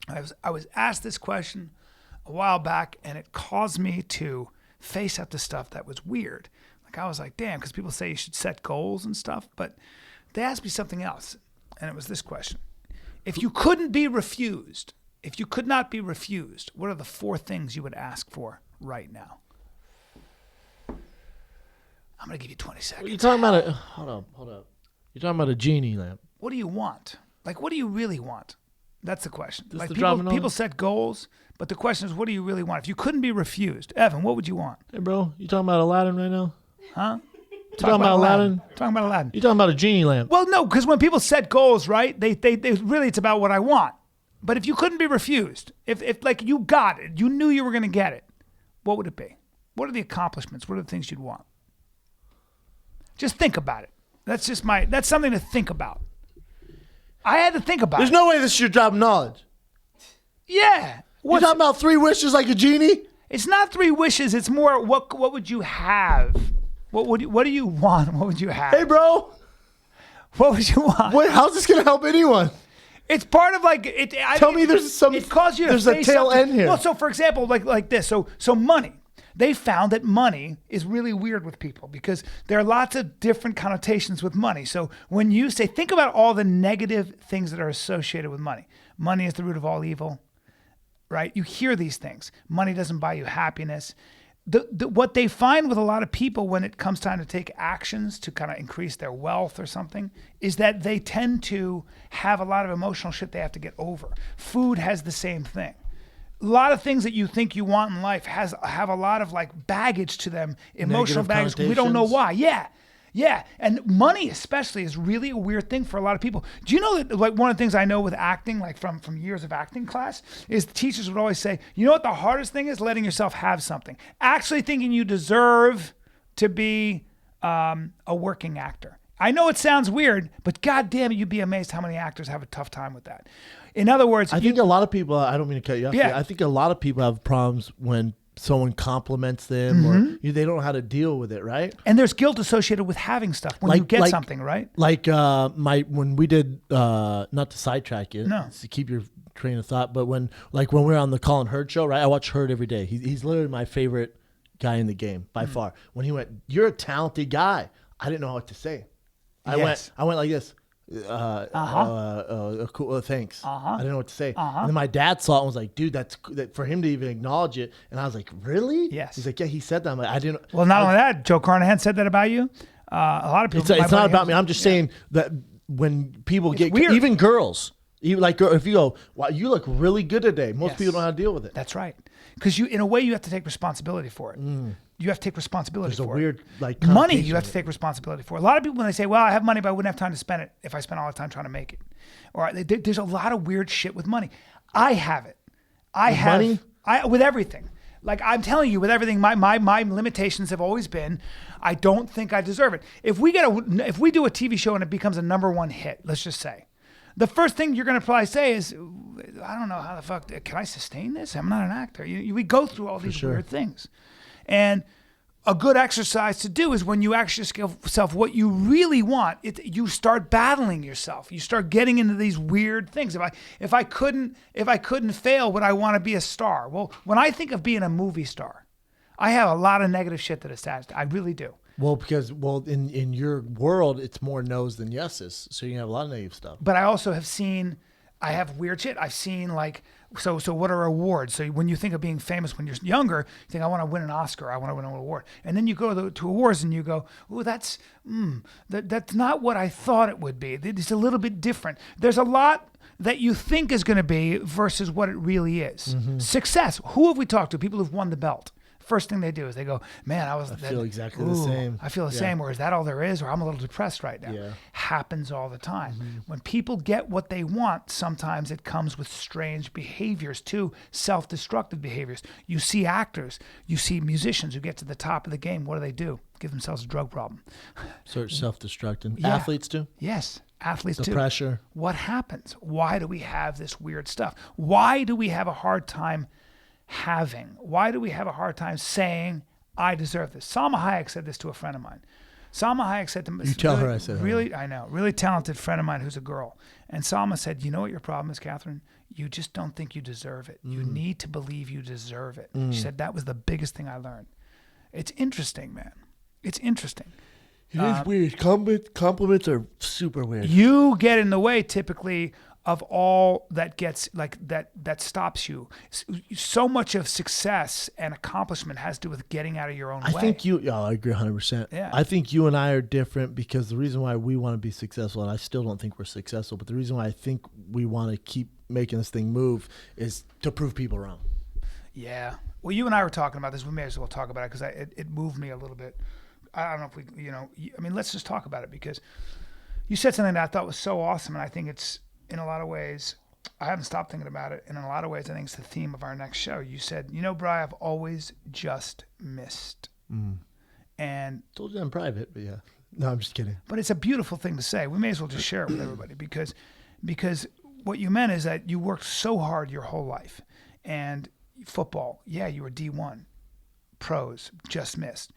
I was asked this question a while back, and it caused me to face up to stuff that was weird. Like I was like, damn, because people say you should set goals and stuff, but they asked me something else, and it was this question. If you couldn't be refused, if you could not be refused, what are the 4 things you would ask for right now? I'm going to give you 20 seconds. You're talking about hold up. You're talking about a genie lamp. What do you want? Like, what do you really want? That's the question. This Like the dropping people knowledge? set goals, but the question is, what do you really want? If you couldn't be refused, Evan, what would you want? Hey, bro, you talking about Aladdin right now? Huh? Talking about Aladdin? Talking about Aladdin. You talking about a genie lamp? Well, no, because when people set goals, right, they really, it's about what I want. But if you couldn't be refused, if like you got it, you knew you were going to get it, what would it be? What are the accomplishments? What are the things you'd want? Just think about it. That's something to think about. I had to think about There's it. no way this is your job knowledge. Yeah. You talking about 3 wishes like a genie? It's not 3 wishes. It's more what would you have? What do you want? What would you have? Hey, bro. What would you want? Wait, how's this gonna help anyone? It's part of like it. Tell me there's some. It caused you to There's a face tail something. end here. Well, so for example, like this. So money. They found that money is really weird with people because there are lots of different connotations with money. So when you say, think about all the negative things that are associated with money. Money is the root of all evil, right? You hear these things. Money doesn't buy you happiness. What they find with a lot of people when it comes time to take actions to kind of increase their wealth or something is that they tend to have a lot of emotional shit they have to get over. Food has the same thing. A lot of things that you think you want in life have a lot of like baggage to them, emotional Negative baggage. We don't know connotations. why. Yeah. And money especially is really a weird thing for a lot of people. Do you know that like one of the things I know with acting, like from years of acting class, is the teachers would always say, you know what the hardest thing is? Letting yourself have something. Actually thinking you deserve to be a working actor. I know it sounds weird, but God damn it, you'd be amazed how many actors have a tough time with that. In other words, I think a lot of people, I don't mean to cut you off. Yeah. I think a lot of people have problems when someone compliments them or they don't know how to deal with it, right? And there's guilt associated with having stuff when you get something, right? Like when we did, not to sidetrack you, to keep your train of thought, but when we were on the Colin Hurd show, right? I watch Hurd every day. He's literally my favorite guy in the game by far. When he went, "You're a talented guy," I didn't know what to say. I went like this. Cool. Thanks. I didn't know what to say. And then my dad saw it and was like, "Dude, that for him to even acknowledge it." And I was like, "Really?" Yes. He's like, "Yeah, he said that." I'm like, "I didn't." Well, not only that, Joe Carnahan said that about you. A lot of people. It's not about me. I'm just saying that when people get weird. even girls, even like if you go, "Wow, you look really good today." Most people don't know how to deal with it. That's right. Because in a way, you have to take responsibility for it. You have to take responsibility for it. There's a weird money. You have to take responsibility for. A lot of people when they say, "Well, I have money, but I wouldn't have time to spend it if I spent all the time trying to make it." Or there's a lot of weird shit with money. I have it. Money? With everything. Like I'm telling you, with everything, my limitations have always been, I don't think I deserve it. If we do a TV show and it becomes a #1 hit, let's just say, the first thing you're going to probably say is, I don't know how the fuck, can I sustain this? I'm not an actor. We go through all these weird things. And a good exercise to do is when you actually ask yourself what you really want, you start battling yourself. You start getting into these weird things. If I couldn't fail, would I want to be a star? Well, when I think of being a movie star, I have a lot of negative shit that is attached. I really do. Well, because in your world, it's more no's than yeses, so you have a lot of negative stuff. But I also I have weird shit. I've seen so what are awards? So when you think of being famous when you're younger, you think, I want to win an Oscar, I want to win an award. And then you go to awards and you go, oh, that's not what I thought it would be. It's a little bit different. There's a lot that you think is going to be versus what it really is. Success. Who have we talked to? People who've won the belt. First thing they do is they go, man, I feel exactly the same. I feel the same. Or is that all there is? Or I'm a little depressed right now. Yeah. Happens all the time. When people get what they want, sometimes it comes with strange behaviors too, self-destructive behaviors. You see actors, you see musicians who get to the top of the game. What do? Give themselves a drug problem. So it's self-destructing. Yeah. Athletes too? Yes. Athletes too. The pressure. What happens? Why do we have this weird stuff? Why do we have a hard time why do we have a hard time saying, I deserve this? Salma Hayek said this to a friend of mine. Salma Hayek said to me, you tell her I said I know, really talented friend of mine who's a girl. And Salma said, you know what your problem is, Catherine? You just don't think you deserve it. You need to believe you deserve it. She said that was the biggest thing I learned. It's interesting, man. It's interesting. It is weird. Compliments are super weird. You get in the way typically of all that gets that stops you. So much of success and accomplishment has to do with getting out of your own way. I think I agree 100%. Yeah. I think you and I are different because the reason why we want to be successful, and I still don't think we're successful, but the reason why I think we want to keep making this thing move is to prove people wrong. Yeah. Well, you and I were talking about this. We may as well talk about it because it moved me a little bit. I don't know if we, let's just talk about it because you said something that I thought was so awesome, and I think it's, in a lot of ways, I haven't stopped thinking about it. And in a lot of ways, I think it's the theme of our next show. You said, Brian, I've always just missed. And told you in private, but yeah. No, I'm just kidding. But it's a beautiful thing to say. We may as well just share it with everybody because what you meant is that you worked so hard your whole life. And football, yeah, you were D1. Pros, just missed.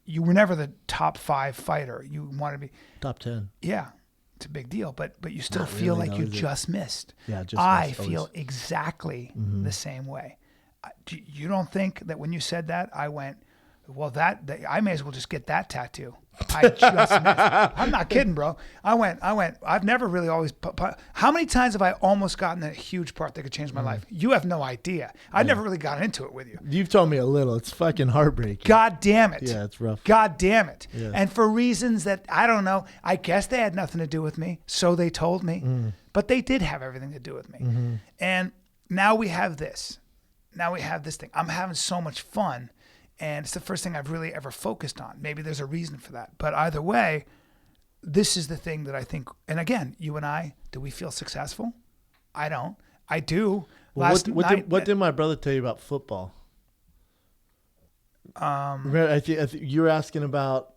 You were never the top 5 fighter. You wanted to be top 10. Yeah. It's a big deal, but you still feel like you just missed. Yeah, I feel exactly the same way. You don't think that when you said that, I went, well, I may as well just get that tattoo. I just missed. I'm not kidding, bro. I went, I've never really always, how many times have I almost gotten a huge part that could change my life? You have no idea. I never really got into it with you. You've told me a little. It's fucking heartbreaking. God damn it. Yeah, it's rough. God damn it. Yeah. And for reasons that, I don't know, I guess they had nothing to do with me. So they told me. But they did have everything to do with me. And now we have this. Now we have this thing. I'm having so much fun. And it's the first thing I've really ever focused on. Maybe there's a reason for that. But either way, this is the thing that I think, and again, you and I, do we feel successful? I don't. I do. Well, what did my brother tell you about football? Remember, I think you were asking about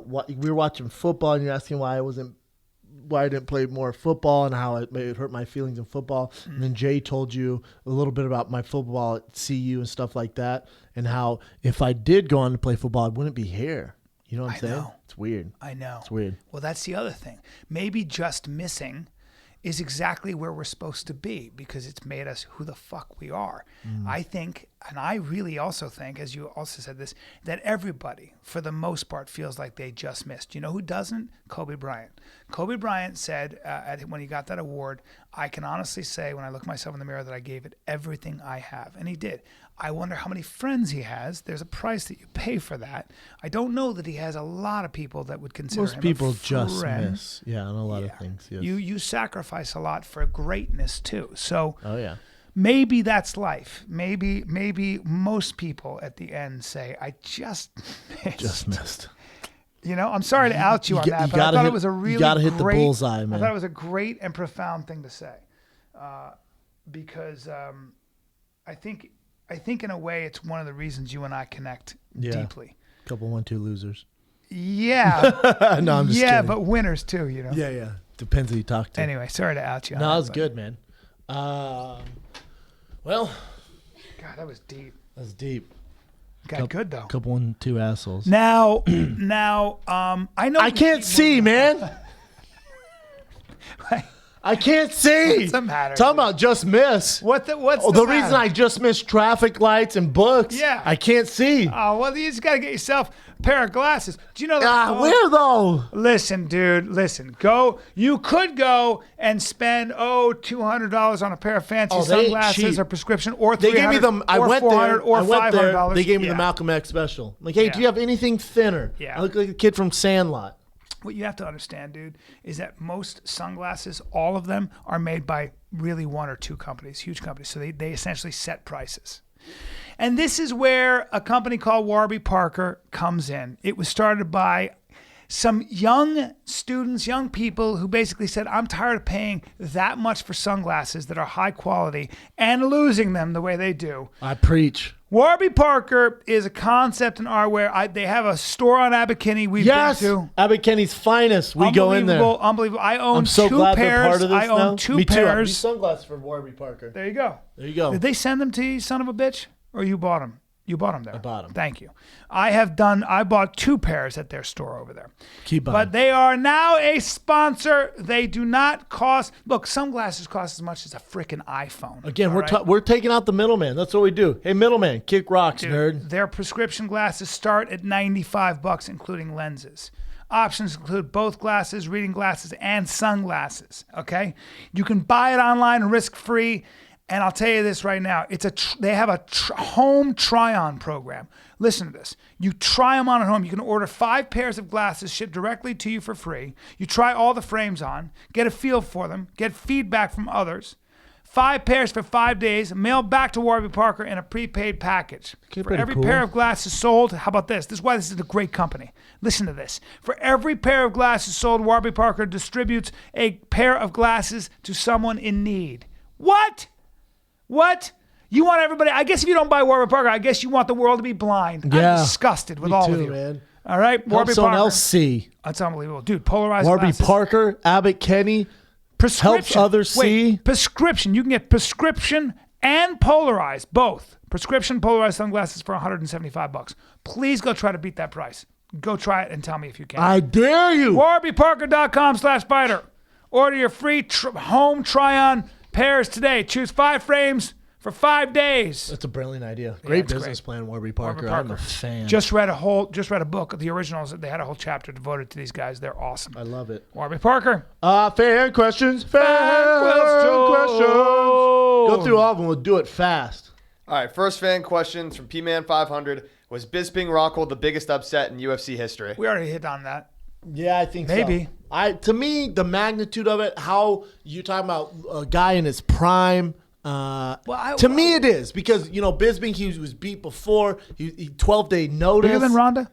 what we were watching football, and you're asking why I didn't play more football and how it hurt my feelings in football. And then Jay told you a little bit about my football at CU and stuff like that, and how if I did go on to play football, I wouldn't be here. You know what I'm saying? Know. It's weird. I know. It's weird. Well, that's the other thing. Maybe just missing is exactly where we're supposed to be because it's made us who the fuck we are. I think, and I really also think, as you also said this, that everybody, for the most part, feels like they just missed. You know who doesn't? Kobe Bryant. Kobe Bryant said when he got that award, I can honestly say when I look myself in the mirror that I gave it everything I have. And he did. I wonder how many friends he has. There's a price that you pay for that. I don't know that he has a lot of people that would consider Most him people a friend. just miss. Yeah, on a lot of things. Yes. You sacrifice a lot for greatness too. So Oh yeah. maybe that's life. Maybe most people at the end say, I just missed. Just missed. You know, I'm sorry to out you on You that, but I thought it was a really you gotta hit the great, bullseye, man. I thought it was a great and profound thing to say, because I think in a way it's one of the reasons you and I connect deeply. Couple 1-2 losers. Yeah. No, I'm just kidding. but winners too, you know. Yeah. Depends who you talk to. Anyway, sorry to out you. No, on that that, was but- good, man. Well, God, that was deep. that's deep. Got good though. Couple 1-2 assholes. Now, I know I can't see, man. I can't see. What's the matter? Talking about just miss. What's the the reason matter? I just missed traffic lights and books. Yeah. I can't see. Oh, well, you just got to get yourself a pair of glasses. Do you know that? Where though? Listen, dude, listen. You could go and spend $200 on a pair of fancy They ain't sunglasses cheap. or prescription, or $300 They gave me them. I or went $400 there. or I went there. $500. They gave me Yeah. the Malcolm X special. Like, hey, Yeah. do you have anything thinner? Yeah. I look like a kid from Sandlot. What you have to understand, dude, is that most sunglasses, all of them, are made by really one or two companies, huge companies. So they essentially set prices. And this is where a company called Warby Parker comes in. It was started by some young students, young people who basically said, I'm tired of paying that much for sunglasses that are high quality and losing them the way they do. I preach. Warby Parker is a concept in our where they have a store on Abercrombie we've Yes, been to. Abbott Kenny's finest. We go in there. Unbelievable. I own I'm so two glad pairs. they're part of this I own now. two Me too. I have pairs. these sunglasses for Warby Parker. There you go. There you go. Did they send them to you, son of a bitch? Or you bought them? You bought them there. I bought 'em. Thank you. I bought two pairs at their store over there. Keep on. But they are now a sponsor. They do not cost. Look, sunglasses cost as much as a freaking iPhone. Again, all we're right? we're taking out the middleman. That's what we do. Hey, middleman, kick rocks, Dude, nerd. Their prescription glasses start at $95, including lenses. Options include both glasses, reading glasses, and sunglasses. Okay, you can buy it online risk-free. And I'll tell you this right now: they have a home try-on program. Listen to this: you try them on at home. You can order 5 pairs of glasses shipped directly to you for free. You try all the frames on, get a feel for them, get feedback from others. 5 pairs for 5 days, mailed back to Warby Parker in a prepaid package. For pretty every cool. pair of glasses sold, how about this? This is why this is a great company. Listen to this. For every pair of glasses sold, Warby Parker distributes a pair of glasses to someone in need. What? You want everybody? I guess if you don't buy Warby Parker, I guess you want the world to be blind. Yeah. I'm disgusted with Me all too, of you. man. All right, Help Warby someone Parker. else see. That's unbelievable, dude. Polarized Warby glasses. Parker, Abbott Kenny. Prescription. helps others Wait, see. Prescription. You can get prescription and polarized, both. Prescription polarized sunglasses for $175. Please go try to beat that price. Go try it and tell me if you can. I dare you. WarbyParker.com/fighter. Order your free home try-on pairs today. Choose 5 frames for 5 days. That's a brilliant idea. Great it's business plan, Warby Parker. Warby Parker. I'm a fan. Just read a book. The originals. They had a whole chapter devoted to these guys. They're awesome. I love it. Warby Parker. Fan questions. Fan questions. Go through all of them. We'll do it fast. All right, first fan questions from P-Man500. Was Bisping Rockhold the biggest upset in UFC history? We already hit on that. Yeah, I think Maybe. so. To me, the magnitude of it, how you're talking about a guy in his prime. To me, it is because Bisping, he was beat before. He 12-day notice. Bigger than Ronda?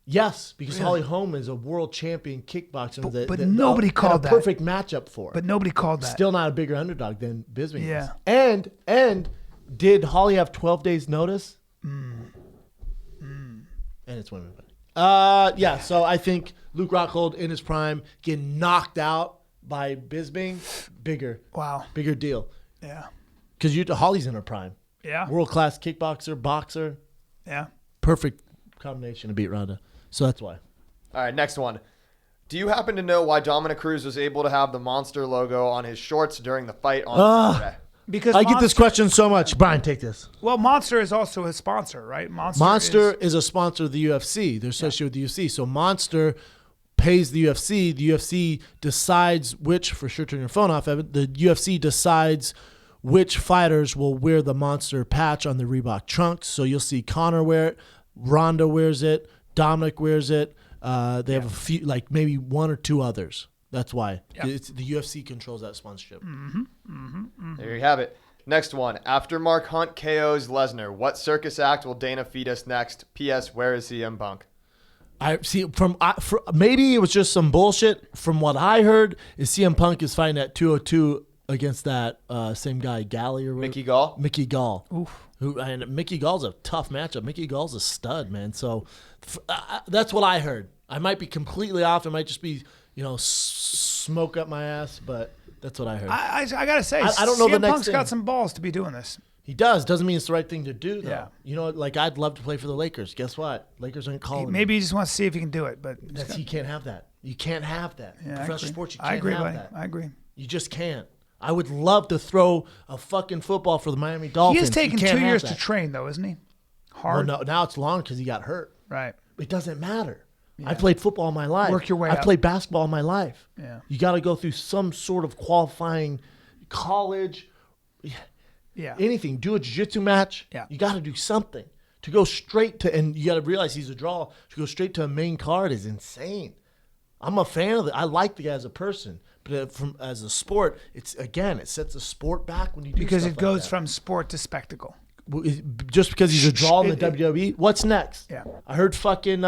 Yes, because Holly Holm is a world champion kickboxer. But nobody called that. A perfect matchup for her. But nobody called that. Still not a bigger underdog than Bisping Yeah. is. And did Holly have 12 days notice? And it's women fighting. Yeah, so I think Luke Rockhold in his prime getting knocked out by Bisping, bigger deal. Yeah. Because Holly's in her prime. Yeah. World-class kickboxer, boxer. Yeah. Perfect combination to beat Ronda. So that's why. All right, next one. Do you happen to know why Dominic Cruz was able to have the Monster logo on his shorts during the fight on Saturday? Because I get this question so much. Brian, take this. Well, Monster is also a sponsor, right? Monster is a sponsor of the UFC. They're associated with the UFC. So Monster pays the UFC. The UFC decides which, for sure turn your phone off, Evan, the UFC decides which fighters will wear the Monster patch on the Reebok trunks. So you'll see Conor wear it, Ronda wears it, Dominic wears it. They have a few, like maybe one or two others. That's why. Yep. It's the UFC controls that sponsorship. There you have it. Next one. After Mark Hunt KOs Lesnar, what circus act will Dana feed us next? P.S. Where is CM Punk? I see. Maybe it was just some bullshit. From what I heard, is CM Punk is fighting at 202 against that same guy, Galley or whatever. Mickey Gall? Mickey Gall. Oof. And Mickey Gall's a tough matchup. Mickey Gall's a stud, man. So that's what I heard. I might be completely off. It might just be, smoke up my ass, but that's what I heard. I gotta say, I don't know the CM next Punk's thing. got some balls to be doing this. He does. Doesn't mean it's the right thing to do, though. Yeah. Like I'd love to play for the Lakers. Guess what? Lakers aren't calling me. Maybe he just wants to see if he can do it, but You can't have that. You can't have that. Yeah, Professional sports, you can't I agree, have buddy. that. I agree. You just can't. I would love to throw a fucking football for the Miami Dolphins. He has taken You can't 2 have years that. to train, though, isn't he? Well, Hard. no, now it's long because he got hurt. Right. It doesn't matter. I played football all my life. Work your way I up. played basketball all my life. Yeah. You got to go through some sort of qualifying college, Yeah. anything. Do a jiu-jitsu match. Yeah. You got to do something. To go straight to, and you got to realize he's a draw, to go straight to a main card is insane. I'm a fan of it. I like the guy as a person. But as a sport, it sets the sport back when you do Because stuff it like goes that. from sport to spectacle. Just because he's a draw in the WWE, what's next? Yeah. I heard Jamie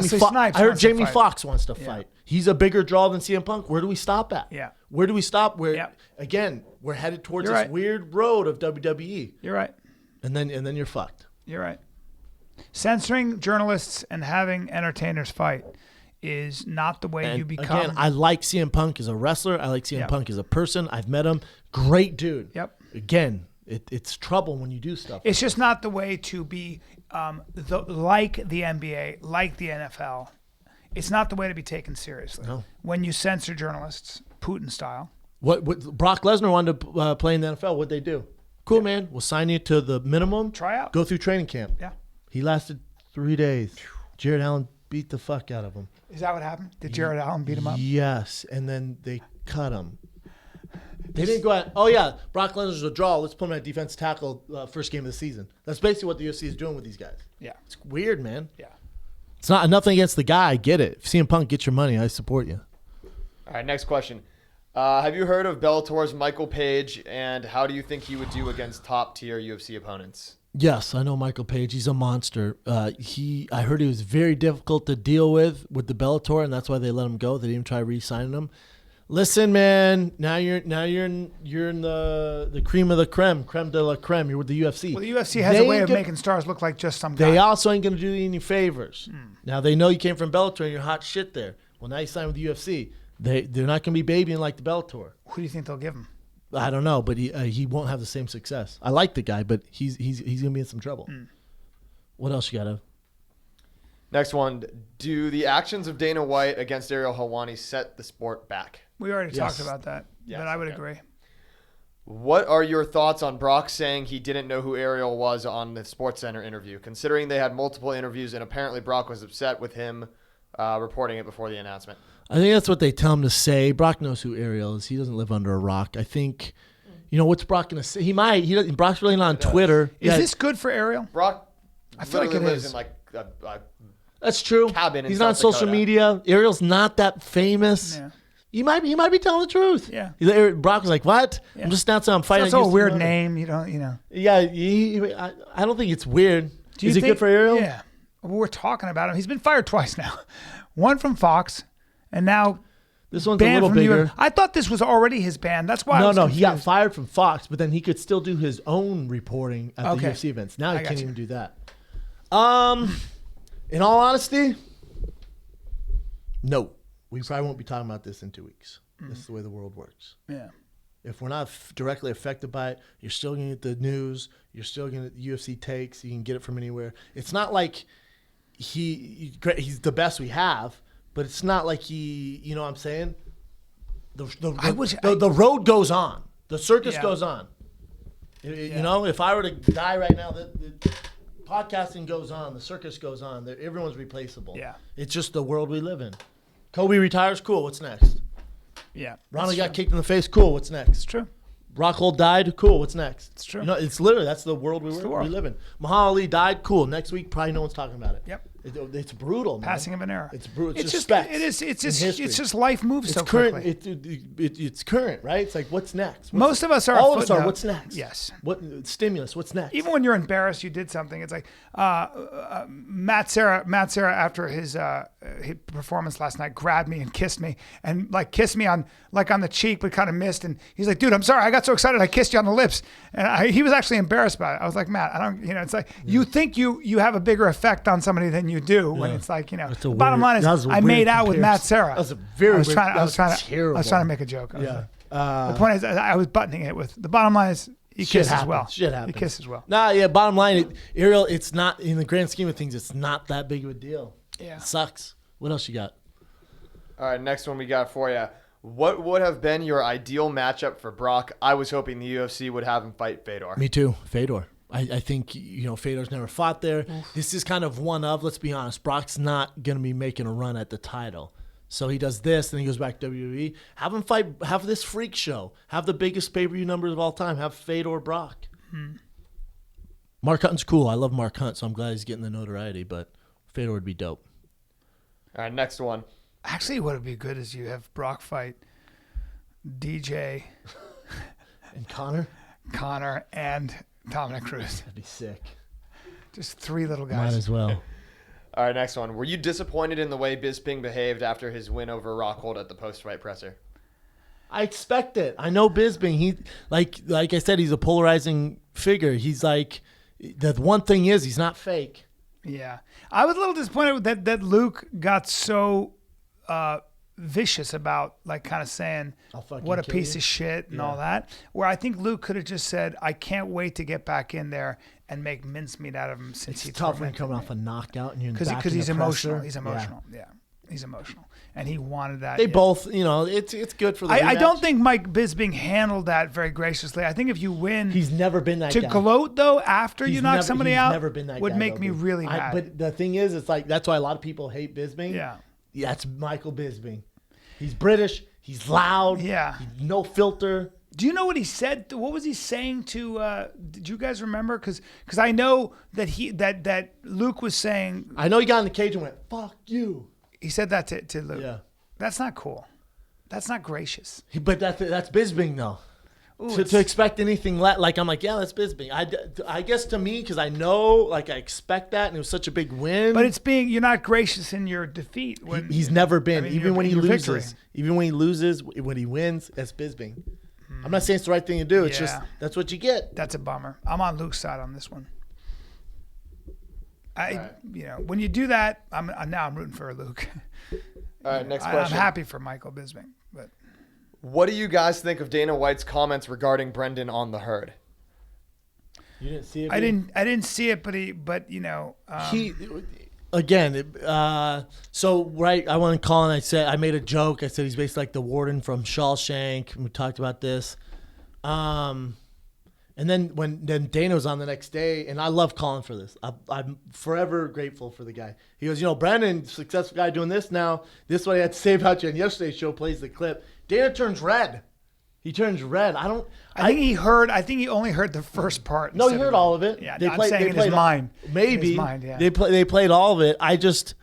Wesley Snipes I heard wants to Jamie fight. Foxx wants to fight. He's a bigger draw than CM Punk. Where do we stop at? Yeah. Where do we stop? Yeah. Again, we're headed towards You're this right. weird road of WWE, You're right. and then you're fucked. You're right. Censoring journalists and having entertainers fight is not the way And you become. again, I like CM Punk as a wrestler. I like CM Yep. Punk as a person. I've met him. Great dude. Yep. Again, it's trouble when you do stuff. It's just not the way to be like the NBA, like the NFL. It's not the way to be taken seriously. No. When you censor journalists, Putin style. What Brock Lesnar wanted to play in the NFL. What'd they do? Cool, man. We'll sign you to the minimum. Try out. Go through training camp. Yeah. He lasted 3 days. Jared Allen beat the fuck out of him. Is that what happened? Did Jared Allen beat him up? Yes, and then they cut him. They didn't go out. Oh yeah, Brock Lesnar's a draw. Let's put him at defense tackle first game of the season. That's basically what the UFC is doing with these guys. Yeah. It's weird, man. Yeah. It's not nothing against the guy. I get it. If CM Punk gets your money, I support you. All right, next question. Have you heard of Bellator's Michael Page, and how do you think he would do against top-tier UFC opponents? Yes, I know Michael Page. He's a monster. I heard he was very difficult to deal with the Bellator, and that's why they let him go. They didn't even try re-signing him. Listen, man. Now you're in the cream of the creme de la creme. You're with the UFC. Well, the UFC has They a way of get- making stars look like just some guy. They also ain't gonna do you any favors. Now they know you came from Bellator and you're hot shit there. Well, now you signed with the UFC. They're not gonna be babying like the Bellator. Who do you think they'll give him? I don't know, but he won't have the same success. I like the guy, but he's gonna be in some trouble. What else you got? Next one. Do the actions of Dana White against Ariel Helwani set the sport back? We already Yes. talked about that, Yes, but I would okay. agree. What are your thoughts on Brock saying he didn't know who Ariel was on the SportsCenter interview, considering they had multiple interviews and apparently Brock was upset with him reporting it before the announcement? I think that's what they tell him to say. Brock knows who Ariel is. He doesn't live under a rock. I think, what's Brock gonna say? He might. He doesn't. Brock's really not on Twitter. Is this good for Ariel? Brock I feel like it lives is. in like a That's true. cabin in He's not on South social Dakota. media. Ariel's not that famous. Yeah. He might be telling the truth. Yeah. Brock was like, "What? Yeah. I'm just announcing I'm fighting." That's a against weird Ronda." name. You don't. Yeah, I don't think it's weird. Do you Is it think- good for Ariel? Yeah. Well, we're talking about him. He's been fired twice now. One from Fox, and now This one's a banned little from the bigger. UFC. I thought this was already his ban. That's why. I was He got confused. fired from Fox, but then he could still do his own reporting at the Okay. UFC events. Now he I got can't you. even do that. In all honesty, no. We probably won't be talking about this in 2 weeks. This is the way the world works. Yeah. If we're not directly affected by it, you're still going to get the news. You're still going to get UFC takes. You can get it from anywhere. It's not like he's the best we have, but it's not like you know what I'm saying? The road goes on. The circus goes on. You know, if I were to die right now, the podcasting goes on. The circus goes on. Everyone's replaceable. Yeah. It's just the world we live in. Kobe retires. Cool. What's next? Yeah. Ronda got kicked in the face. Cool. What's next? It's true. Rockhold died. Cool. What's next? It's true. You know, it's literally that's the world we live in. Muhammad Ali died. Cool. Next week, probably no one's talking about it. Yep. It's brutal, man. Passing of an era. It's brutal. It's just just it's just life moves so current. quickly. It's current, right? It's like what's next? Most of us are. All of us are. What's next? Yes. What stimulus? What's next? Even when you're embarrassed, you did something. It's like Matt Serra after his performance last night grabbed me and kissed me and like kissed me on the cheek, but kind of missed. And he's like, "Dude, I'm sorry. I got so excited I kissed you on the lips." And he was actually embarrassed by it. I was like, "Matt, I don't. You know, it's like you think you have a bigger effect on somebody than you do when it's like, you know." The bottom line is, I made out with Matt Serra. That was a very. I was trying to make a joke. Yeah. The point is, I was buttoning it with. The bottom line is, he kissed as well. Shit happens. He kissed as well. Nah, yeah. Bottom line, Ariel, it's not in the grand scheme of things. It's not that big of a deal. Yeah. It sucks. What else you got? All right, next one we got for you. What would have been your ideal matchup for Brock? I was hoping the UFC would have him fight Fedor. Me too. Fedor. I think, you know, Fedor's never fought there. Oof. This is kind of one of, let's be honest, Brock's not going to be making a run at the title. So he does this, then he goes back to WWE. Have him fight, have this freak show. Have the biggest pay-per-view numbers of all time. Have Fedor Brock. Mark Hunt's cool. I love Mark Hunt, so I'm glad he's getting the notoriety, but Fedor would be dope. All right, next one. Actually, what would be good is you have Brock fight DJ and Connor, and Dominic Cruz. That'd be sick. Just three little guys. Might as well. All right, next one. Were you disappointed in the way Bisping behaved after his win over Rockhold at the post-fight presser? I expect it. I know Bisping. He like I said, he's a polarizing figure. He's like, the one thing is he's not fake. Yeah, I was a little disappointed that Luke got so vicious about like kind of saying what a piece of shit and all that, where I think Luke could have just said, I can't wait to get back in there and make mincemeat out of him since it's tough when you're coming off a knockout and you're because he's emotional. He's emotional. Yeah. He's emotional, and he wanted that. They both, you know, it's good for the I don't think Mike Bisping handled that very graciously. I think if you win, he's never been that to guy. Gloat though after you knock somebody out. Never been that would guy, make me really mad. But the thing is, it's like that's why a lot of people hate Bisping. Yeah, it's Michael Bisping. He's British. He's loud. Yeah, no filter. Do you know what he said? What was he saying to? Did you guys remember? Because I know that that Luke was saying. I know he got in the cage and went, "Fuck you." He said that to Luke. Yeah, that's not cool. That's not gracious. But that's Bisping though. Ooh, to expect anything like I'm like, yeah, that's Bisping. I guess to me, because I know, like I expect that, and it was such a big win. But you're not gracious in your defeat. He's never been. Even when he loses, when he wins, that's Bisping. I'm not saying it's the right thing to do. It's just that's what you get. That's a bummer. I'm on Luke's side on this one. You know, when you do that, I'm rooting for Luke. All right, next question. I'm happy for Michael Bisping, but what do you guys think of Dana White's comments regarding Brendan on the herd? You didn't see it. I didn't see it, but you know, he again. So right, I want to call and I made a joke. I said he's basically like the warden from Shawshank. We talked about this. And then when Dana was on the next day, and I love calling for this. I'm forever grateful for the guy. He goes, you know, Brandon, successful guy doing this now. This is what I had to say about you. And yesterday's show plays the clip. Dana turns red. He turns red. I think he only heard the first part. No, he heard all of it. Yeah, I'm saying in his mind. Maybe. In his mind, yeah. They played all of it. I don't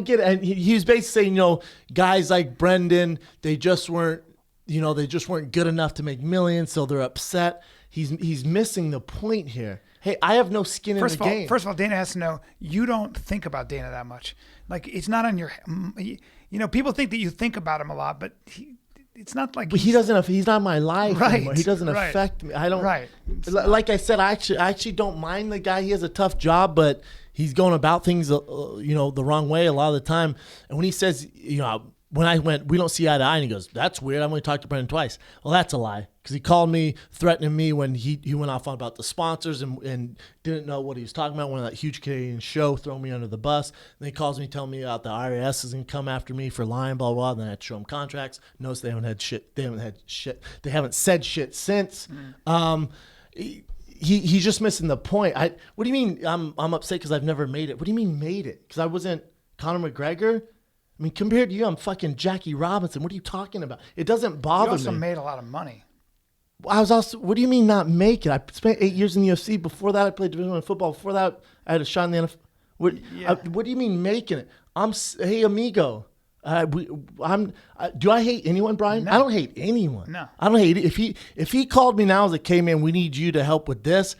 get it. And he was basically saying, you know, guys like Brendan, they just weren't good enough to make millions, so they're upset. He's missing the point here. Hey, I have no skin in the game. First of all, Dana has to know you don't think about Dana that much. Like, it's not on your. You know, people think that you think about him a lot, but it's not like But he's not my life Right, anymore. He doesn't right. affect me. I don't. Right. Like I said, I actually don't mind the guy. He has a tough job, but he's going about things, the wrong way a lot of the time. And when he says, when I went, we don't see eye to eye, and he goes, that's weird. I've only talked to Brendan twice. Well, that's a lie, because he called me, threatening me when he went off on about the sponsors and didn't know what he was talking about. One of that huge Canadian show, throwing me under the bus. Then he calls me, telling me about the IRS is going to come after me for lying, blah, blah, blah. Then I had to show him contracts. Notice they haven't had shit. They haven't said shit since. He's just missing the point. What do you mean I'm upset because I've never made it? What do you mean made it? Because I wasn't Conor McGregor? I mean, compared to you, I'm fucking Jackie Robinson. What are you talking about? It doesn't bother me. You also made a lot of money. I was also. What do you mean not make it? I spent 8 years in the UFC. Before that, I played Division I football. Before that, I had a shot in the NFL. What do you mean making it? Hey amigo. Do I hate anyone, Brian? No. I don't hate anyone. No. I don't hate it. If he called me now as like, hey man, we need you to help with this.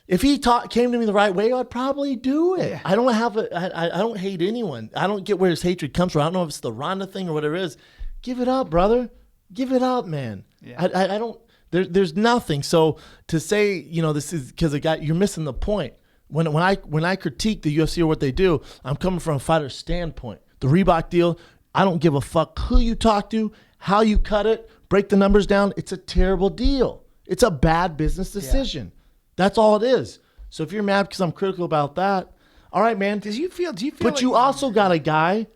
If he came to me the right way, I'd probably do it. Yeah. I don't hate anyone. I don't get where his hatred comes from. I don't know if it's the Ronda thing or whatever it is. Give it up, brother. Give it up, man. Yeah. I don't. There's nothing. So to say, this is because a guy, you're missing the point. When I critique the UFC or what they do, I'm coming from a fighter's standpoint. The Reebok deal, I don't give a fuck who you talk to, how you cut it, break the numbers down. It's a terrible deal. It's a bad business decision. Yeah. That's all it is. So if you're mad because I'm critical about that, all right, man. Do you feel? But like you also got a guy.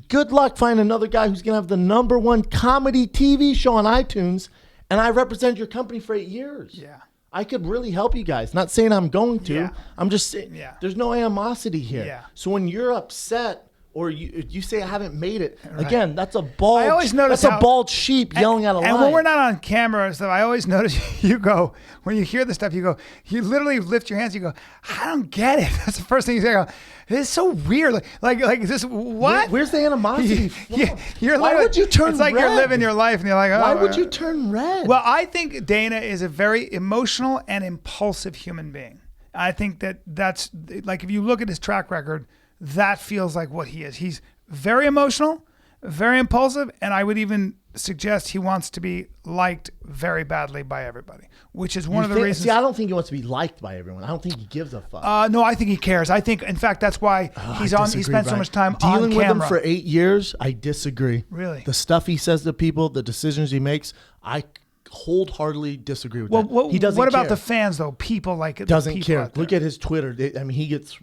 Good luck finding another guy who's gonna have the #1 comedy TV show on iTunes, and I represented your company for 8 years. Yeah. I could really help you guys. Not saying I'm going to. Yeah. I'm just saying there's no animosity here. Yeah. So when you're upset or you say I haven't made it, Right. again, that's a bald. I always notice that's a bald sheep yelling at a lion. And when we're not on camera and stuff, I always notice you go, when you hear the stuff, you literally lift your hands, you go, I don't get it. That's the first thing you say. I go, this is so weird. Like is this what? Where's the animosity? Why would you turn It's like red? you're living your life and you're like, oh. Why would you turn red? Well, I think Dana is a very emotional and impulsive human being. I think that's like, if you look at his track record, that feels like what he is. He's very emotional, very impulsive, and I would even suggest he wants to be liked very badly by everybody, which is one of the reasons. See, I don't think he wants to be liked by everyone. I don't think he gives a fuck. No, I think he cares. I think, in fact, that's why he spent so much time dealing on camera. with him for 8 years. I disagree. Really? The stuff he says to people, the decisions he makes, I wholeheartedly disagree with that. He doesn't What about care. the fans, though? People like it. Doesn't care. Look at his Twitter. He gets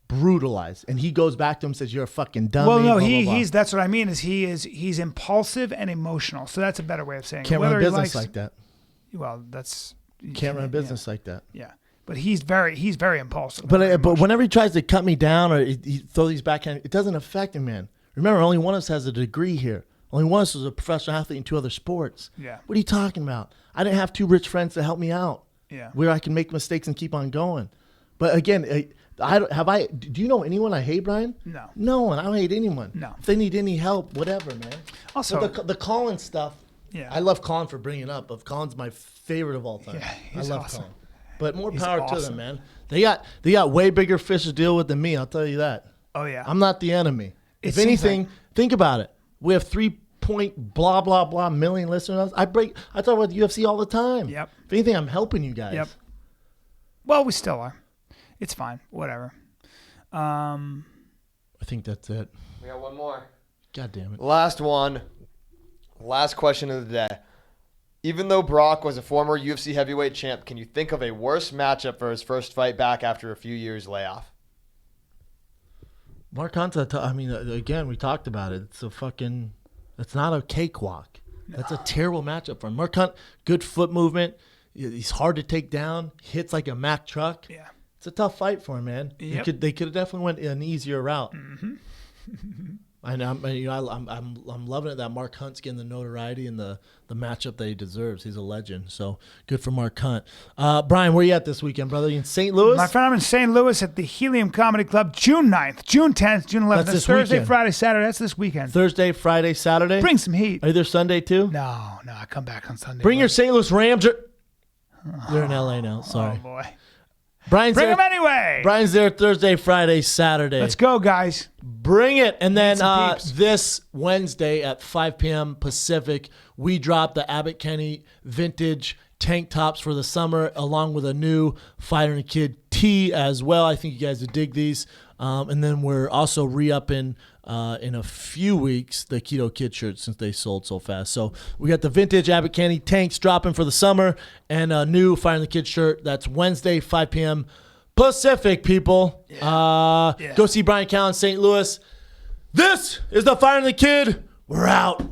brutalized, and he goes back to him and says, "You're a fucking dummy." Well, no, blah, blah, blah. he's that's what I mean. He's impulsive and emotional. So that's a better way of saying Can't it. run a business like that. Well, that's Can't run a business like that. Yeah, but he's very impulsive. But whenever he tries to cut me down or he throws these backhand, it doesn't affect him, man. Remember, only one of us has a degree here. Only one of us was a professional athlete in 2 other sports. Yeah. What are you talking about? I didn't have 2 rich friends to help me out. Yeah. Where I can make mistakes and keep on going. But again, do you know anyone I hate, Brian? No. No one. I don't hate anyone. No. If they need any help, whatever, man. Also, but the Colin stuff. Yeah. I love Colin for bringing it up. Colin's my favorite of all time. Yeah, I he's love awesome. Colin. But more He's power to awesome. them, man. They got way bigger fish to deal with than me. I'll tell you that. Oh yeah. I'm not the enemy. It If seems anything, like- think about it. We have 3 blah blah million listeners. I talk about the UFC all the time. Yep. If anything, I'm helping you guys. Yep. Well, we still are. It's fine. Whatever. I think that's it. We got one more. God damn it. Last one. Last question of the day. Even though Brock was a former UFC heavyweight champ, can you think of a worse matchup for his first fight back after a few years layoff? Mark Hunt's again, we talked about it. It's not a cakewalk. No. That's a terrible matchup for him. Mark Hunt, good foot movement. He's hard to take down. Hits like a Mack truck. Yeah. It's a tough fight for him, man. Yep. They could have definitely went an easier route. Mm-hmm. And I'm loving it that Mark Hunt's getting the notoriety and the matchup that he deserves. He's a legend. So good for Mark Hunt. Brian, where you at this weekend, brother? You in St. Louis? My friend, I'm in St. Louis at the Helium Comedy Club, June 9th, June 10th, June 11th. That's this Thursday, weekend. Friday, Saturday. That's this weekend. Thursday, Friday, Saturday. Bring some heat. Are you there Sunday too? No, I come back on Sunday. Bring your St. Louis Rams. They're in LA now. Sorry. Oh boy. Brian's Bring there. them anyway. Brian's there Thursday, Friday, Saturday. Let's go, guys. Bring it. And then some peeps. this Wednesday at 5 p.m. Pacific, we drop the Abbott Kenny vintage tank tops for the summer, along with a new Fighter and Kid tee as well. I think you guys would dig these. And then we're also re-upping in a few weeks the Keto Kid shirts since they sold so fast. So we got the vintage Abbott Kenny tanks dropping for the summer and a new Fire and the Kid shirt. That's Wednesday, 5 p.m. Pacific, people. Go see Bryan Callen, St. Louis. This is the Fire and the Kid. We're out.